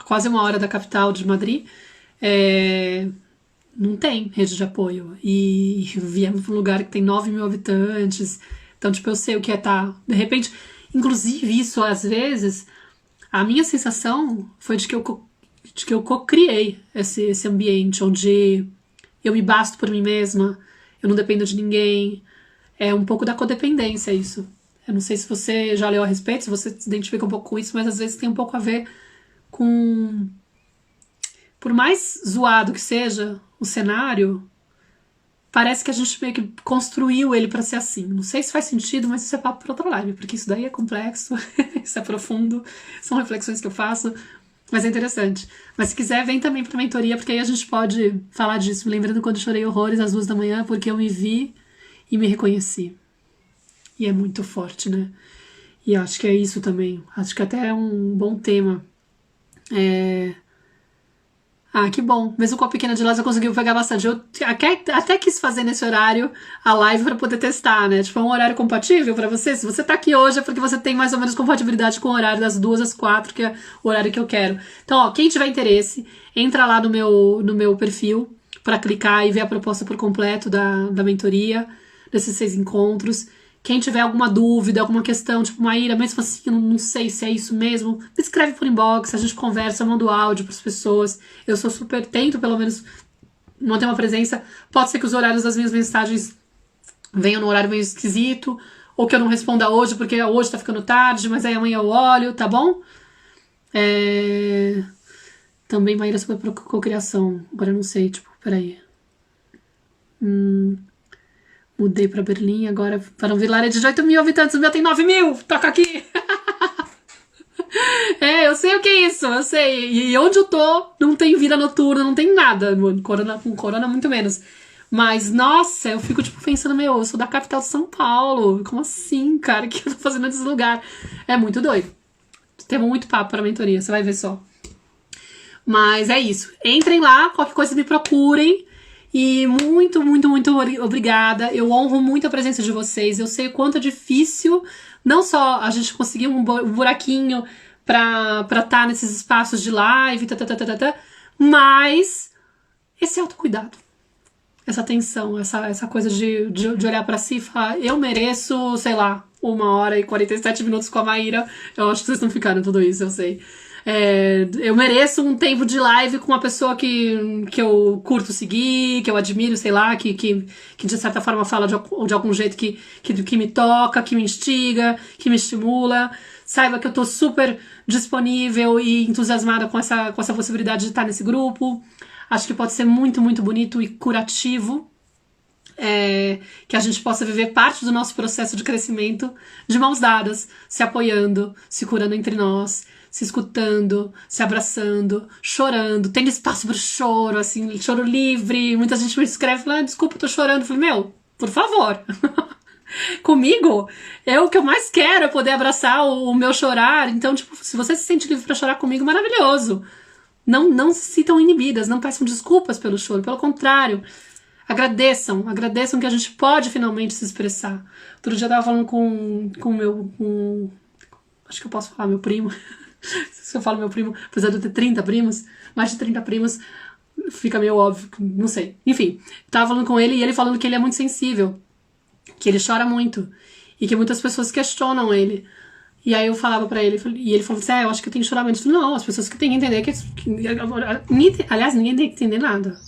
quase 1 hora da capital de Madrid, não tem rede de apoio. E viemos para um lugar que tem 9 mil habitantes. Então, tipo, eu sei o que é estar. De repente, inclusive, isso, às vezes, a minha sensação foi de que eu co-criei esse ambiente onde eu me basto por mim mesma, eu não dependo de ninguém, É um pouco da codependência isso. Eu não sei se você já leu a respeito, se você se identifica um pouco com isso, mas às vezes tem um pouco a ver com... Por mais zoado que seja o cenário, parece que a gente meio que construiu ele pra ser assim. Não sei se faz sentido, mas isso é papo pra outra live, porque isso daí é complexo, isso é profundo, são reflexões que eu faço, mas é interessante. Mas se quiser, vem também pra mentoria, porque aí a gente pode falar disso. Me lembrando quando eu chorei horrores às 2 da manhã, porque eu me vi e me reconheci. E é muito forte, né? E acho que é isso também. Acho que até é um bom tema. Ah, que bom. Mesmo com a pequena de Lázaro, eu consegui pegar bastante. Eu até quis fazer nesse horário a live pra poder testar, né? Tipo, é um horário compatível pra você? Se você tá aqui hoje é porque você tem mais ou menos compatibilidade com o horário das 2 às 4, que é o horário que eu quero. Então, ó, quem tiver interesse, entra lá no meu perfil pra clicar e ver a proposta por completo da mentoria, desses 6 encontros. Quem tiver alguma dúvida, alguma questão, tipo, Maíra, mesmo assim, eu não sei se é isso mesmo, me escreve por inbox, a gente conversa, eu mando áudio pras pessoas. Eu sou super, tento pelo menos manter uma presença. Pode ser que os horários das minhas mensagens venham num horário meio esquisito, ou que eu não responda hoje, porque hoje tá ficando tarde, mas aí amanhã eu olho, tá bom? Também Maíra sobre cocriação. Agora eu não sei, tipo, peraí. Mudei pra Berlim, agora para um vilarejo de 18 mil habitantes, o meu tem 9 mil, toca aqui! Eu sei o que é isso, eu sei. E onde eu tô, não tem vida noturna, não tem nada. Com corona, muito menos. Mas, nossa, eu fico, tipo, pensando, meu, eu sou da capital de São Paulo. Como assim, cara? O que eu tô fazendo nesse lugar? É muito doido. Temos muito papo pra mentoria, você vai ver só. Mas é isso. Entrem lá, qualquer coisa me procurem. E muito, muito, muito obrigada. Eu honro muito a presença de vocês. Eu sei o quanto é difícil, não só a gente conseguir um buraquinho pra tá nesses espaços de live, mas esse autocuidado, essa atenção, essa coisa de olhar pra si e falar, eu mereço, sei lá, 1h e 47 minutos com a Maíra. Eu acho que vocês não ficaram tudo isso, eu sei. Eu mereço um tempo de live com uma pessoa que eu curto seguir, que eu admiro, sei lá, que de certa forma fala de algum jeito que me toca, que me instiga, que me estimula. Saiba que eu tô super disponível e entusiasmada com essa possibilidade de estar nesse grupo. Acho que pode ser muito, muito bonito e curativo. Que a gente possa viver parte do nosso processo de crescimento de mãos dadas, se apoiando, se curando entre nós, se escutando, se abraçando, chorando, tendo espaço para o choro, assim, choro livre. Muita gente me escreve, desculpa, eu tô chorando. Eu falei, meu, por favor. Comigo, o que eu mais quero é poder abraçar o meu chorar. Então, tipo, se você se sente livre para chorar comigo, maravilhoso. Não se sintam inibidas, não peçam desculpas pelo choro, pelo contrário. Agradeçam que a gente pode finalmente se expressar. Outro dia eu tava falando com acho que eu posso falar meu primo. Se eu falo meu primo, apesar de eu ter 30 primos, mais de 30 primos, fica meio óbvio, não sei. Enfim, tava falando com ele e ele falando que ele é muito sensível, que ele chora muito e que muitas pessoas questionam ele. E aí eu falava pra ele, e ele falou assim, eu acho que eu tenho que chorar muito. Eu falei, não, as pessoas que têm que entender aliás, ninguém tem que entender nada.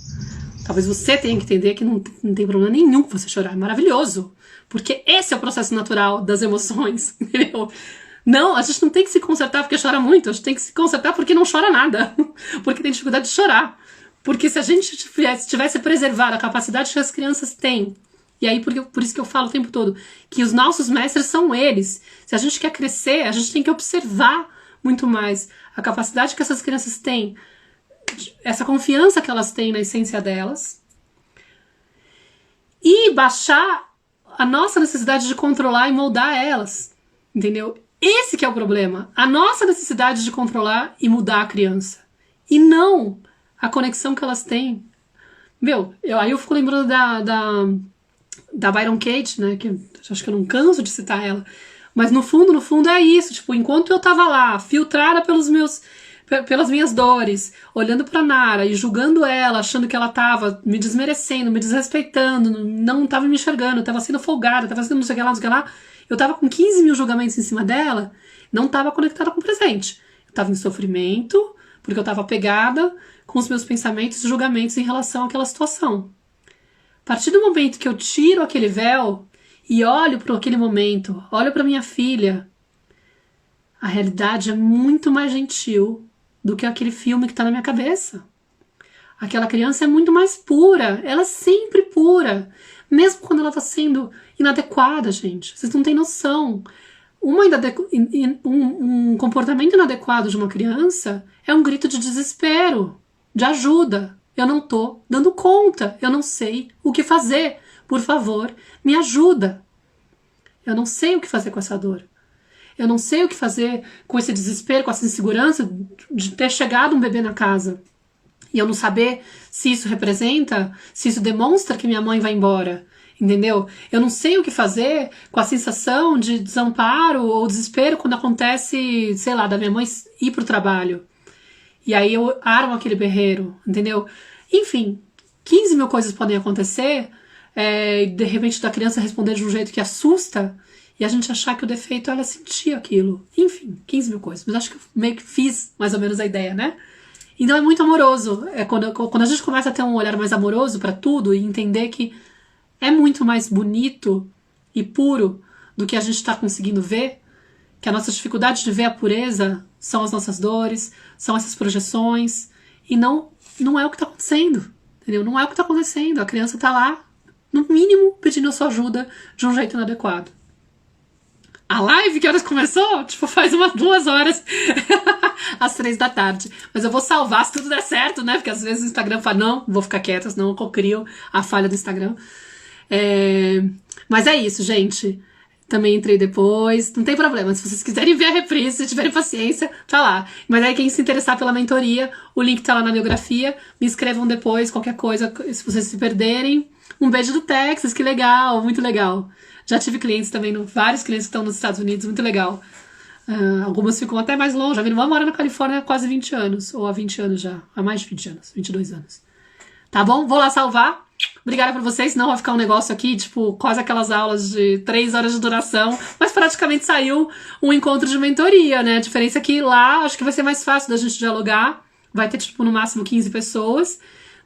Talvez você tenha que entender que não tem problema nenhum que você chorar, é maravilhoso. Porque esse é o processo natural das emoções, entendeu? Não, a gente não tem que se consertar porque chora muito, a gente tem que se consertar porque não chora nada. Porque tem dificuldade de chorar. Porque se a gente tivesse preservado a capacidade que as crianças têm, e aí por isso que eu falo o tempo todo, que os nossos mestres são eles. Se a gente quer crescer, a gente tem que observar muito mais a capacidade que essas crianças têm, essa confiança que elas têm na essência delas, e baixar a nossa necessidade de controlar e moldar elas, entendeu? Esse que é o problema, a nossa necessidade de controlar e mudar a criança, e não a conexão que elas têm. Aí eu fico lembrando da Byron Katie, né, que acho que eu não canso de citar ela, mas no fundo é isso, tipo, enquanto eu tava lá, filtrada pelas minhas dores, olhando pra Nara e julgando ela, achando que ela tava me desmerecendo, me desrespeitando, não tava me enxergando, tava sendo folgada, tava sendo não sei o que lá, eu tava com 15 mil julgamentos em cima dela, não tava conectada com o presente. Eu tava em sofrimento, porque eu tava apegada com os meus pensamentos e julgamentos em relação àquela situação. A partir do momento que eu tiro aquele véu e olho para aquele momento, olho para minha filha, a realidade é muito mais gentil do que aquele filme que está na minha cabeça. Aquela criança é muito mais pura, ela é sempre pura, mesmo quando ela está sendo inadequada, gente. Vocês não têm noção. Um comportamento inadequado de uma criança é um grito de desespero, de ajuda. Eu não tô dando conta, eu não sei o que fazer. Por favor, me ajuda. Eu não sei o que fazer com essa dor. Eu não sei o que fazer com esse desespero, com essa insegurança de ter chegado um bebê na casa. E eu não saber se isso representa, se isso demonstra que minha mãe vai embora. Entendeu? Eu não sei o que fazer com a sensação de desamparo ou desespero quando acontece, sei lá, da minha mãe ir pro trabalho. E aí eu armo aquele berreiro, entendeu? Enfim, 15 mil coisas podem acontecer, de repente da criança responder de um jeito que assusta e a gente achar que o defeito é ela sentir aquilo. Enfim, 15 mil coisas. Mas acho que eu meio que fiz mais ou menos a ideia, né? Então é muito amoroso. Quando a gente começa a ter um olhar mais amoroso para tudo e entender que é muito mais bonito e puro do que a gente está conseguindo ver, que a nossa dificuldade de ver a pureza são as nossas dores, são essas projeções, e não é o que está acontecendo, entendeu? Não é o que está acontecendo. A criança está lá, no mínimo, pedindo a sua ajuda de um jeito inadequado. A live, que horas começou? Tipo, faz umas 2 horas, às 3 da tarde. Mas eu vou salvar se tudo der certo, né? Porque às vezes o Instagram fala, não, vou ficar quieta, senão eu cocrio a falha do Instagram. Mas é isso, gente. Também entrei depois, não tem problema. Se vocês quiserem ver a reprise, se tiverem paciência, tá lá. Mas aí quem se interessar pela mentoria, o link tá lá na biografia. Me escrevam depois, qualquer coisa, se vocês se perderem. Um beijo do Texas, que legal, muito legal. Já tive clientes também, vários clientes que estão nos Estados Unidos, muito legal. Algumas ficam até mais longe. A minha irmã mora na Califórnia há quase 20 anos, ou há 20 anos já, há mais de 20 anos, 22 anos. Tá bom? Vou lá salvar. Obrigada por vocês, senão vai ficar um negócio aqui, tipo, quase aquelas aulas de 3 horas de duração, mas praticamente saiu um encontro de mentoria, né? A diferença é que lá acho que vai ser mais fácil da gente dialogar, vai ter, tipo, no máximo 15 pessoas,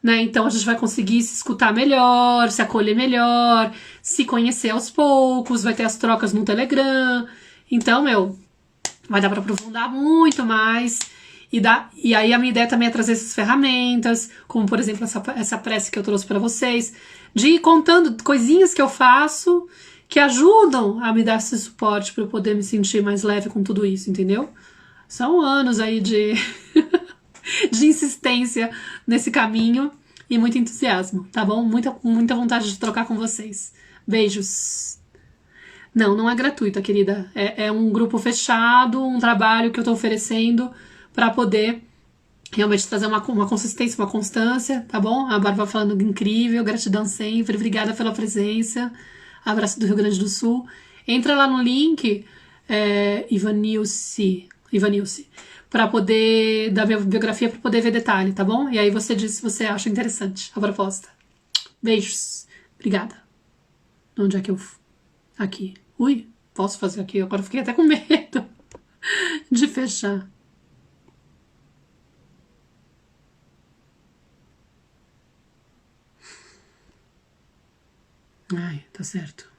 né? Então a gente vai conseguir se escutar melhor, se acolher melhor, se conhecer aos poucos, vai ter as trocas no Telegram. Então, vai dar pra aprofundar muito mais. E aí a minha ideia também é trazer essas ferramentas, como por exemplo essa prece que eu trouxe para vocês, de ir contando coisinhas que eu faço que ajudam a me dar esse suporte para eu poder me sentir mais leve com tudo isso, entendeu? São anos aí de, de insistência nesse caminho e muito entusiasmo, tá bom? Muita vontade de trocar com vocês. Beijos! Não é gratuita, querida. É um grupo fechado, um trabalho que eu tô oferecendo para poder realmente trazer uma consistência, uma constância, tá bom? A Bárbara falando incrível, gratidão sempre, obrigada pela presença, abraço do Rio Grande do Sul. Entra lá no link, Ivanilce, para poder, da minha biografia, para poder ver detalhe, tá bom? E aí você diz se você acha interessante a proposta. Beijos, obrigada. Onde é que eu... Aqui. Ui, posso fazer aqui? Agora eu fiquei até com medo de fechar. Ai, tá certo.